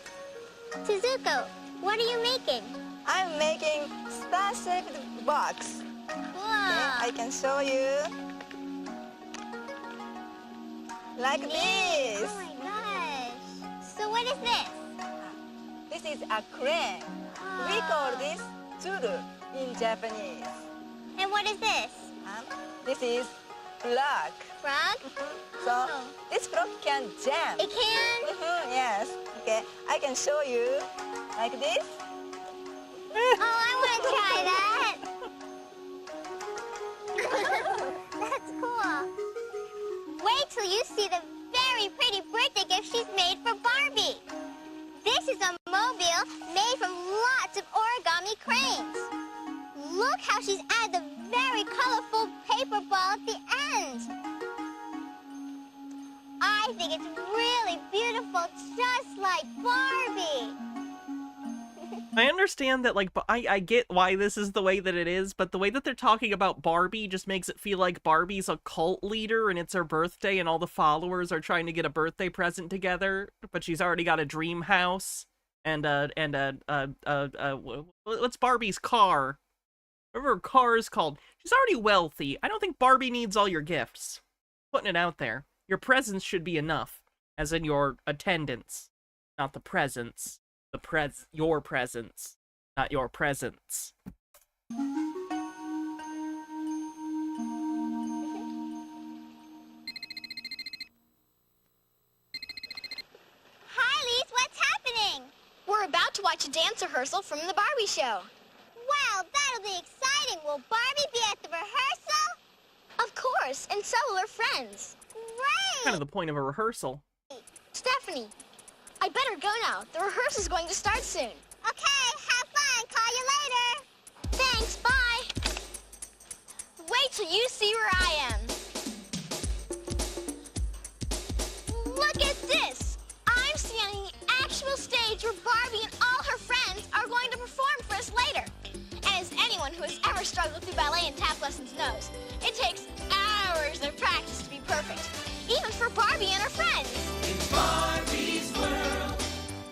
Suzuko, what are you making? I'm making star-shaped box. Wow. I can show you. Like this. Oh my gosh. So what is this? This is a crane. We call this tsuru in Japanese. And what is this? This is frog. Frog? So this frog can jump. It can? Yes. Okay, I can show you. Like this. Oh, I want to try that. That's cool. Wait till you see the very pretty birthday gift she's made for Barbie. This is a mobile made from lots of origami cranes. Look how she's added the very colorful paper ball at the end. I think it's really beautiful, just like Barbie. I understand that, like, I get why this is the way that it is, but the way that they're talking about Barbie just makes it feel like Barbie's a cult leader and it's her birthday and all the followers are trying to get a birthday present together, but she's already got a dream house and what's Barbie's car? Whatever her car is called. She's already wealthy. I don't think Barbie needs all your gifts. Putting it out there. Your presence should be enough, as in your attendance, not the presence. Your presence, not your presence. Hi, Lise, what's happening? We're about to watch a dance rehearsal from the Barbie show. Wow, that'll be exciting. Will Barbie be at the rehearsal? Of course, and so will her friends. Great! Kind of the point of a rehearsal. Stephanie, I better go now. The rehearsal's going to start soon. Okay, have fun. Call you later. Thanks, bye. Wait till you see where I am. Look at this. I'm standing on the actual stage where Barbie and all her friends are going to perform for us later. And as anyone who has ever struggled through ballet and tap lessons knows, it takes hours of practice to be perfect, even for Barbie and her friends. In Barbie's world,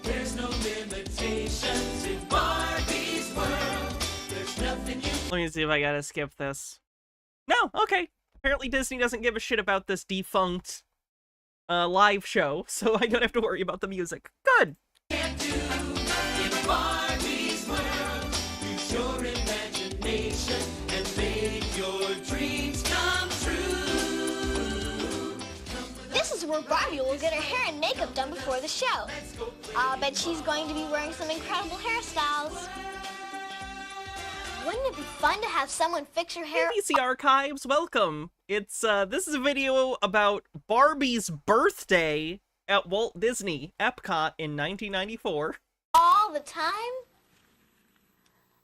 there's no limitations. In Barbie's world, there's nothing you... Let me see if I gotta skip this. No, okay. Apparently Disney doesn't give a shit about this defunct live show, so I don't have to worry about the music. Good! can't do. In Barbie's world, use your imagination and make your dreams come true. This is where Barbie will get her hair and makeup done before the show. I'll bet she's going to be wearing some incredible hairstyles. Wouldn't it be fun to have someone fix your hair? ABC Archives, welcome! It's, this is a video about Barbie's birthday at Walt Disney Epcot in 1994. All the time?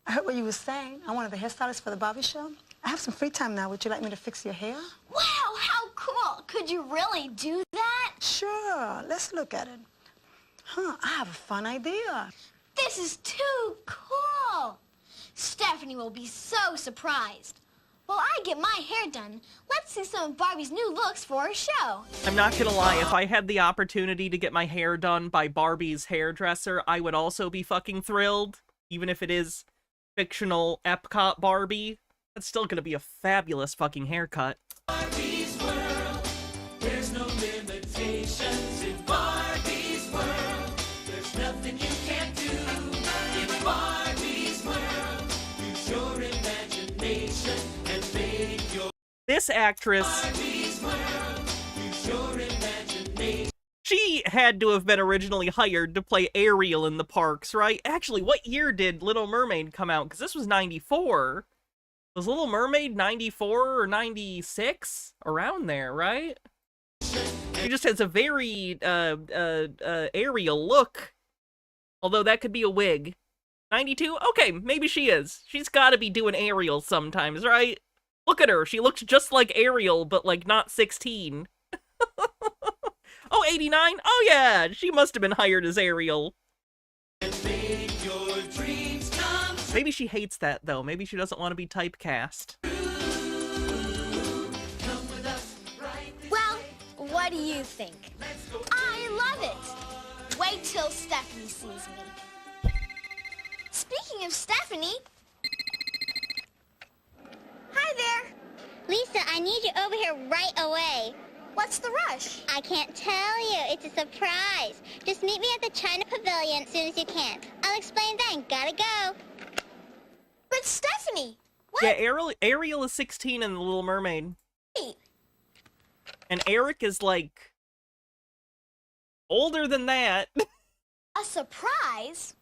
I heard what you were saying. I'm one of the hairstylists for the Barbie show. I have some free time now. Would you like me to fix your hair? Wow, how cool! Could you really do that? Sure. Let's look at it. Huh, I have a fun idea. This is too cool! Stephanie will be so surprised. While I get my hair done, let's see some of Barbie's new looks for her show. I'm not gonna lie, if I had the opportunity to get my hair done by Barbie's hairdresser, I would also be fucking thrilled. Even if it is fictional Epcot Barbie, that's still gonna be a fabulous fucking haircut. Barbie's world, there's no limitations. In Barbie's world, there's nothing you can't do. In Barbie's world, use your imagination. This actress, she had to have been originally hired to play Ariel in the parks, right? Actually, what year did Little Mermaid come out? Because this was 94. Was Little Mermaid 94 or 96? Around there, right? She just has a very Ariel look. Although that could be a wig. 92? Okay, maybe she is. She's gotta be doing Ariel sometimes, right? Look at her. She looks just like Ariel, but like not 16. Oh, 89? Oh yeah, she must have been hired as Ariel. Maybe she hates that, though. Maybe she doesn't want to be typecast. Well, what do you think? I love it. Wait till Stephanie sees me. Speaking of Stephanie... Hi there. Lisa, I need you over here right away. What's the rush? I can't tell you. It's a surprise. Just meet me at the China Pavilion as soon as you can. I'll explain then. Gotta go. But Stephanie, what? Yeah, Ariel is 16 in The Little Mermaid. Wait. And Eric is, like, older than that. A surprise?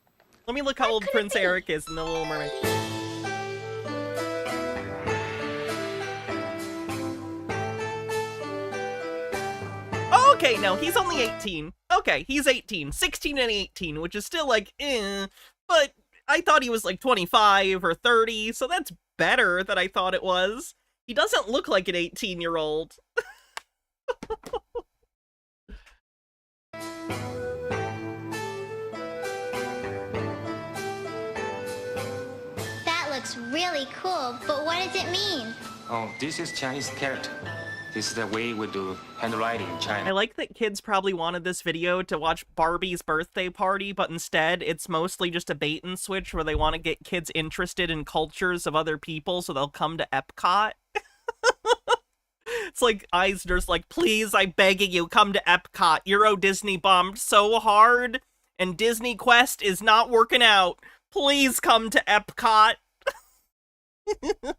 Let me look how old Prince Eric is in The Little Mermaid. Okay, no, he's only 18. Okay, he's 18. 16 and 18, which is still like, but I thought he was like 25 or 30, so that's better than I thought it was. He doesn't look like an 18-year-old. That looks really cool, but what does it mean? Oh, this is Chinese character. This is the way we do handwriting in China. I like that kids probably wanted this video to watch Barbie's birthday party, but instead it's mostly just a bait and switch where they want to get kids interested in cultures of other people so they'll come to Epcot. It's like Eisner's like, please, I'm begging you, come to Epcot. Euro Disney bombed so hard, and Disney Quest is not working out. Please come to Epcot. The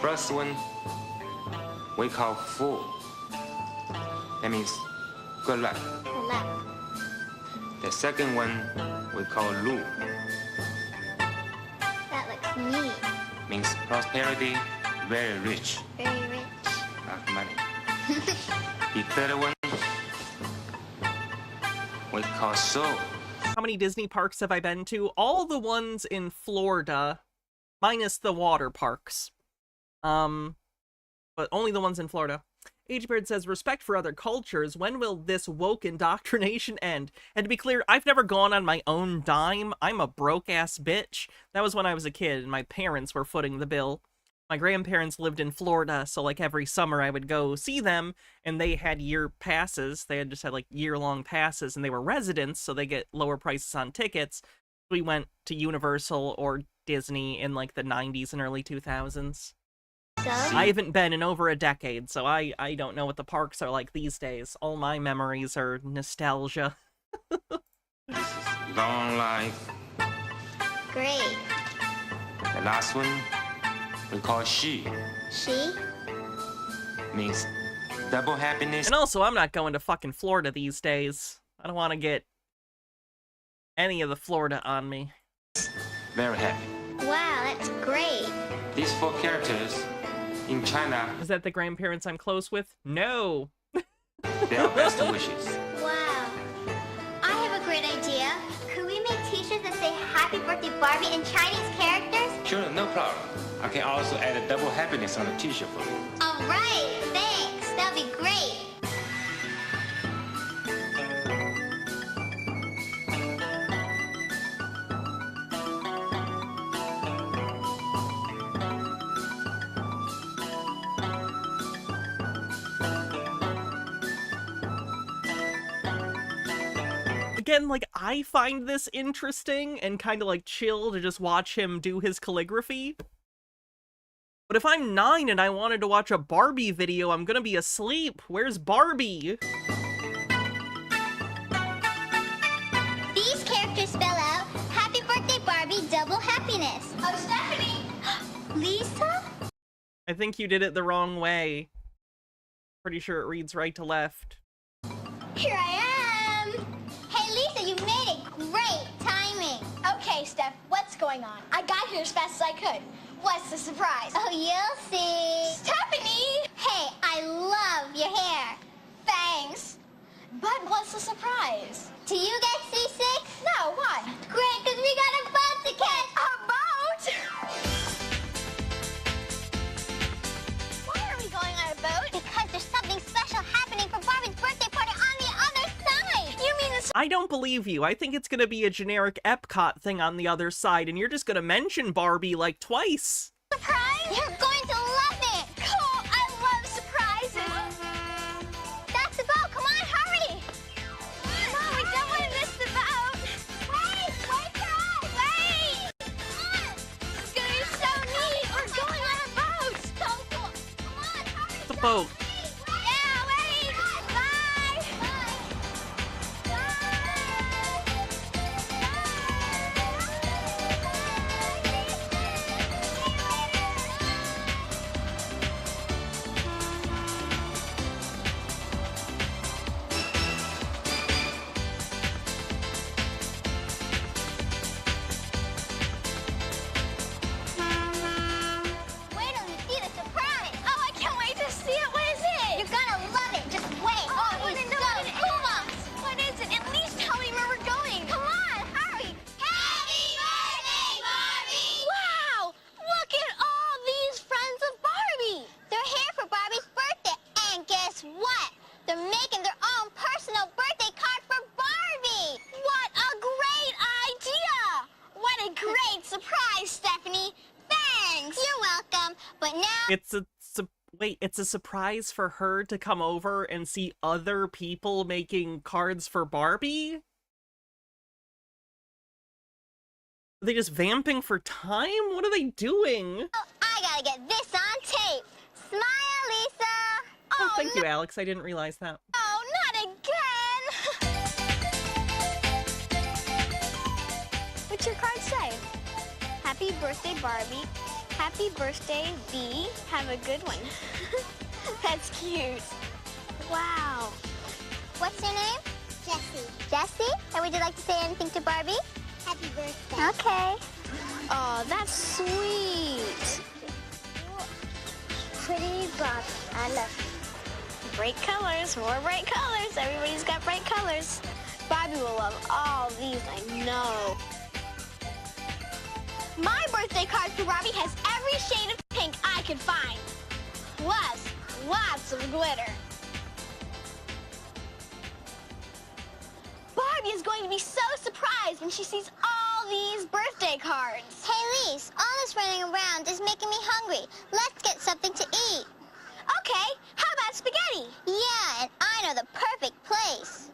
first one we call Fu. That means good luck. Good luck. The second one we call Lu. That looks neat. Means prosperity, very rich. Very rich. Of money. The third one we call Soul. How many Disney parks have I been to? All the ones in Florida, minus the water parks. But only the ones in Florida. Agebird says, respect for other cultures. When will this woke indoctrination end? And to be clear, I've never gone on my own dime. I'm a broke-ass bitch. That was when I was a kid, and my parents were footing the bill. My grandparents lived in Florida, so like every summer I would go see them, and they had year passes. They had just had like year-long passes, and they were residents, so they get lower prices on tickets. We went to Universal or Disney in like the 90s and early 2000s. I haven't been in over a decade, so I don't know what the parks are like these days. All my memories are nostalgia. Long life. Great. The last one we call She. She? Means double happiness. And also, I'm not going to fucking Florida these days. I don't want to get any of the Florida on me. Very happy. Wow, that's great. These four characters in China. Is that the grandparents I'm close with? No. They are best wishes. Wow. I have a great idea. Could we make t-shirts that say Happy Birthday Barbie in Chinese characters? Sure, no problem. I can also add a double happiness on the t-shirt for you. All right, thanks. That'll be great. Again, like, I find this interesting and kind of, like, chill to just watch him do his calligraphy. But if I'm 9 and I wanted to watch a Barbie video, I'm gonna be asleep. Where's Barbie? These characters spell out Happy Birthday Barbie double happiness. Oh, Stephanie! Lisa? I think you did it the wrong way. Pretty sure it reads right to left. Here I am! Hey, Lisa, you made it. Great timing. Okay, Steph, what's going on? I got here as fast as I could. What's the surprise? Oh, you'll see. Stephanie! Hey, I love your hair. Thanks. But what's the surprise? Do you get seasick? No, why? Great, because we got a boat to catch. A boat? Why are we going on a boat? Because there's something special happening for Barbie's birthday party on the other side. You mean this? I don't believe you. I think it's gonna be a generic Epcot thing on the other side, and you're just gonna mention Barbie like twice. Surprise? You're going to love it. Cool, I love surprises. That's the boat. Come on, hurry. Mom, we don't want to miss the boat. Wait for us. Wait. Come on. It's going to be so neat. We're going on a boat. So cool. Come on, hurry. The boat. Yeah, wait. Bye. Wait till you see the surprise. Oh, I can't wait to see it. What is it? You're gonna love it. Just wait. Oh, it was so cool. What is it? At least tell me where we're going. Come on, hurry. Happy birthday, Barbie! Wow! Look at all these friends of Barbie. They're here for Barbie's birthday. And guess what? They're making their own personal birthday card for Barbie. What a great idea! What a great surprise, Stephanie. Thanks. You're welcome. But now... It's a surprise for her to come over and see other people making cards for Barbie? Are they just vamping for time? What are they doing? I gotta get this on tape. Smile, Lisa. Oh, thank you, Alex. I didn't realize that. Oh, not again. What's your card say? Happy birthday, Barbie. Happy birthday, B. Have a good one. That's cute. Wow. What's your name? Jessie. Jessie? And would you like to say anything to Barbie? Happy birthday. Okay. Oh, that's sweet. Pretty Barbie. I love you. Bright colors, more bright colors. Everybody's got bright colors. Barbie will love all these, I know. My birthday card for Barbie has every shade of pink I could find. Plus, lots of glitter. Barbie is going to be so surprised when she sees all these birthday cards. Hey, Lise, all this running around is making me hungry. Let's get something to eat. Okay, how about spaghetti? Yeah, and I know the perfect place.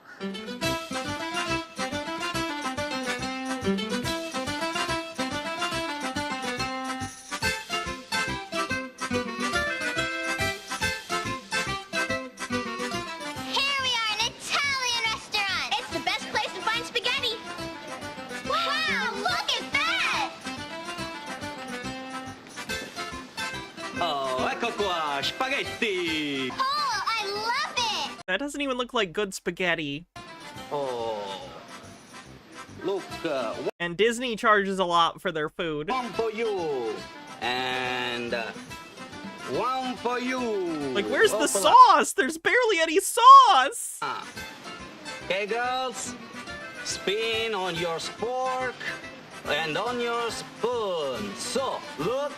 Here we are, an Italian restaurant. It's the best place to find spaghetti. Wow, look at that! Oh, ecco qua, spaghetti! Oh, I love it! That doesn't even look like good spaghetti. Oh, look, And Disney charges a lot for their food. one for you, and one for you. Like, where's the sauce? There's barely any sauce! Okay, girls, spin on your fork and on your spoon. So, look.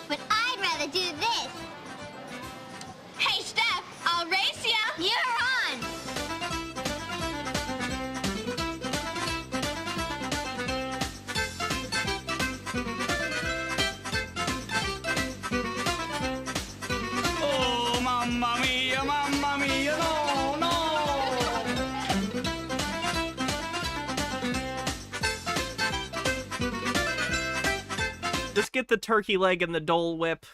But I'd rather do this. Hey, Steph, I'll race ya. You're on. Oh, mamma mia, no, no. Just get the turkey leg and the Dole Whip.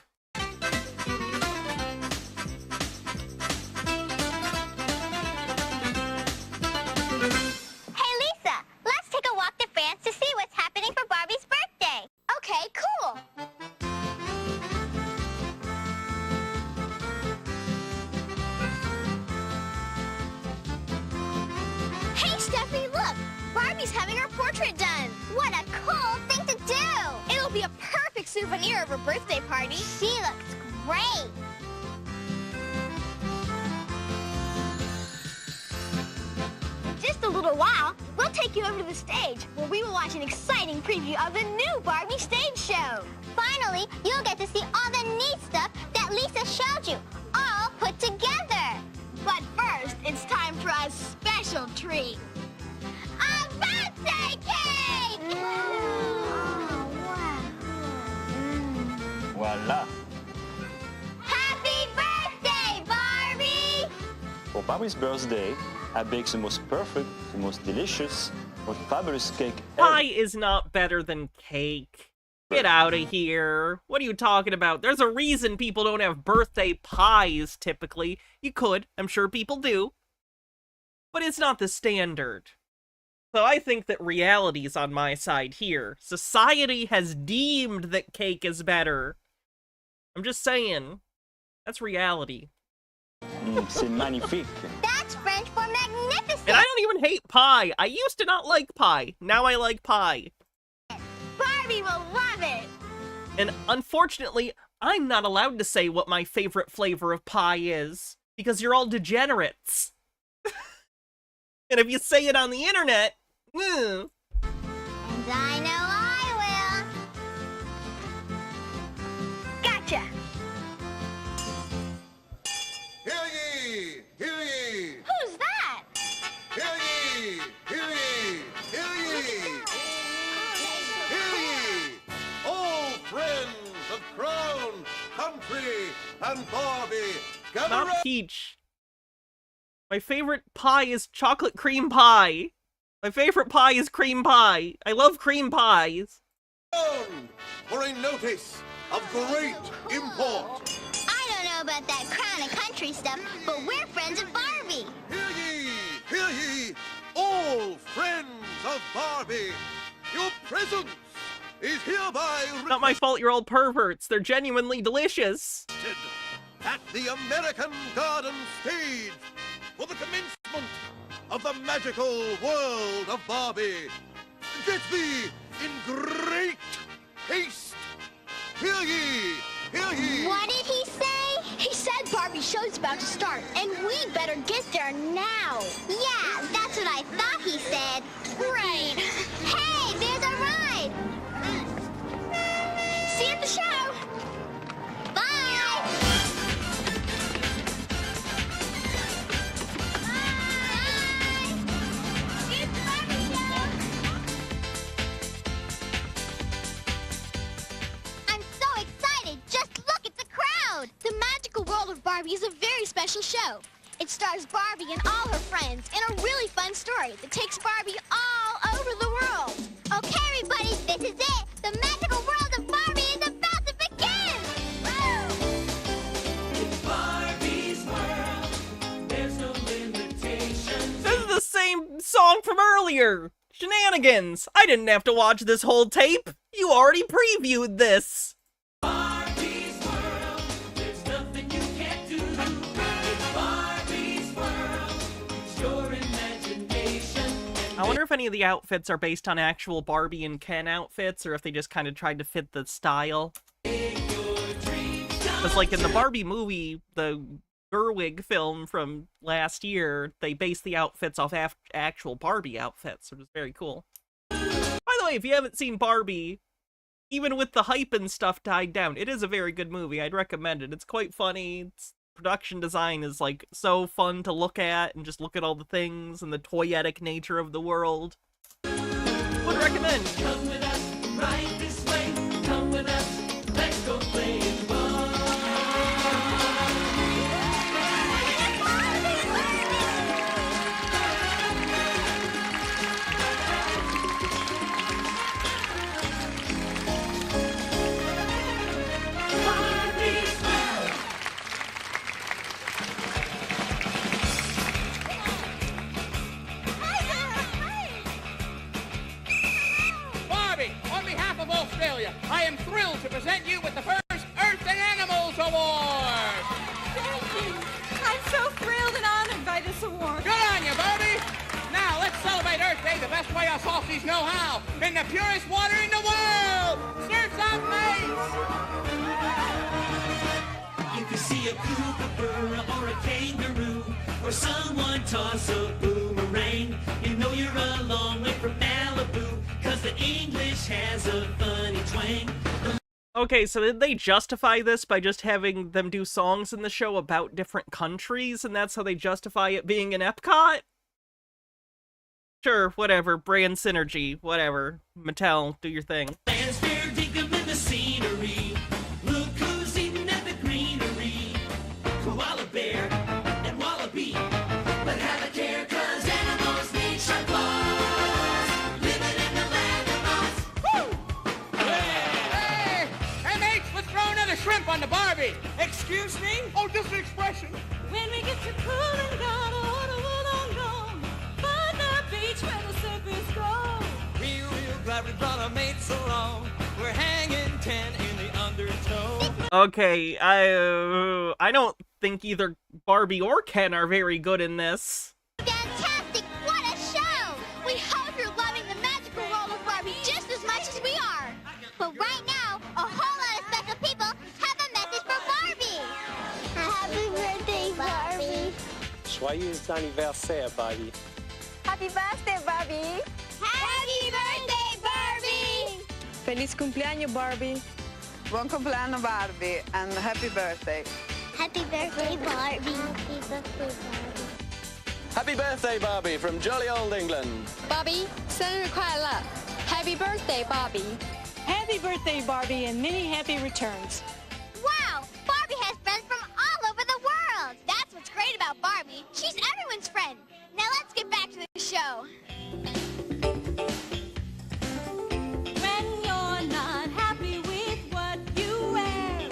Hey, Lisa, let's take a walk to France to see what's happening for Barbie's birthday. Okay, cool. of her birthday party. She looks great. Just a little while, we'll take you over to the stage where we will watch an exciting preview of the new Barbie stage show. Finally, you'll get to see all the neat stuff that Lisa showed you, all put together. But first, it's time for a special treat. A birthday cake! Oh, wow. Voila! Happy birthday, Barbie! For Barbie's birthday, I baked the most perfect, the most delicious, most fabulous cake ever. Pie is not better than cake. Get out of here. What are you talking about? There's a reason people don't have birthday pies, typically. You could. I'm sure people do. But it's not the standard. So I think that reality's on my side here. Society has deemed that cake is better. I'm just saying. That's reality. C'est magnifique. That's French for magnificent. And I don't even hate pie. I used to not like pie. Now I like pie. Barbie will love it. And unfortunately, I'm not allowed to say what my favorite flavor of pie is, because you're all degenerates. And if you say it on the internet, And I know I will. Gotcha. Hear ye! Hear ye! Who's that? Hear ye! Hear ye! Hear ye! Hear ye! All friends of Crown, Country, and Barbie, gather not round. peach. My favorite pie is chocolate cream pie. My favorite pie is cream pie. I love cream pies. For a notice of great import. I don't know about that Crown and Country stuff, but we're friends of Barbie. Hear ye! Hear ye! All friends of Barbie, your presence is hereby Not my fault you're all perverts. They're genuinely delicious. at the American Garden stage for the commencement of the magical world of Barbie. Get thee in great haste. Hear ye! Hear ye! What did he say? He said Barbie show's about to start, and we better get there now. Yeah, that's what I thought he said. Right. Hey, there's a ride. See you at the show. Bye. See you at the Barbie show. I'm so excited. Just look at the crowd. The Magical World of Barbie is a very special show. It stars Barbie and all her friends in a really fun story that takes Barbie all over the world. Okay, everybody, this is it. The Magical World of Barbie is about to begin. Woo! It's Barbie's world. There's no limitations. This is the same song from earlier. Shenanigans. I didn't have to watch this whole tape. You already previewed this. Barbie's world. There's nothing you can't do. It's Barbie's world. It's your imagination. I wonder if any of the outfits are based on actual Barbie and Ken outfits, or if they just kind of tried to fit the style. Because, like, in the Barbie movie, the Gerwig film from last year, they based the outfits off actual Barbie outfits, which is very cool. By the way, if you haven't seen Barbie, even with the hype and stuff died down, it is a very good movie. I'd recommend it. It's quite funny. Production design is, like, so fun to look at, and just look at all the things and the toyetic nature of the world. Would recommend. Come with us, right this way. Come with us, let's go play ball. Barbie's world. Barbie, on behalf of Australia, I am thrilled to present you with the first Earth and Animals Award. Thank you. I'm so thrilled and honored by this award. Good on you, Barbie. Now, let's celebrate Earth Day the best way us Aussies know how, in the purest water in the world. Surf's up, mates. see a kookaburra or a kangaroo, or someone toss a boomerang, you know you're a long way from Malibu, 'cause the English has a funny twang. Okay, so did they justify this by just having them do songs in the show about different countries, and that's how they justify it being in Epcot? Sure, whatever. Brand synergy, whatever. Mattel, do your thing. Land's fair, dig 'em in the scenery. Look who's eating at the greenery. Koala bear and wallaby. But have a care, 'cause animals need sharp claws. Living in the land of Oz. Woo! Hey, mates, let's throw another shrimp on the Barbie. Excuse me? Oh, just an expression. When we get to cool and got a beach where the surface grows. Real glad we brought our mates along. We're hanging 10 in the undertow. Okay, I don't think either Barbie or Ken are very good in this. Fantastic! What a show! We hope you're loving the magical world of Barbie just as much as we are. But right now, a whole lot of special people have a message for Barbie. Happy birthday, Barbie. Joyeux anniversaire, Barbie. Happy birthday, Barbie! Happy birthday, Barbie! Feliz cumpleaños, Barbie! Buon compleanno, Barbie, and happy birthday! Happy birthday, Barbie! Happy birthday, Barbie! Happy birthday, Barbie, from jolly old England. Barbie, 生日快乐 Happy birthday, Barbie. Happy birthday, Barbie, and many happy returns. Wow! Barbie has friends from all over the world! That's what's great about Barbie. She's everyone's friend. Now let's get back to the show. When you're not happy with what you wear,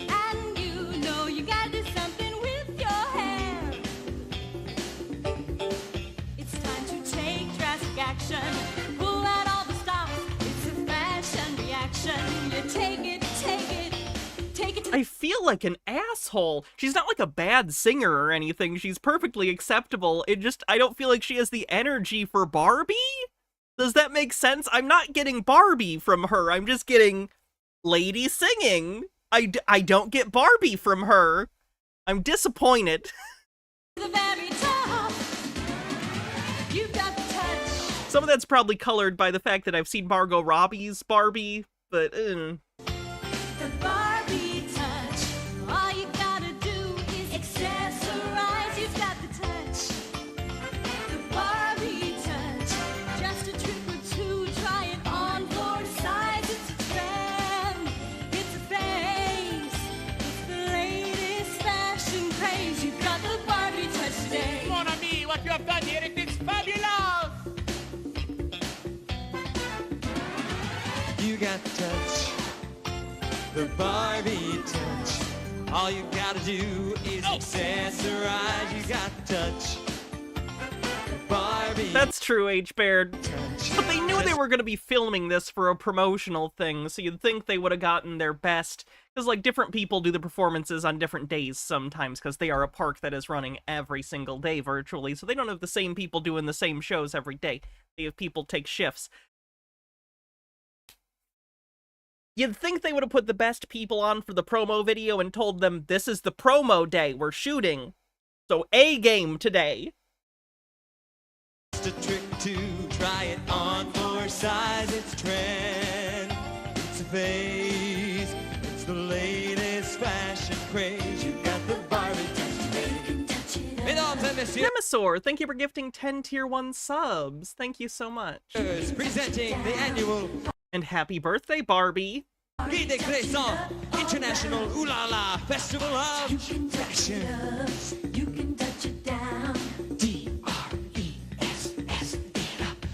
and you know you gotta do something with your hair, it's time to take drastic action. Pull out all the stops. It's a fashion reaction. You take it, take it. I feel like an asshole. She's not like a bad singer or anything. She's perfectly acceptable. I don't feel like she has the energy for Barbie? Does that make sense? I'm not getting Barbie from her. I'm just getting lady singing. I don't get Barbie from her. I'm disappointed. The very top. You've got the touch. Some of that's probably colored by the fact that I've seen Margot Robbie's Barbie, but The Barbie touch. All you gotta do is accessorize. You've got the touch. The Barbie touch. Just a trick or two. Try it on for size. It's a trend. It's a phase. It's the latest fashion craze. You've got the Barbie touch today. Mon ami, what you have done here, it is fabulous. You got the touch. The Barbie touch. All you gotta do is accessorize. You got the touch. The Barbie. that's true, H. Baird. But they knew they were going to be filming this for a promotional thing, so you'd think they would have gotten their best. Because, like, different people do the performances on different days sometimes, because they are a park that is running every single day virtually, so they don't have the same people doing the same shows every day. They have people take shifts. You'd think they would have put the best people on for the promo video and told them, this is the promo day, we're shooting. So A-game today. Just a trick to try it on for size. It's trend. It's a phase. It's the latest fashion craze. You got the Barbie touch. Mesdames and messieurs, Nemesaur, thank you for gifting 10 Tier 1 subs. Thank you so much. presenting the annual And happy birthday, Barbie. Guy des Créations International Ooh La La Festival of Fashion. You can touch it down. D-R-E-S-S.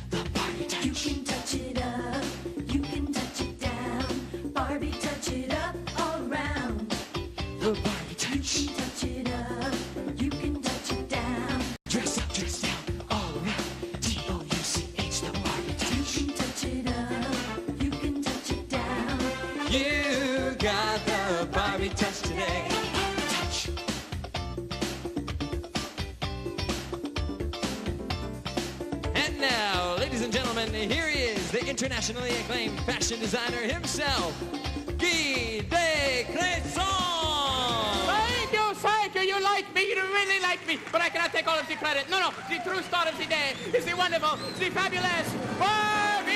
The Barbie touch. You can touch it up. You can touch it down. Barbie touch it up all around. The Barbie touch. You can touch it up. You can touch it down. Dress up, dress down, all around. D-O-U-C-H. The Barbie touch. You can touch it up. You can touch it down. You got the Barbie touch today. Touch. And now, ladies and gentlemen, here he is, the internationally acclaimed fashion designer himself, Guy liked me, but I cannot take all of the credit. No, the true star of the day is the wonderful, the fabulous Barbie!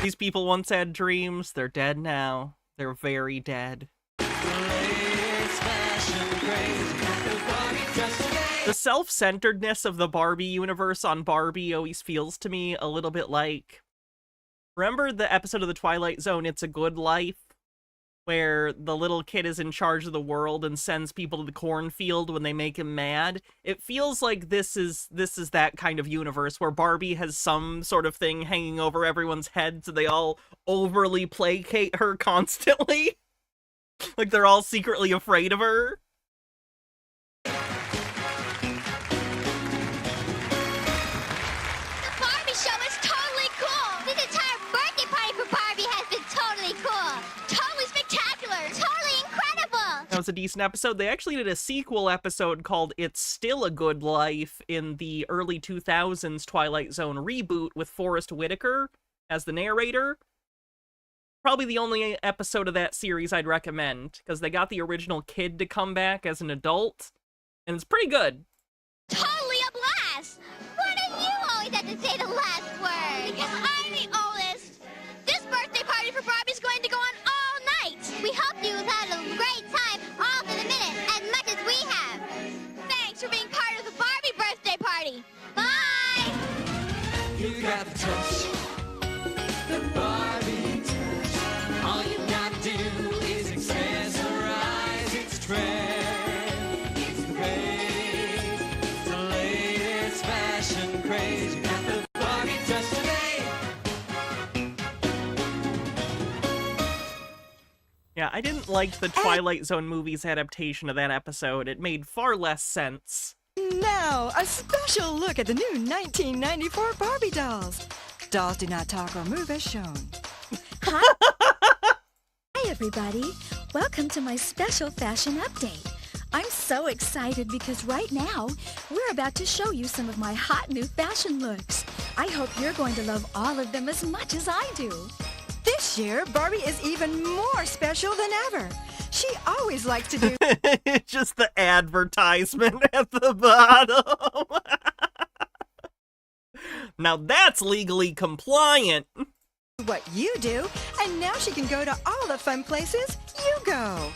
These people once had dreams. They're dead now. They're very dead. The self-centeredness of the Barbie universe on Barbie always feels to me a little bit like... Remember the episode of The Twilight Zone, It's a Good Life? Where the little kid is in charge of the world and sends people to the cornfield when they make him mad. It feels like this is that kind of universe where Barbie has some sort of thing hanging over everyone's head, so they all overly placate her constantly. Like they're all secretly afraid of her. The Barbie show is totally cool. This entire birthday party for Barbie has been totally cool. Totally spectacular. Totally incredible. That was a decent episode. They actually did a sequel episode called It's Still a Good Life in the early 2000s Twilight Zone reboot with Forrest Whitaker as the narrator. Probably the only episode of that series I'd recommend, because they got the original kid to come back as an adult, and it's pretty good. Totally a blast. Why do you always have to say the last word? Because I'm the oldest. This birthday party for Barbie's going to go on all night. We hope you've had a great time all for the minute, as much as we have. Thanks for being part of the Barbie birthday party. Bye. You got the touch, the Barbie touch. All you gotta do is accessorize its trend. It's great, the latest fashion craze. You got the Barbie touch today. Yeah, I didn't like the Twilight Zone movies adaptation of that episode. It made far less sense. Now, a special look at the new 1994 Barbie dolls. Dolls do not talk or move as shown. Hi, everybody. Welcome to my special fashion update. I'm so excited because right now, we're about to show you some of my hot new fashion looks. I hope you're going to love all of them as much as I do. This year, Barbie is even more special than ever. She always likes to do... It's just the advertisement at the bottom. Now that's legally compliant. What you do, and now she can go to all the fun places you go.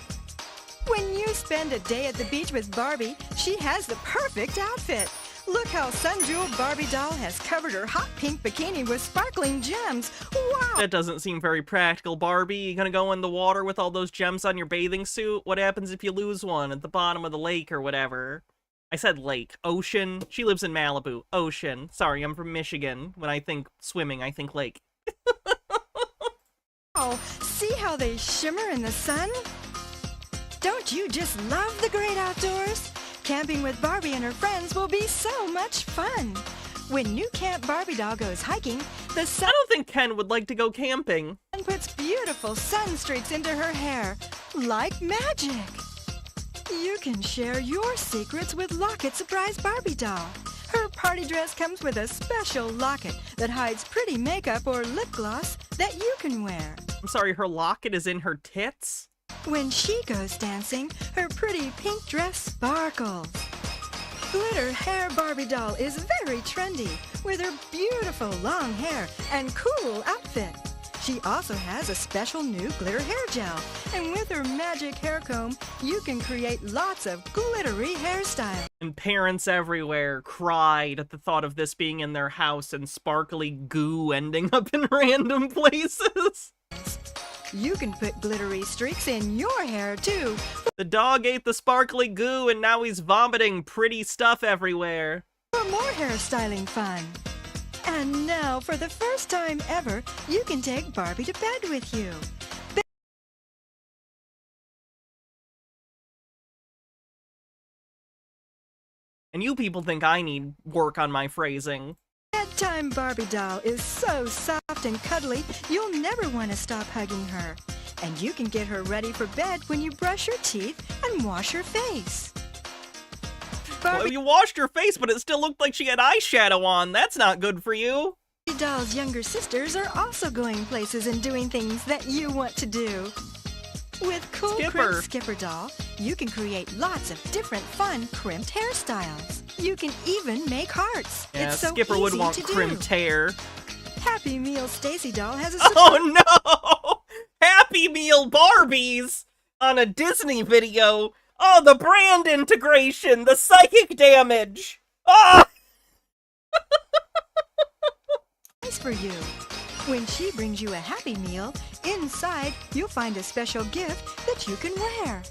When you spend a day at the beach with Barbie, she has the perfect outfit. Look how sun-jeweled Barbie doll has covered her hot pink bikini with sparkling gems. Wow! That doesn't seem very practical, Barbie. You gonna go in the water with all those gems on your bathing suit? What happens if you lose one at the bottom of the lake or whatever? I said lake. Ocean. She lives in Malibu. Ocean. Sorry, I'm from Michigan. When I think swimming, I think lake. Oh, see how they shimmer in the sun? Don't you just love the great outdoors? Camping with Barbie and her friends will be so much fun. When new Camp Barbie doll goes hiking, the sun... I don't think Ken would like to go camping. ...and puts beautiful sun streaks into her hair, like magic. You can share your secrets with Locket Surprise Barbie doll. Her party dress comes with a special locket that hides pretty makeup or lip gloss that you can wear. I'm sorry, her locket is in her tits? When she goes dancing, her pretty pink dress sparkles. Glitter hair Barbie doll is very trendy with her beautiful long hair and cool outfit. She also has a special new glitter hair gel, and with her magic hair comb, you can create lots of glittery hairstyles. And parents everywhere cried at the thought of this being in their house and sparkly goo ending up in random places. You can put glittery streaks in your hair, too. The dog ate the sparkly goo and now he's vomiting pretty stuff everywhere. For more hairstyling fun. And now, for the first time ever, you can take Barbie to bed with you. And you people think I need work on my phrasing. Bedtime Time Barbie doll is so soft and cuddly, you'll never want to stop hugging her. And you can get her ready for bed when you brush your teeth and wash your face. Well, you washed her face, but it still looked like she had eyeshadow on. That's not good for you. Barbie doll's younger sisters are also going places and doing things that you want to do. With Cool Crimp Skipper Doll, you can create lots of different fun crimped hairstyles. You can even make hearts. Yeah, it's so Skipper easy would want to crimped do. hair. Happy Meal Stacy Doll has a Oh no! Happy Meal Barbies on a Disney video. Oh, the brand integration, the psychic damage. Ah! surprise for you. When she brings you a Happy Meal, inside you'll find a special gift that you can wear.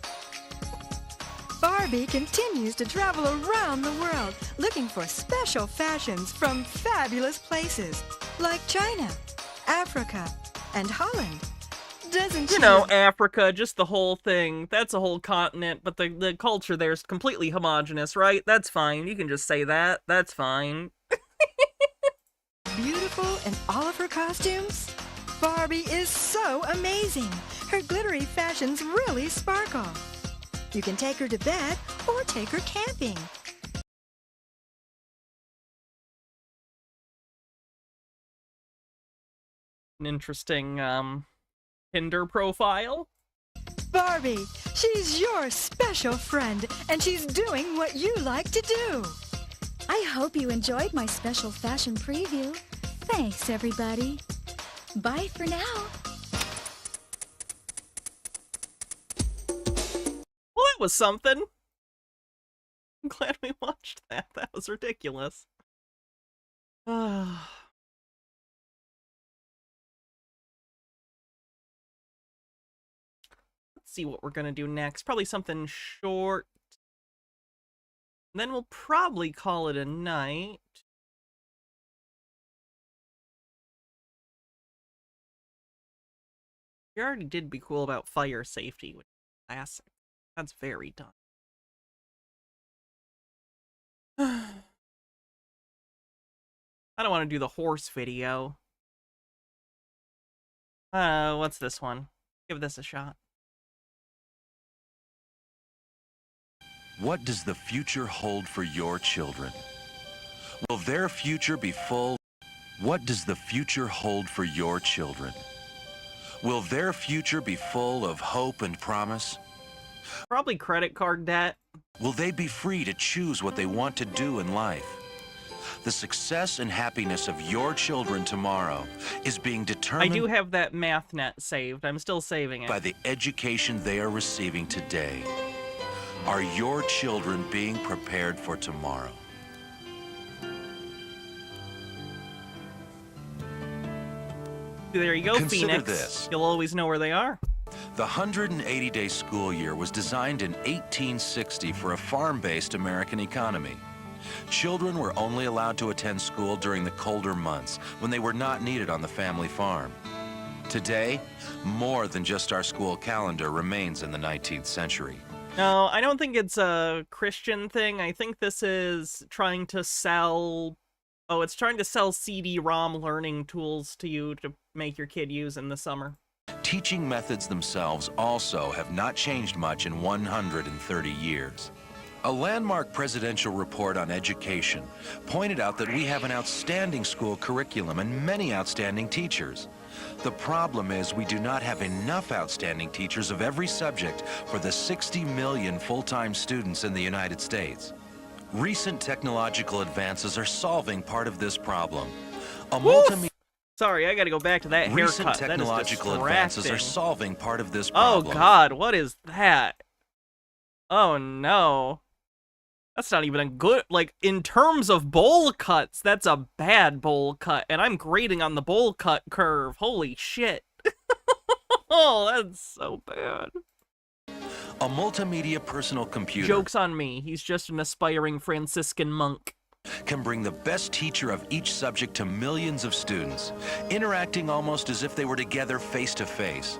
Barbie continues to travel around the world looking for special fashions from fabulous places like China, Africa, and Holland. Doesn't she? You know, Africa, just the whole thing. That's a whole continent, but the culture there is completely homogenous, right? That's fine. You can just say that. That's fine. Beautiful in all of her costumes? Barbie is so amazing. Her glittery fashions really sparkle. You can take her to bed or take her camping. An interesting, Tinder profile. Barbie, she's your special friend, and she's doing what you like to do. I hope you enjoyed my special fashion preview. Thanks, everybody. Bye for now. Well, that was something. I'm glad we watched that. That was ridiculous. Let's see what we're gonna do next. Probably something short. Then we'll probably call it a night. We already did Be Cool About Fire Safety, which is classic. That's very done. I don't want to do the horse video. What's this one? Give this a shot. What does the future hold for your children? Will their future be full? What does the future hold for your children? Will their future be full of hope and promise? Probably credit card debt. Will they be free to choose what they want to do in life? The success and happiness of your children tomorrow is being determined. I do have that MathNet saved. I'm still saving it. By the education they are receiving today. Are your children being prepared for tomorrow? There you go, Consider Phoenix. this. You'll always know where they are. The 180-day school year was designed in 1860 for a farm-based American economy. Children were only allowed to attend school during the colder months when they were not needed on the family farm. Today, more than just our school calendar remains in the 19th century. No, I don't think it's a Christian thing. I think this is trying to sell... Oh, it's trying to sell CD-ROM learning tools to you to make your kid use in the summer. Teaching methods themselves also have not changed much in 130 years. A landmark presidential report on education pointed out that we have an outstanding school curriculum and many outstanding teachers. The problem is we do not have enough outstanding teachers of every subject for the 60 million full-time students in the United States. Recent technological advances are solving part of this problem. Sorry, I gotta go back to that haircut. Recent technological advances are solving part of this problem. problem. Oh god, what is that? Oh no. That's not even a good, like, in terms of bowl cuts, that's a bad bowl cut, and I'm grading on the bowl cut curve. Holy shit. Oh, that's so bad. A multimedia personal computer. Joke's on me. He's just an aspiring Franciscan monk. Can bring the best teacher of each subject to millions of students, interacting almost as if they were together face to face.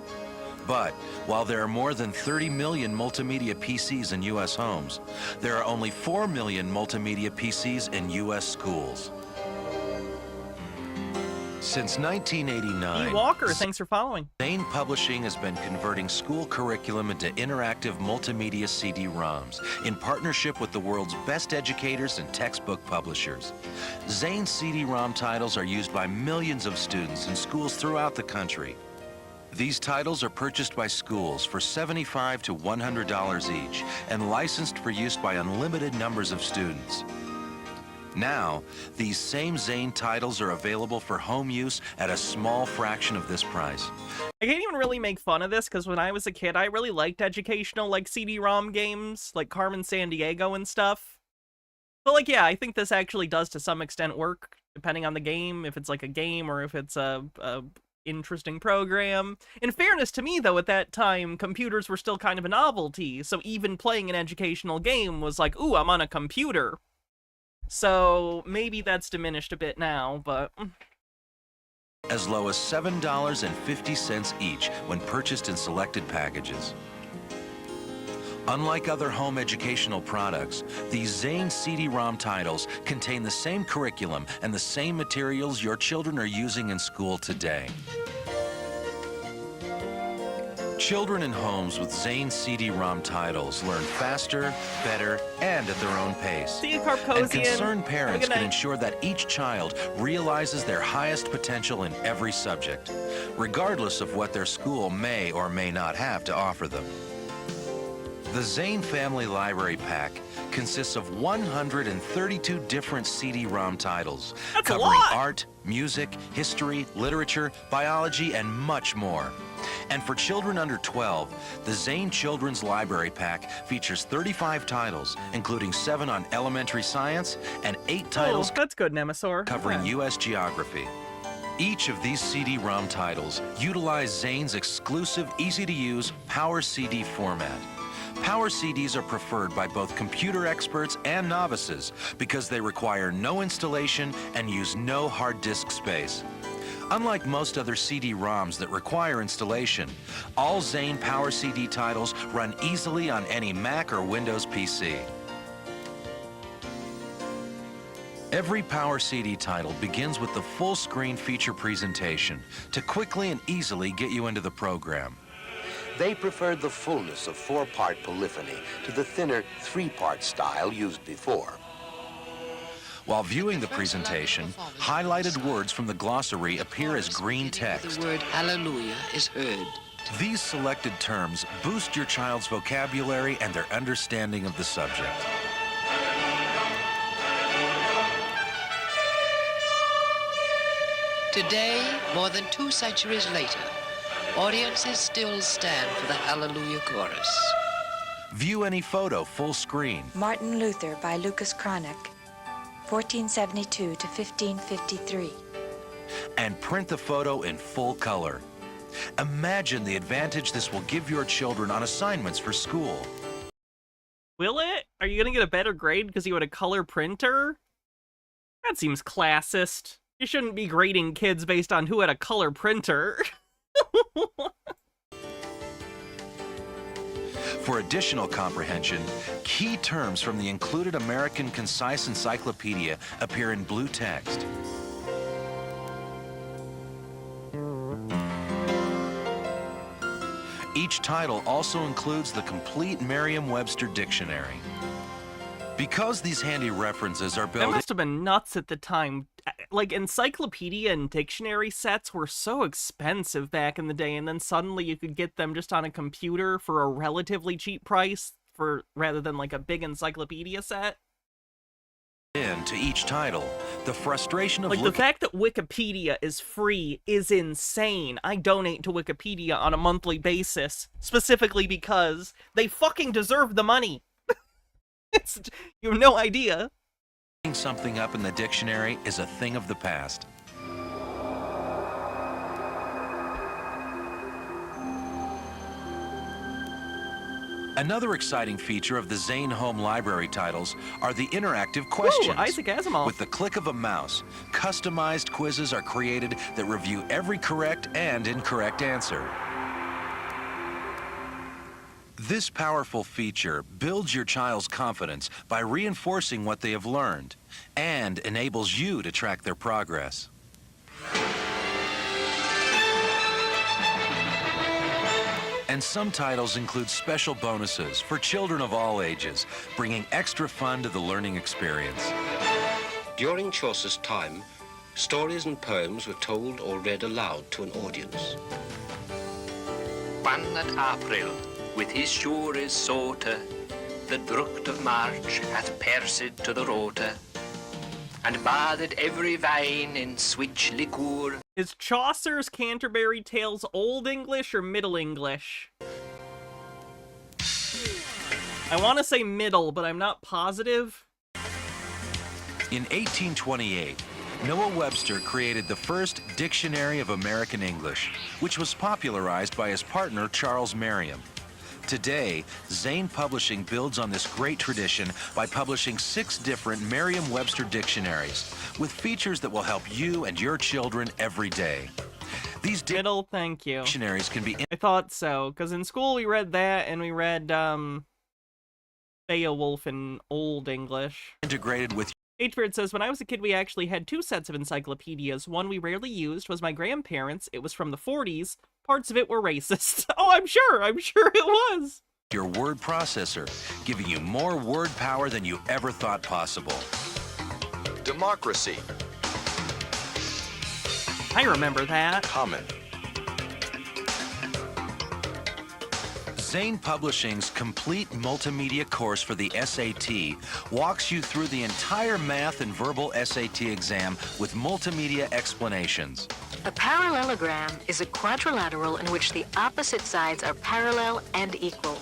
But while there are more than 30 million multimedia PCs in U.S. homes, there are only 4 million multimedia PCs in U.S. schools. Since 1989, E. Walker, thanks for following. Zane Publishing has been converting school curriculum into interactive multimedia CD-ROMs in partnership with the world's best educators and textbook publishers. Zane CD-ROM titles are used by millions of students in schools throughout the country. These titles are purchased by schools for $75 to $100 each and licensed for use by unlimited numbers of students. Now, these same Zane titles are available for home use at a small fraction of this price. I can't even really make fun of this because when I was a kid, I really liked educational, like, CD-ROM games, like Carmen Sandiego and stuff. But, like, yeah, I think this actually does to some extent work, depending on the game, if it's like a game or if it's a interesting program. In fairness to me, though, at that time, computers were still kind of a novelty, so even playing an educational game was like, ooh, I'm on a computer. So maybe that's diminished a bit now, but... As low as $7.50 each when purchased in selected packages. Unlike other home educational products, these Zane CD-ROM titles contain the same curriculum and the same materials your children are using in school today. Children in homes with Zane CD-ROM titles learn faster, better, and at their own pace. See you, Carpcosian. And concerned parents can ensure that each child realizes their highest potential in every subject, regardless of what their school may or may not have to offer them. The Zane Family Library Pack consists of 132 different CD-ROM titles covering art, music, history, literature, biology, and much more. And for children under 12, the Zane Children's Library Pack features 35 titles, including 7 on elementary science and 8 titles that's good, Nemesaur. Covering U.S. geography. Each of these CD-ROM titles utilize Zane's exclusive, easy-to-use Power CD format. Power CDs are preferred by both computer experts and novices because they require no installation and use no hard disk space. Unlike most other CD-ROMs that require installation, all Zane Power CD titles run easily on any Mac or Windows PC. Every Power CD title begins with the full-screen feature presentation to quickly and easily get you into the program. They preferred the fullness of 4-part polyphony to the thinner 3-part style used before. While viewing the presentation, highlighted words from the glossary appear as green text. The word hallelujah is heard. These selected terms boost your child's vocabulary and their understanding of the subject. Today, more than 2 centuries later, audiences still stand for the Hallelujah chorus. View any photo full screen. Martin Luther by Lucas Cranach, 1472 to 1553. And print the photo in full color. Imagine the advantage this will give your children on assignments for school. Will it? Are you gonna get a better grade because you had a color printer? That seems classist. You shouldn't be grading kids based on who had a color printer. For additional comprehension, key terms from the included American Concise Encyclopedia appear in blue text. Each title also includes the complete Merriam-Webster dictionary. Because these handy references are built... That must have been nuts at the time. Like, encyclopedia and dictionary sets were so expensive back in the day, and then suddenly you could get them just on a computer for a relatively cheap price, rather than like a big encyclopedia set. ...into each title. The frustration of... Like, the fact that Wikipedia is free is insane. I donate to Wikipedia on a monthly basis, specifically because they fucking deserve the money. You have no idea. Looking something up in the dictionary is a thing of the past. Another exciting feature of the Zane Home Library titles are the interactive questions. Ooh, Isaac Asimov. With the click of a mouse, customized quizzes are created that review every correct and incorrect answer. This powerful feature builds your child's confidence by reinforcing what they have learned and enables you to track their progress. And some titles include special bonuses for children of all ages, bringing extra fun to the learning experience. During Chaucer's time, stories and poems were told or read aloud to an audience. One at April, with his shores sote, the drucht of March hath persed to the rote, and bathed every vine in switch liqueur. Is Chaucer's Canterbury Tales Old English or Middle English? I want to say middle, but I'm not positive. In 1828, Noah Webster created the first Dictionary of American English, which was popularized by his partner Charles Merriam. Today, Zane Publishing builds on this great tradition by publishing 6 different Merriam-Webster dictionaries with features that will help you and your children every day. These middle, thank you. Dictionaries can be... I thought so, because in school we read that, and we read Beowulf in Old English. Integrated with... H-Bird says, when I was a kid, we actually had 2 sets of encyclopedias. One we rarely used was my grandparents'. It was from the 40s. Parts of it were racist. Oh, I'm sure it was. Your word processor, giving you more word power than you ever thought possible. Democracy. I remember that. Common. Zane Publishing's complete multimedia course for the SAT walks you through the entire math and verbal SAT exam with multimedia explanations. A parallelogram is a quadrilateral in which the opposite sides are parallel and equal.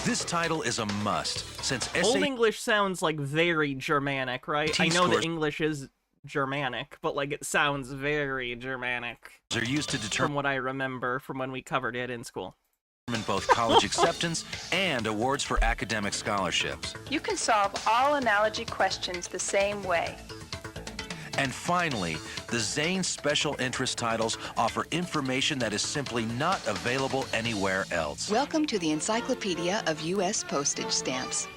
This title is a must, since Old SAT English sounds like very Germanic, right? I know that English is Germanic, but like it sounds very Germanic. Are used to determine from what I remember from when we covered it in school. Both college acceptance and awards for academic scholarships. You can solve all analogy questions the same way. And finally, the Zane special interest titles offer information that is simply not available anywhere else. Welcome to the Encyclopedia of U.S. Postage Stamps.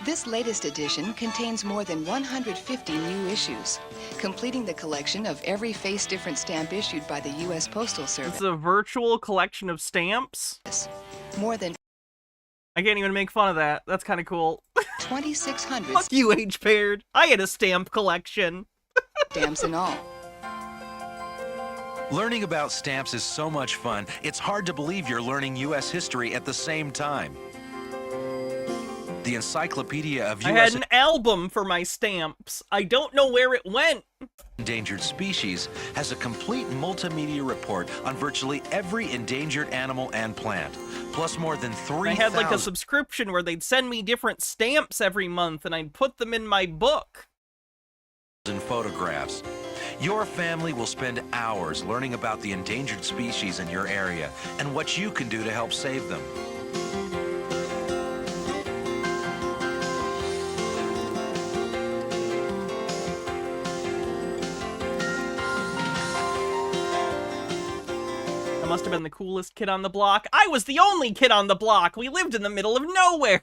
This latest edition contains more than 150 new issues, completing the collection of every face-different stamp issued by the U.S. Postal Service. It's a virtual collection of stamps? More than... I can't even make fun of that. That's kind of cool. 2,600... Fuck you, H-Paired. I had a stamp collection. Stamps and all. Learning about stamps is so much fun, it's hard to believe you're learning U.S. history at the same time. The Encyclopedia of U.S. I had an album for my stamps. I don't know where it went. Endangered Species has a complete multimedia report on virtually every endangered animal and plant, plus more than 3,000... I had like a subscription where they'd send me different stamps every month, and I'd put them in my book. ...and photographs. Your family will spend hours learning about the endangered species in your area and what you can do to help save them. Must have been the coolest kid on the block. I was the only kid on the block. We lived in the middle of nowhere.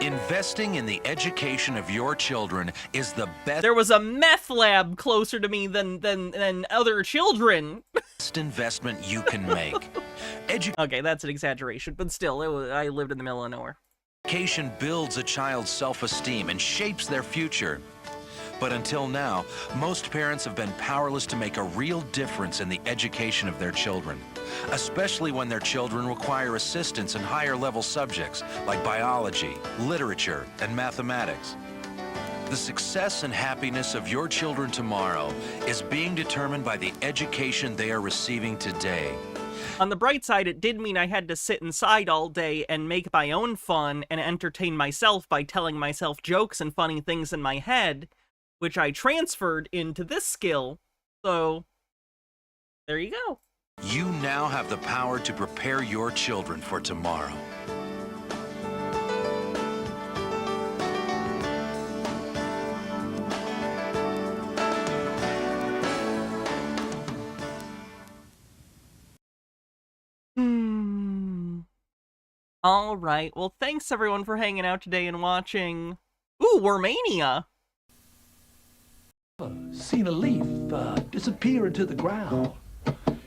Investing in the education of your children is the best. There was a meth lab closer to me than other children. Best investment you can make. Okay, that's an exaggeration, but still, I lived in the middle of nowhere. Education builds a child's self-esteem and shapes their future. But until now, most parents have been powerless to make a real difference in the education of their children, especially when their children require assistance in higher-level subjects like biology, literature, and mathematics. The success and happiness of your children tomorrow is being determined by the education they are receiving today. On the bright side, it did mean I had to sit inside all day and make my own fun and entertain myself by telling myself jokes and funny things in my head, which I transferred into this skill, so there you go. You now have the power to prepare your children for tomorrow. All right, well, thanks everyone for hanging out today and watching. Ooh, Wormania! Seen a leaf disappear into the ground.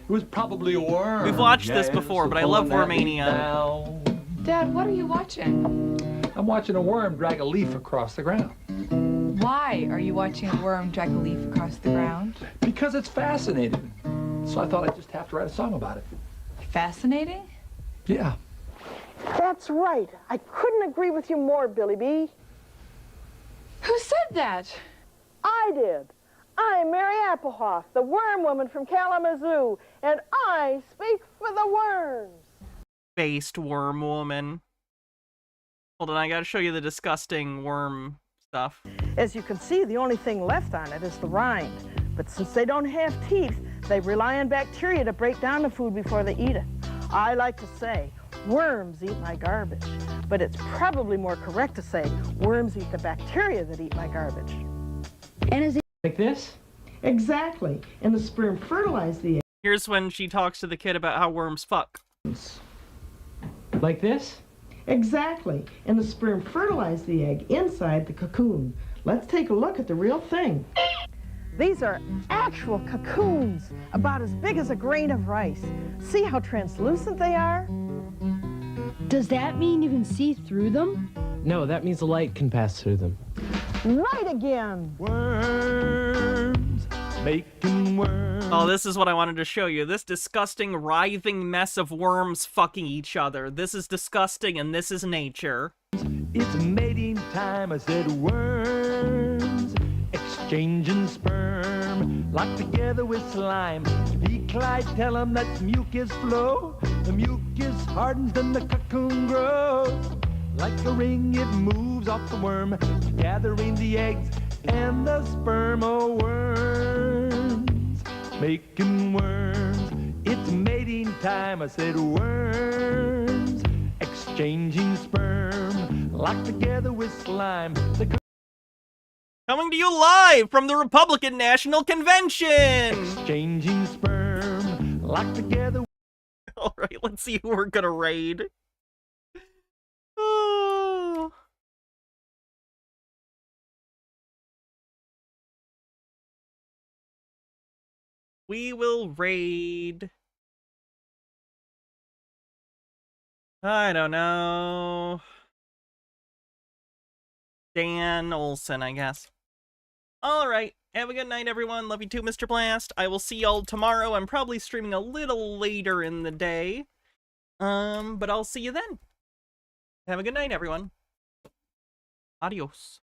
It was probably a worm. We've watched this before, but I love Wormania. Dad, what are you watching? I'm watching a worm drag a leaf across the ground. Why are you watching a worm drag a leaf across the ground? Because it's fascinating. So I thought I'd just have to write a song about it. Fascinating? Yeah. That's right. I couldn't agree with you more, Billy B. Who said that? I did. I'm Mary Applehoff, the worm woman from Kalamazoo, and I speak for the worms. Based worm woman. Hold on, I gotta show you the disgusting worm stuff. As you can see, the only thing left on it is the rind. But since they don't have teeth, they rely on bacteria to break down the food before they eat it. I like to say, worms eat my garbage. But it's probably more correct to say, worms eat the bacteria that eat my garbage. And is it like this? Exactly. And the sperm fertilize the egg. Here's when she talks to the kid about how worms fuck. Like this? Exactly. And the sperm fertilize the egg inside the cocoon. Let's take a look at the real thing. These are actual cocoons, about as big as a grain of rice. See how translucent they are? Does that mean you can see through them? No, that means the light can pass through them. Right again. Worms, making worms. Oh, this is what I wanted to show you. This disgusting, writhing mess of worms fucking each other. This is disgusting, and this is nature. It's mating time, I said worms, exchanging sperm, locked together with slime. Speak, Clyde, tell them that mucus flow. The mucus hardens, then the cocoon grows. Like a ring, it moves off the worm, gathering the eggs and the sperm of worms, making worms. It's mating time, I said worms, exchanging sperm, locked together with slime. Coming to you live from the Republican National Convention! Exchanging sperm, locked together. Alright, let's see who we're gonna raid. Oh. We will raid. I don't know. Dan Olson, I guess. Alright, have a good night, everyone. Love you too, Mr. Blast. I will see y'all tomorrow. I'm probably streaming a little later in the day. But I'll see you then. Have a good night, everyone. Adios.